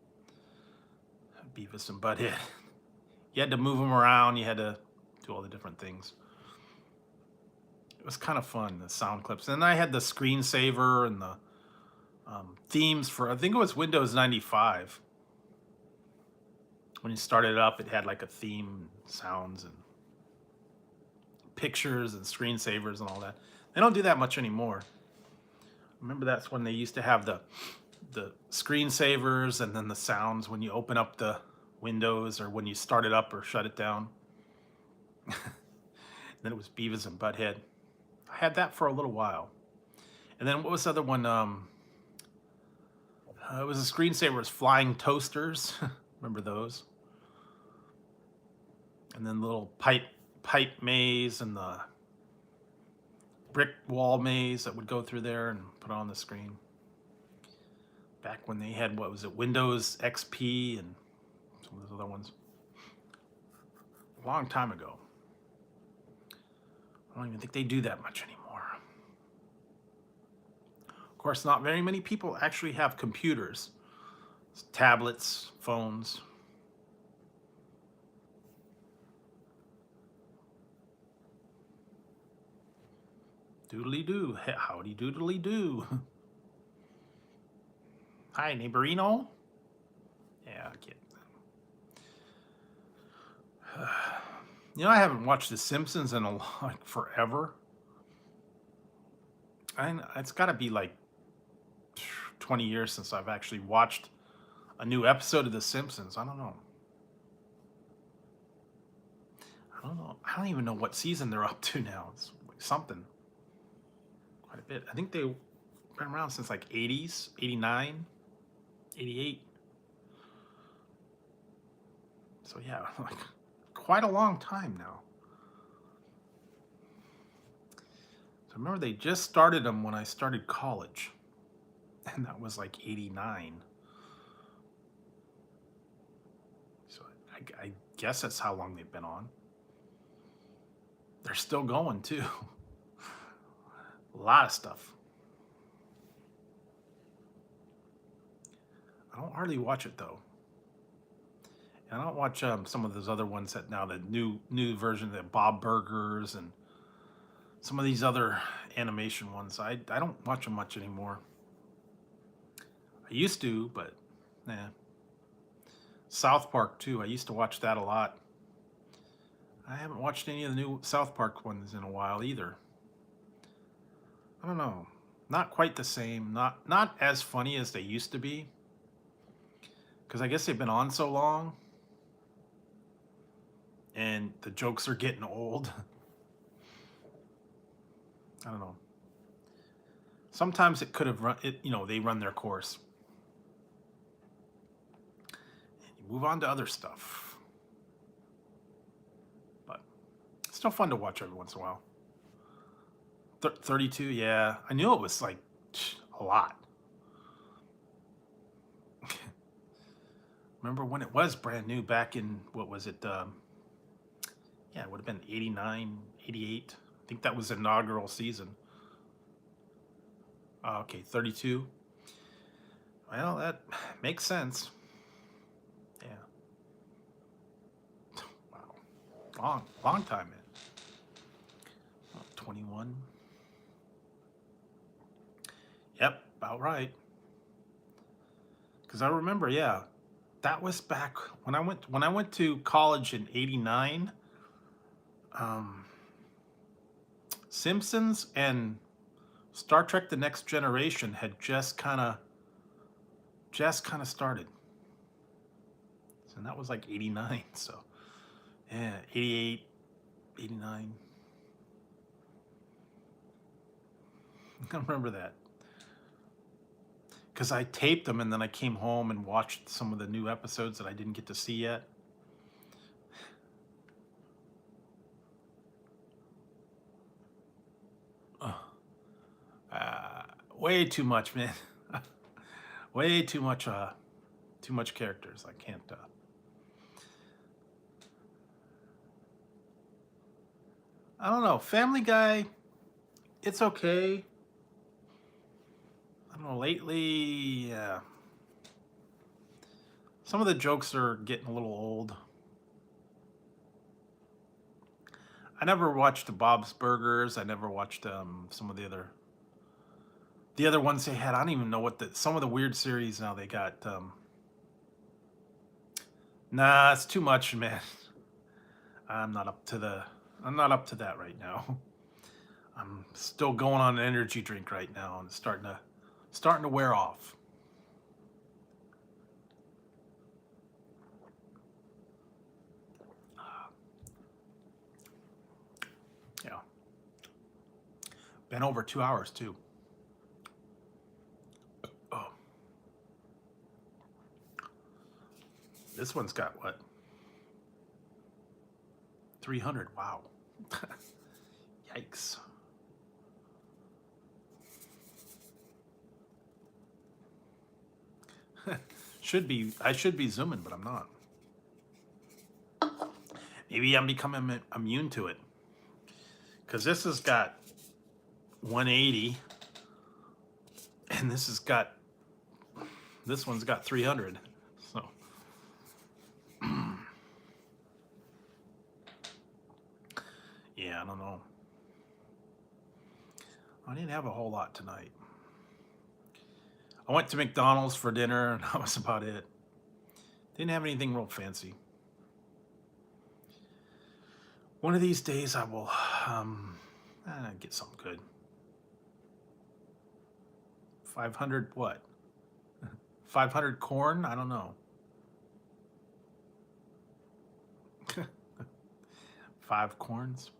[SPEAKER 1] Beavis and Butthead. You had to move them around. You had to do all the different things. It was kind of fun, the sound clips. And I had the screensaver and the themes for, I think it was Windows 95. When you started it up, it had like a theme, sounds, and pictures and screensavers and all that. They don't do that much anymore. Remember, that's when they used to have the screensavers and then the sounds when you open up the Windows or when you start it up or shut it down. Then it was Beavis and Butthead. I had that for a little while. And then what was the other one? It was a screensaver. It was Flying Toasters. Remember those? And then the little pipe maze and the brick wall maze that would go through there and put on the screen. Back when they had, what was it, Windows XP and some of those other ones. A long time ago. I don't even think they do that much anymore. Of course, not very many people actually have computers. It's tablets, phones. Doodly-doo. Howdy doodly-doo. Hi, neighborino. Yeah, I get that. You know, I haven't watched The Simpsons in like forever. It's got to be like 20 years since I've actually watched a new episode of The Simpsons. I don't know. I don't even know what season they're up to now. It's like something. Quite a bit. I think they've been around since like 80s, 89, 88. So yeah, like quite a long time now. So remember, they just started them when I started college. And that was like 89. So I guess that's how long they've been on. They're still going too. A lot of stuff. I don't hardly watch it though. And I don't watch some of those other ones that now, the new version, the Bob Burgers and some of these other animation ones. I don't watch them much anymore. I used to, but nah. South Park too. I used to watch that a lot. I haven't watched any of the new South Park ones in a while either. I don't know. Not quite the same. Not as funny as they used to be. Because I guess they've been on so long. And the jokes are getting old. I don't know. Sometimes it could have run, they run their course. And you move on to other stuff. But it's still fun to watch every once in a while. 32, yeah. I knew it was like a lot. Remember when it was brand new back in, what was it? Yeah, it would have been 89, 88. I think that was the inaugural season. Okay, 32. Well, that makes sense. Yeah. Wow. Long time, man. 21. Yep, about right. Because I remember, yeah, that was back when I went to college in '89. Um, Simpsons and Star Trek: The Next Generation had just kind of started, and that was like '89. So yeah, '88, '89. I remember that because I taped them and then I came home and watched some of the new episodes that I didn't get to see yet. Uh, Way too much, man. Way too much. Too much characters. I can't. I don't know. Family Guy. It's okay. I don't know. Lately, yeah. Some of the jokes are getting a little old. I never watched Bob's Burgers. I never watched some of the other ones they had. I don't even know what some of the weird series now they got. Nah, it's too much, man. I'm not up to the. I'm not up to that right now. I'm still going on an energy drink right now, and it's starting to wear off. Yeah, been over 2 hours too. Oh, this one's got what? 300. Wow. Yikes. I should be zooming, but I'm not. Maybe I'm becoming immune to it. Because this has got 180, and this one's got 300. So, yeah, I don't know. I didn't have a whole lot tonight. I went to McDonald's for dinner, and that was about it. Didn't have anything real fancy. One of these days, I will get something good. 500 what? 500 corn? I don't know. 5 corns?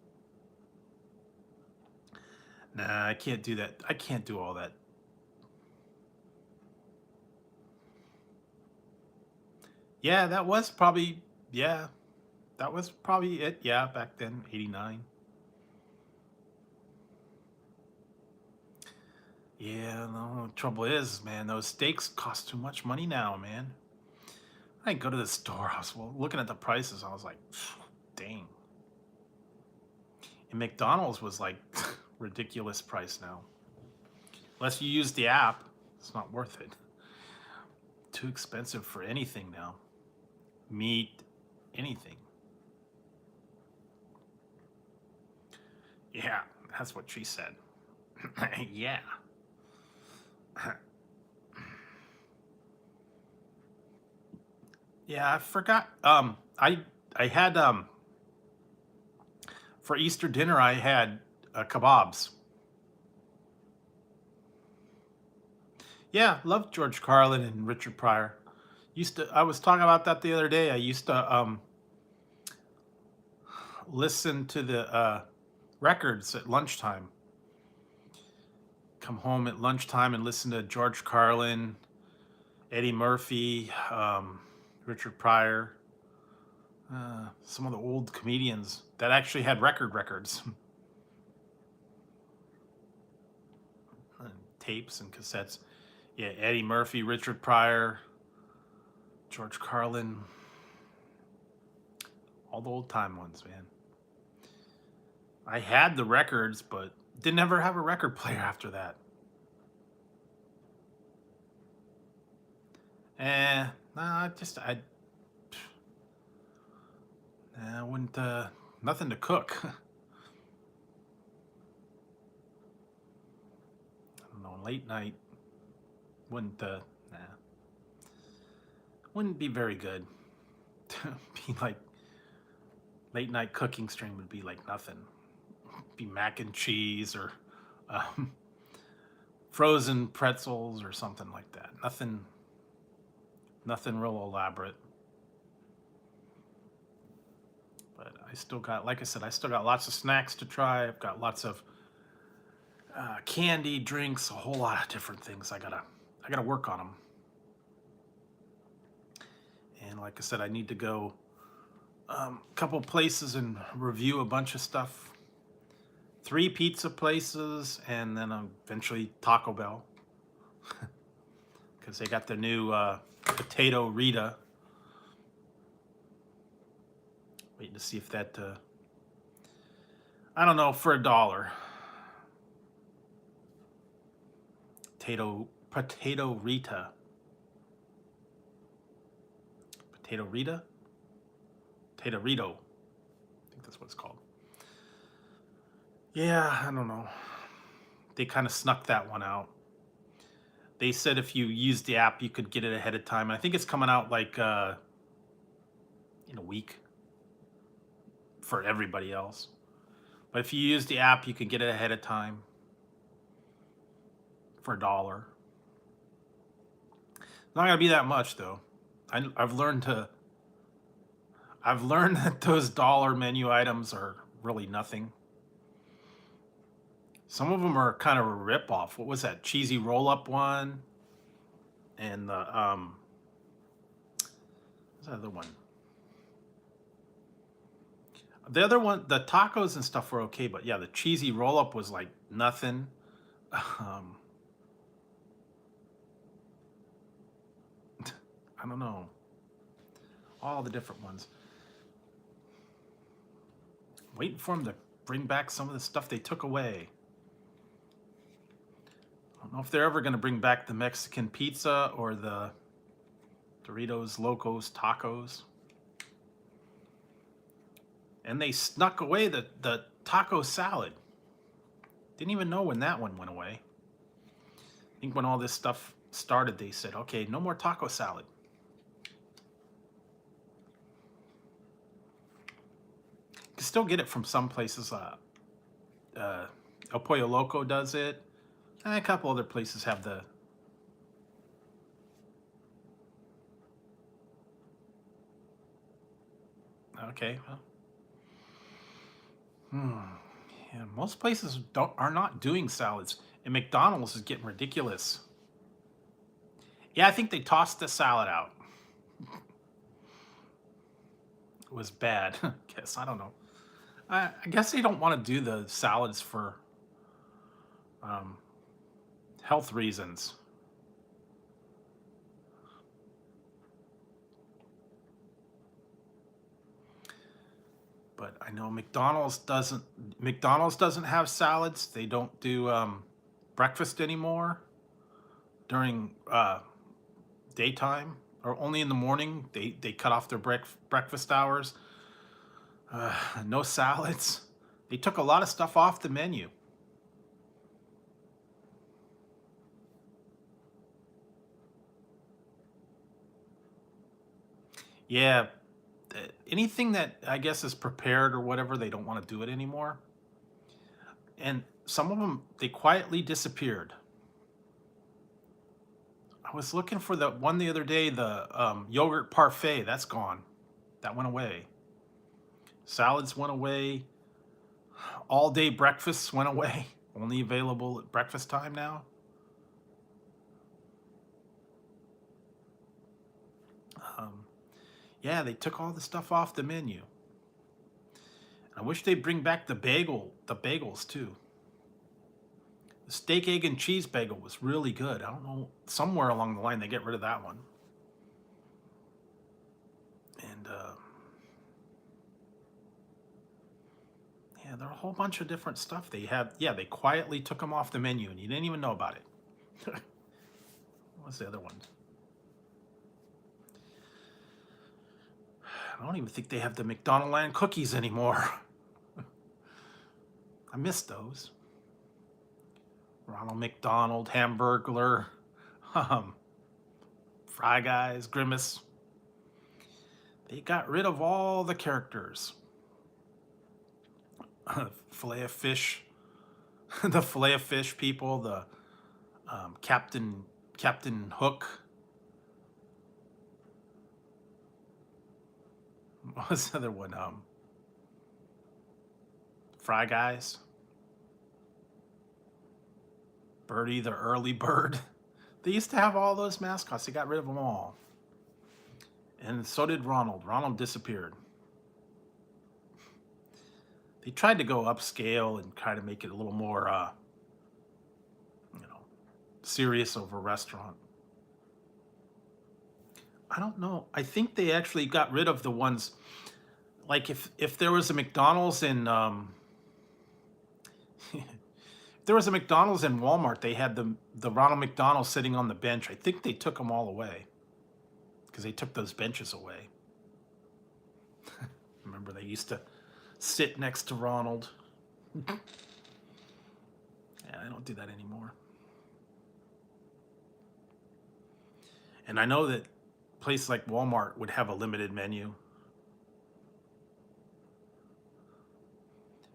[SPEAKER 1] Nah, I can't do that. I can't do all that. Yeah, that was probably it. Yeah, back then, '89. Yeah, no, trouble is, man, those steaks cost too much money now, man. I go to the store, I was looking at the prices, I was like, dang. And McDonald's was like ridiculous price now. Unless you use the app, it's not worth it. Too expensive for anything now. Meat, anything. Yeah, that's what she said. Yeah. Yeah, I forgot. I had for Easter dinner I had kebabs. Yeah, loved George Carlin and Richard Pryor. I was talking about that the other day. I used to listen to the records at lunchtime. Come home at lunchtime and listen to George Carlin, Eddie Murphy, Richard Pryor, some of the old comedians that actually had records, and tapes and cassettes. Yeah, Eddie Murphy, Richard Pryor, George Carlin, all the old time ones, man. I had the records, but didn't ever have a record player after that. Nah, I wouldn't, nothing to cook. I don't know, late night wouldn't, nah, wouldn't be very good. Be like, late night cooking stream would be like nothing. Be mac and cheese or um, frozen pretzels or something like that. Nothing real elaborate. But I still got, like I said, I still got lots of snacks to try. I've got lots of candy, drinks, a whole lot of different things. I gotta work on them. And like I said, I need to go a couple places and review a bunch of stuff. 3 pizza places, and then eventually Taco Bell, because they got the new potato Rita. Waiting to see if that, I don't know, for $1. Potato Rita. Potato Rita? Potato Rito. I think that's what it's called. Yeah, I don't know. They kind of snuck that one out. They said if you use the app, you could get it ahead of time. I think it's coming out like in a week for everybody else. But if you use the app, you can get it ahead of time for $1. It's not gonna be that much though. I've learned that those dollar menu items are really nothing. Some of them are kind of a ripoff. What was that cheesy roll-up one? And the what's the other one? The other one, the tacos and stuff were okay, but yeah, the cheesy roll-up was like nothing. I don't know. All the different ones. Waiting for them to bring back some of the stuff they took away. I don't know if they're ever going to bring back the Mexican pizza or the Doritos Locos Tacos. And they snuck away the taco salad. Didn't even know when that one went away. I think when all this stuff started, they said, okay, no more taco salad. You can still get it from some places. El Pollo Loco does it. And a couple other places have the... Okay, well... Yeah, most places are not doing salads. And McDonald's is getting ridiculous. Yeah, I think they tossed the salad out. It was bad. Guess, I don't know. I guess they don't want to do the salads for health reasons. But I know McDonald's doesn't have salads. They don't do breakfast anymore during daytime, or only in the morning. They cut off their breakfast hours. No salads. They took a lot of stuff off the menu. Yeah, anything that I guess is prepared or whatever, they don't want to do it anymore. And some of them, they quietly disappeared. I was looking for the one the other day, the yogurt parfait. That's gone. That went away. Salads went away. All day breakfasts went away. Only available at breakfast time now. Yeah, they took all the stuff off the menu. I wish they'd bring back the bagels too. The steak, egg, and cheese bagel was really good. I don't know, somewhere along the line they get rid of that one. And yeah, there are a whole bunch of different stuff they have. Yeah, they quietly took them off the menu and you didn't even know about it. What's the other one? I don't even think they have the McDonald Land cookies anymore. I miss those. Ronald McDonald, Hamburglar, Fry Guys, Grimace. They got rid of all the characters. Filet of fish, the filet of fish people, the Captain Hook. What was the other one? Fry Guys. Birdie the early bird. They used to have all those mascots. They got rid of them all. And so did Ronald. Ronald disappeared. They tried to go upscale and try to make it a little more, serious of a restaurant. I don't know. I think they actually got rid of the ones, like if there was a McDonald's in, if there was a McDonald's in Walmart, they had the Ronald McDonald sitting on the bench. I think they took them all away because they took those benches away. Remember, they used to sit next to Ronald. Yeah, I don't do that anymore. And I know that places like Walmart would have a limited menu.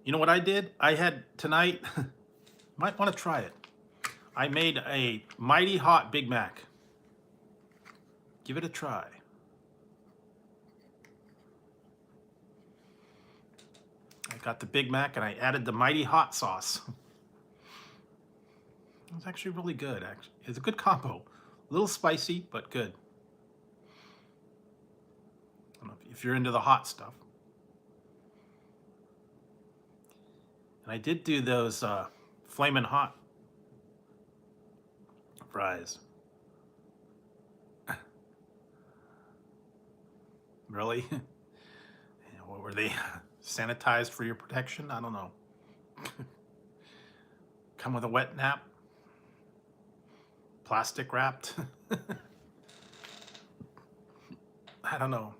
[SPEAKER 1] You know what I did? I had tonight, might want to try it. I made a mighty hot Big Mac. Give it a try. I got the Big Mac and I added the mighty hot sauce. It was actually really good. Actually, it's a good combo. A little spicy, but good. I don't know if you're into the hot stuff. And I did do those flamin' hot fries. Really? What were they? Sanitized for your protection? I don't know. Come with a wet nap? Plastic wrapped? I don't know.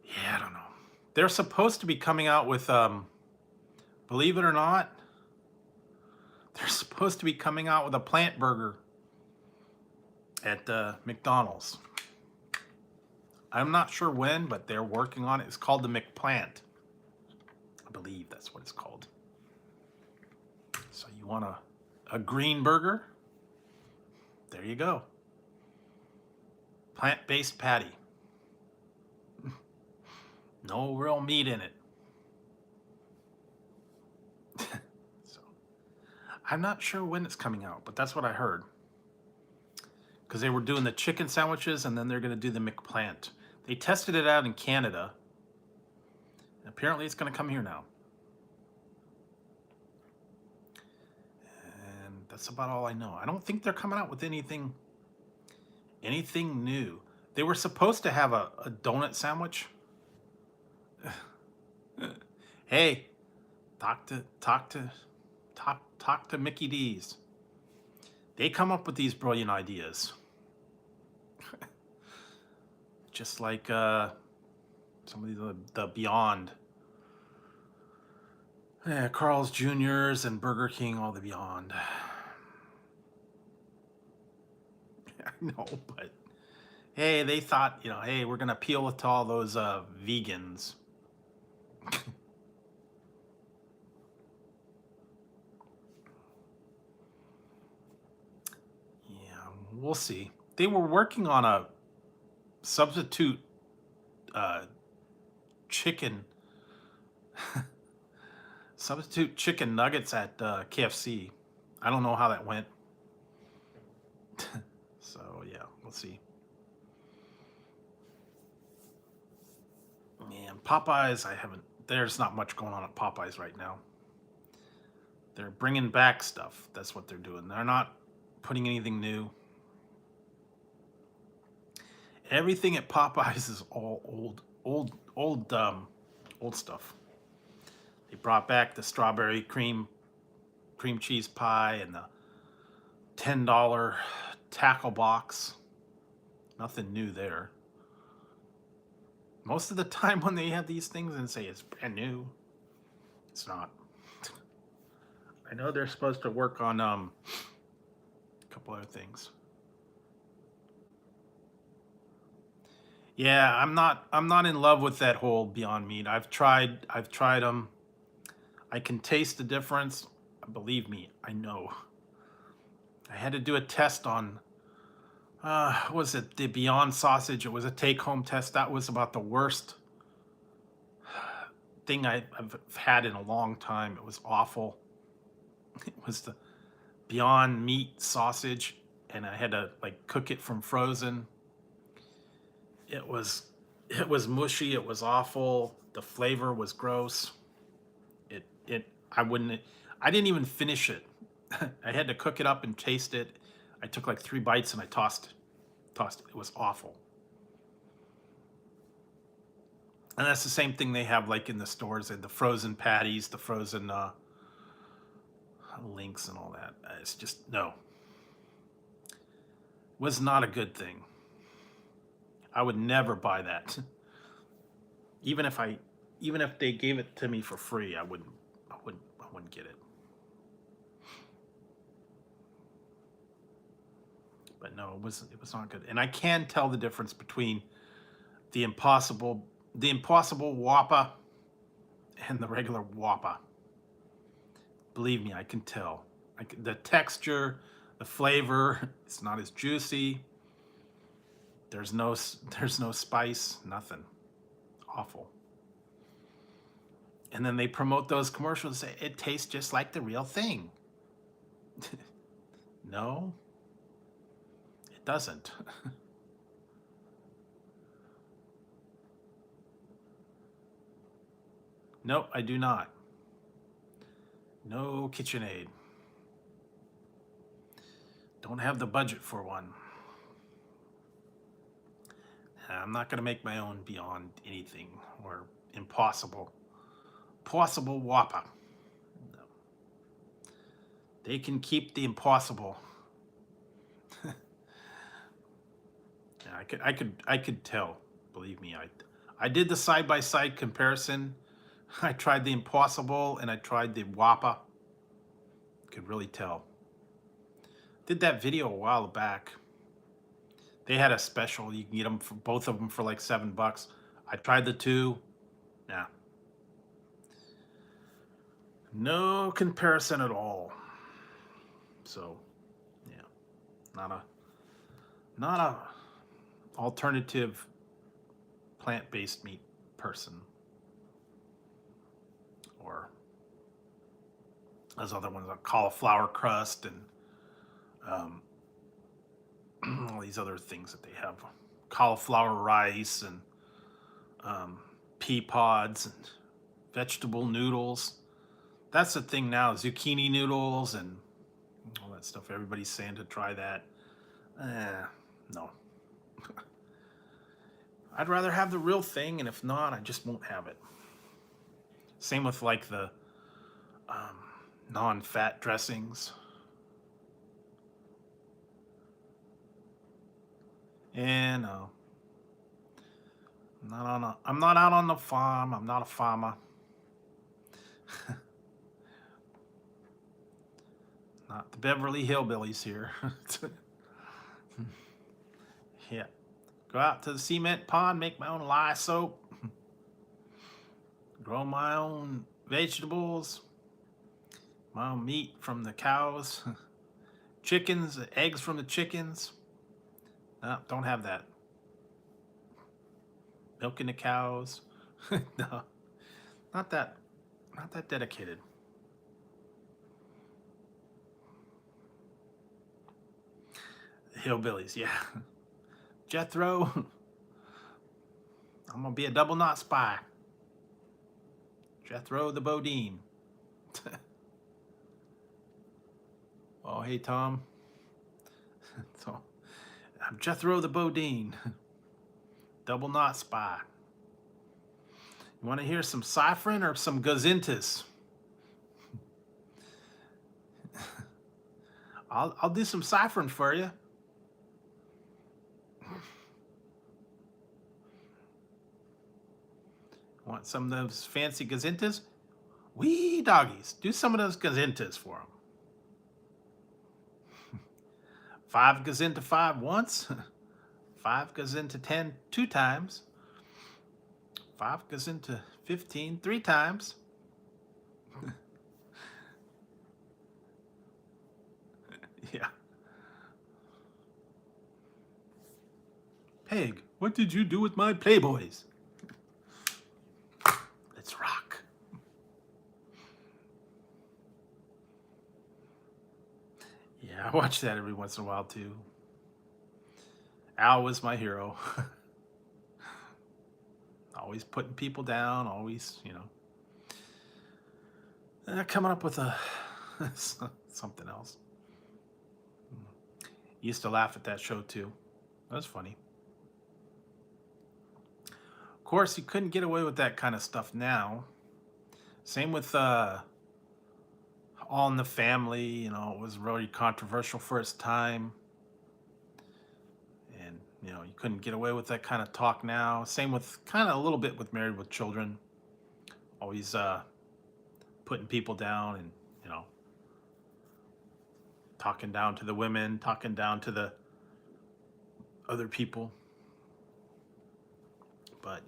[SPEAKER 1] Yeah, I don't know. They're supposed to be coming out with, believe it or not, they're supposed to be coming out with a plant burger at McDonald's. I'm not sure when, but they're working on it. It's called the McPlant. I believe that's what it's called. So you want a green burger? There you go. Plant-based patty. No real meat in it. So I'm not sure when it's coming out, but that's what I heard. Because they were doing the chicken sandwiches and then they're going to do the McPlant. They tested it out in Canada. And apparently it's going to come here now. And that's about all I know. I don't think they're coming out with anything new. They were supposed to have a donut sandwich. Hey, talk to Mickey D's. They come up with these brilliant ideas. Just like some of these, the Beyond. Yeah, Carl's Jr.'s and Burger King, all the Beyond. I know, but hey, they thought, hey, we're going to appeal to all those vegans. Yeah, we'll see. They were working on a substitute chicken nuggets at KFC. I don't know how that went. So yeah, we'll see. And Popeyes, there's not much going on at Popeyes right now. They're bringing back stuff. That's what they're doing. They're not putting anything new. Everything at Popeyes is all old stuff. They brought back the strawberry cream cheese pie and the $10 tackle box. Nothing new there. Most of the time when they have these things and say it's brand new, it's not. I know they're supposed to work on a couple other things. Yeah, I'm not in love with that whole Beyond Meat. I've tried them. I can taste the difference. Believe me, I know. I had to do a test on what was it, the Beyond sausage. It was a take-home test. That was about the worst thing I've had in a long time. It was awful. It was the Beyond Meat sausage, and I had to like cook it from frozen. It was mushy. It was awful. The flavor was gross. I didn't even finish it. I had to cook it up and taste it. I took like 3 bites and I tossed it. It was awful. And that's the same thing they have like in the stores, and the frozen patties, the frozen links and all that. It's just, no. Was not a good thing. I would never buy that. Even if they gave it to me for free, I wouldn't get it. But no, it was not good. And I can tell the difference between the Impossible Whopper and the regular Whopper. Believe me, I can tell. The texture, the flavor, it's not as juicy. There's no spice, nothing. Awful. And then they promote those commercials and say it tastes just like the real thing. No, it doesn't. Nope, I do not. No KitchenAid. Don't have the budget for one. I'm not going to make my own Beyond anything or Impossible Whopper. No. They can keep the Impossible. Yeah, I could tell. Believe me, I did the side-by-side comparison. I tried the Impossible and I tried the Whopper. Could really tell. Did that video a while back. They had a special. You can get them for both of them for like $7. I tried the two. Nah. No comparison at all. So, yeah. Not a alternative plant-based meat person. Or those other ones like cauliflower crust and all these other things that they have, cauliflower rice and pea pods and vegetable noodles. That's the thing now, zucchini noodles and all that stuff. Everybody's saying to try that. No. I'd rather have the real thing, and if not, I just won't have it. Same with like the non-fat dressings. And I'm not out on the farm. I'm not a farmer. Not the Beverly Hillbillies here. Yeah. Go out to the cement pond, make my own lye soap. Grow my own vegetables. My own meat from the cows. Chickens, eggs from the chickens. No, don't have that. Milking the cows. No, not that dedicated. The hillbillies, yeah. Jethro, I'm gonna be a double knot spy. Jethro the Bodine. Oh, hey Tom. So, I'm Jethro the Bodine. Double knot spy. You want to hear some saffron or some gazintas? I'll do some ciphering for you. Want some of those fancy gazintas? Wee doggies, do some of those gazintas for them. 5 gazinta 5 once, 5 gazinta 10 2 times, 5 gazinta 15 3 times. Yeah. Peg, what did you do with my Playboys? Let's rock. Yeah, I watch that every once in a while too. Al was my hero. Always putting people down, always, coming up with something else. Used to laugh at that show too. That was funny. Of course, you couldn't get away with that kind of stuff now. Same with All in the Family. It was really controversial for its time. And, you couldn't get away with that kind of talk now. Same with kind of a little bit with Married with Children. Always putting people down and, talking down to the women, talking down to the other people. But,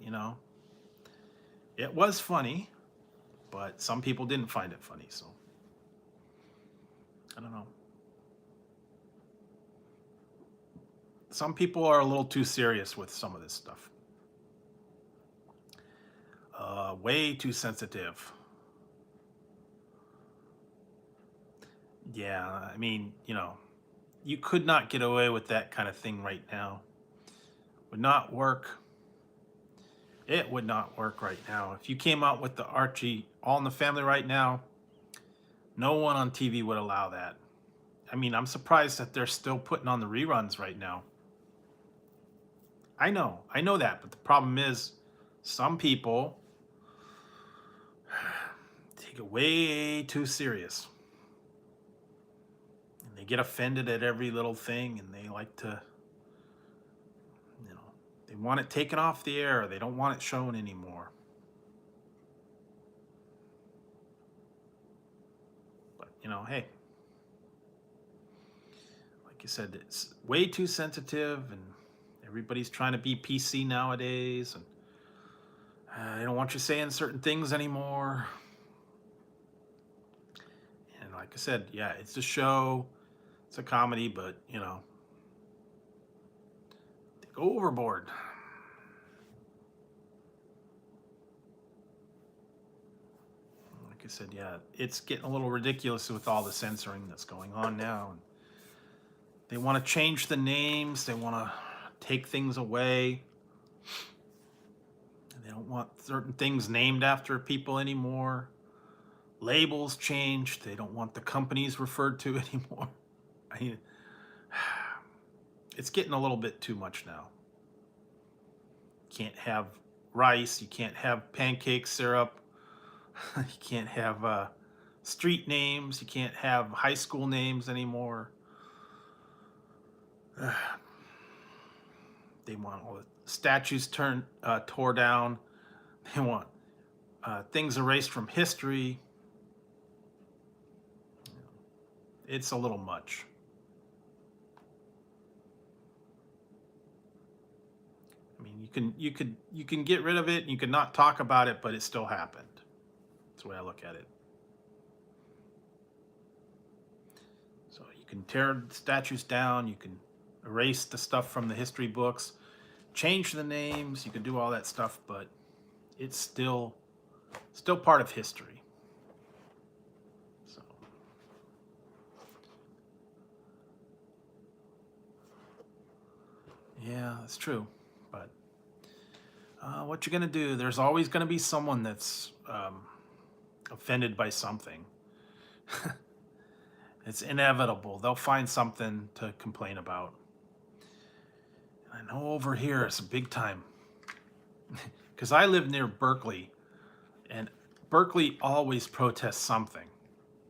[SPEAKER 1] it was funny, but some people didn't find it funny, so I don't know. Some people are a little too serious with some of this stuff. Way too sensitive. Yeah, I mean, you could not get away with that kind of thing right now. Would not work. It would not work right now. If you came out with the Archie All in the Family right now, no one on TV would allow that. I mean, I'm surprised that they're still putting on the reruns right now. I know that, but the problem is some people take it way too serious. And they get offended at every little thing, and they like to, they want it taken off the air. They don't want it shown anymore. But, hey, like you said, it's way too sensitive, and everybody's trying to be PC nowadays, and they don't want you saying certain things anymore. And like I said, yeah, it's a show, it's a comedy, but, they go overboard. Like I said, yeah, it's getting a little ridiculous with all the censoring that's going on now. And they want to change the names. They want to take things away. They don't want certain things named after people anymore. Labels changed. They don't want the companies referred to anymore. I mean, it's getting a little bit too much now. You can't have rice. You can't have pancake syrup. You can't have street names. You can't have high school names anymore. They want all the statues tore down. They want things erased from history. It's a little much. I mean, you can get rid of it, and you can not talk about it, but it still happened. That's the way I look at it. So you can tear the statues down, you can erase the stuff from the history books, change the names, you can do all that stuff, but it's still part of history. So yeah, that's true. But what you're gonna do? There's always gonna be someone that's offended by something. It's inevitable. They'll find something to complain about. And I know over here it's a big time. Because I live near Berkeley, and Berkeley always protests something.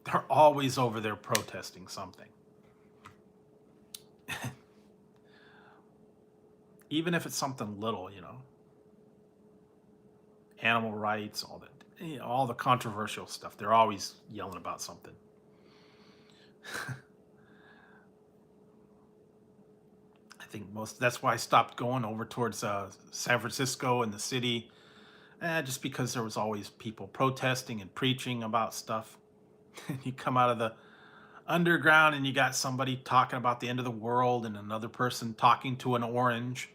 [SPEAKER 1] They're always over there protesting something. even if it's something little, animal rights, all the controversial stuff. They're always yelling about something. I think that's why I stopped going over towards San Francisco and the city, just because there was always people protesting and preaching about stuff. You come out of the underground and you got somebody talking about the end of the world, and another person talking to an orange,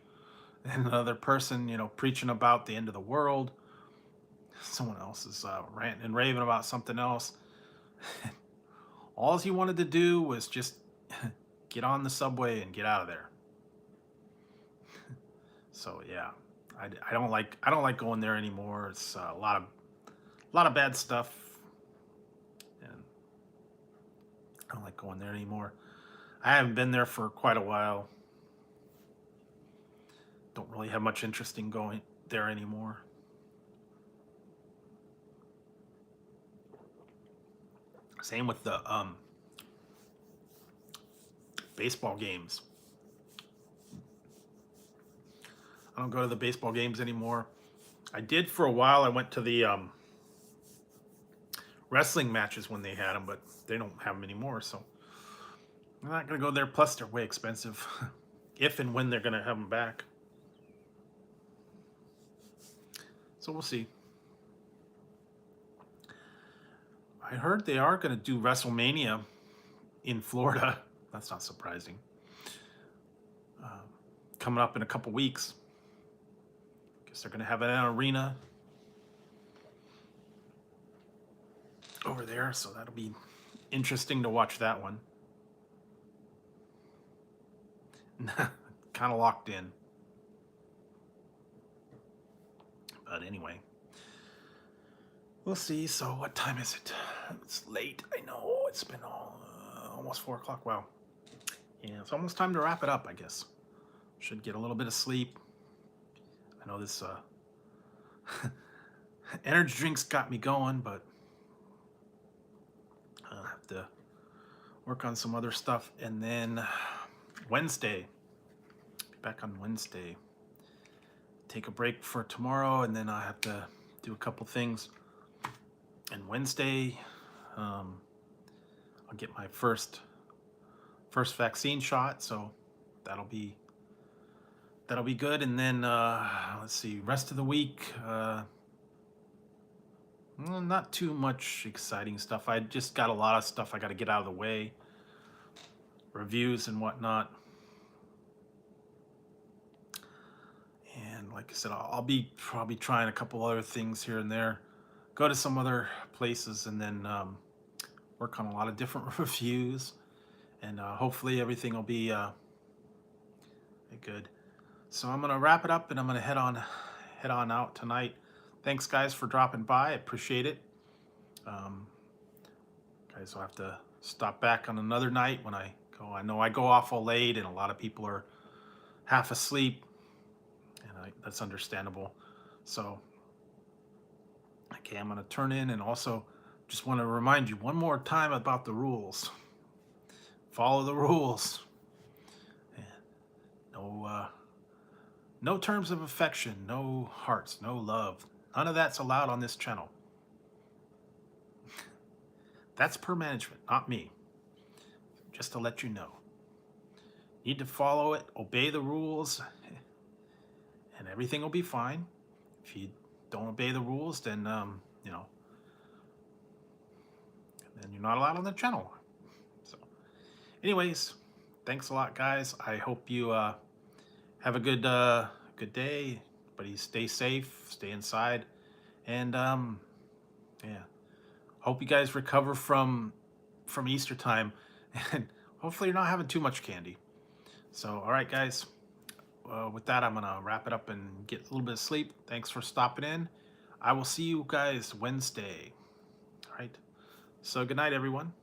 [SPEAKER 1] and another person, preaching about the end of the world. Someone else is ranting and raving about something else. All he wanted to do was just get on the subway and get out of there. So yeah, I don't like going there anymore. It's a lot of bad stuff, and I don't like going there anymore. I haven't been there for quite a while. Don't really have much interest in going there anymore. Same with the baseball games. I don't go to the baseball games anymore. I did for a while. I went to the wrestling matches when they had them, but they don't have them anymore. So I'm not going to go there. Plus, they're way expensive if and when they're going to have them back. So we'll see. I heard they are going to do WrestleMania in Florida. That's not surprising. Coming up in a couple weeks. Guess they're going to have an arena over there, so that'll be interesting to watch that one. Kind of locked in. But anyway, we'll see. So what time is it? It's late. I know. It's been almost 4 o'clock. Wow. Yeah, it's almost time to wrap it up, I guess. Should get a little bit of sleep. I know this energy drinks got me going, but I'll have to work on some other stuff. And then Wednesday, be back on Wednesday. Take a break for tomorrow, and then I have to do a couple things. And Wednesday, I'll get my first vaccine shot, so that'll be good. And then let's see, rest of the week, not too much exciting stuff. I just got a lot of stuff I got to get out of the way, reviews and whatnot. And like I said, I'll be probably trying a couple other things here and there, go to some other places, and then work on a lot of different reviews, and hopefully everything will be good. So I'm gonna wrap it up, and I'm gonna head on out tonight. Thanks guys for dropping by. I appreciate it. Guys, I'll have to stop back on another night when I go. I know I go awful late, and a lot of people are half asleep, and that's understandable. So okay, I'm gonna turn in, and also just want to remind you one more time about the rules. Follow the rules. No terms of affection, no hearts, no love. None of that's allowed on this channel. That's per management, not me. Just to let you know. Need to follow it, obey the rules, and everything will be fine. If you don't obey the rules, then then you're not allowed on the channel. So anyways, thanks a lot guys. I hope you have a good day. Everybody stay safe, stay inside, and yeah, hope you guys recover from Easter time, and hopefully you're not having too much candy. So all right guys, with that, I'm gonna wrap it up and get a little bit of sleep. Thanks for stopping in. I will see you guys Wednesday. All right, so good night everyone.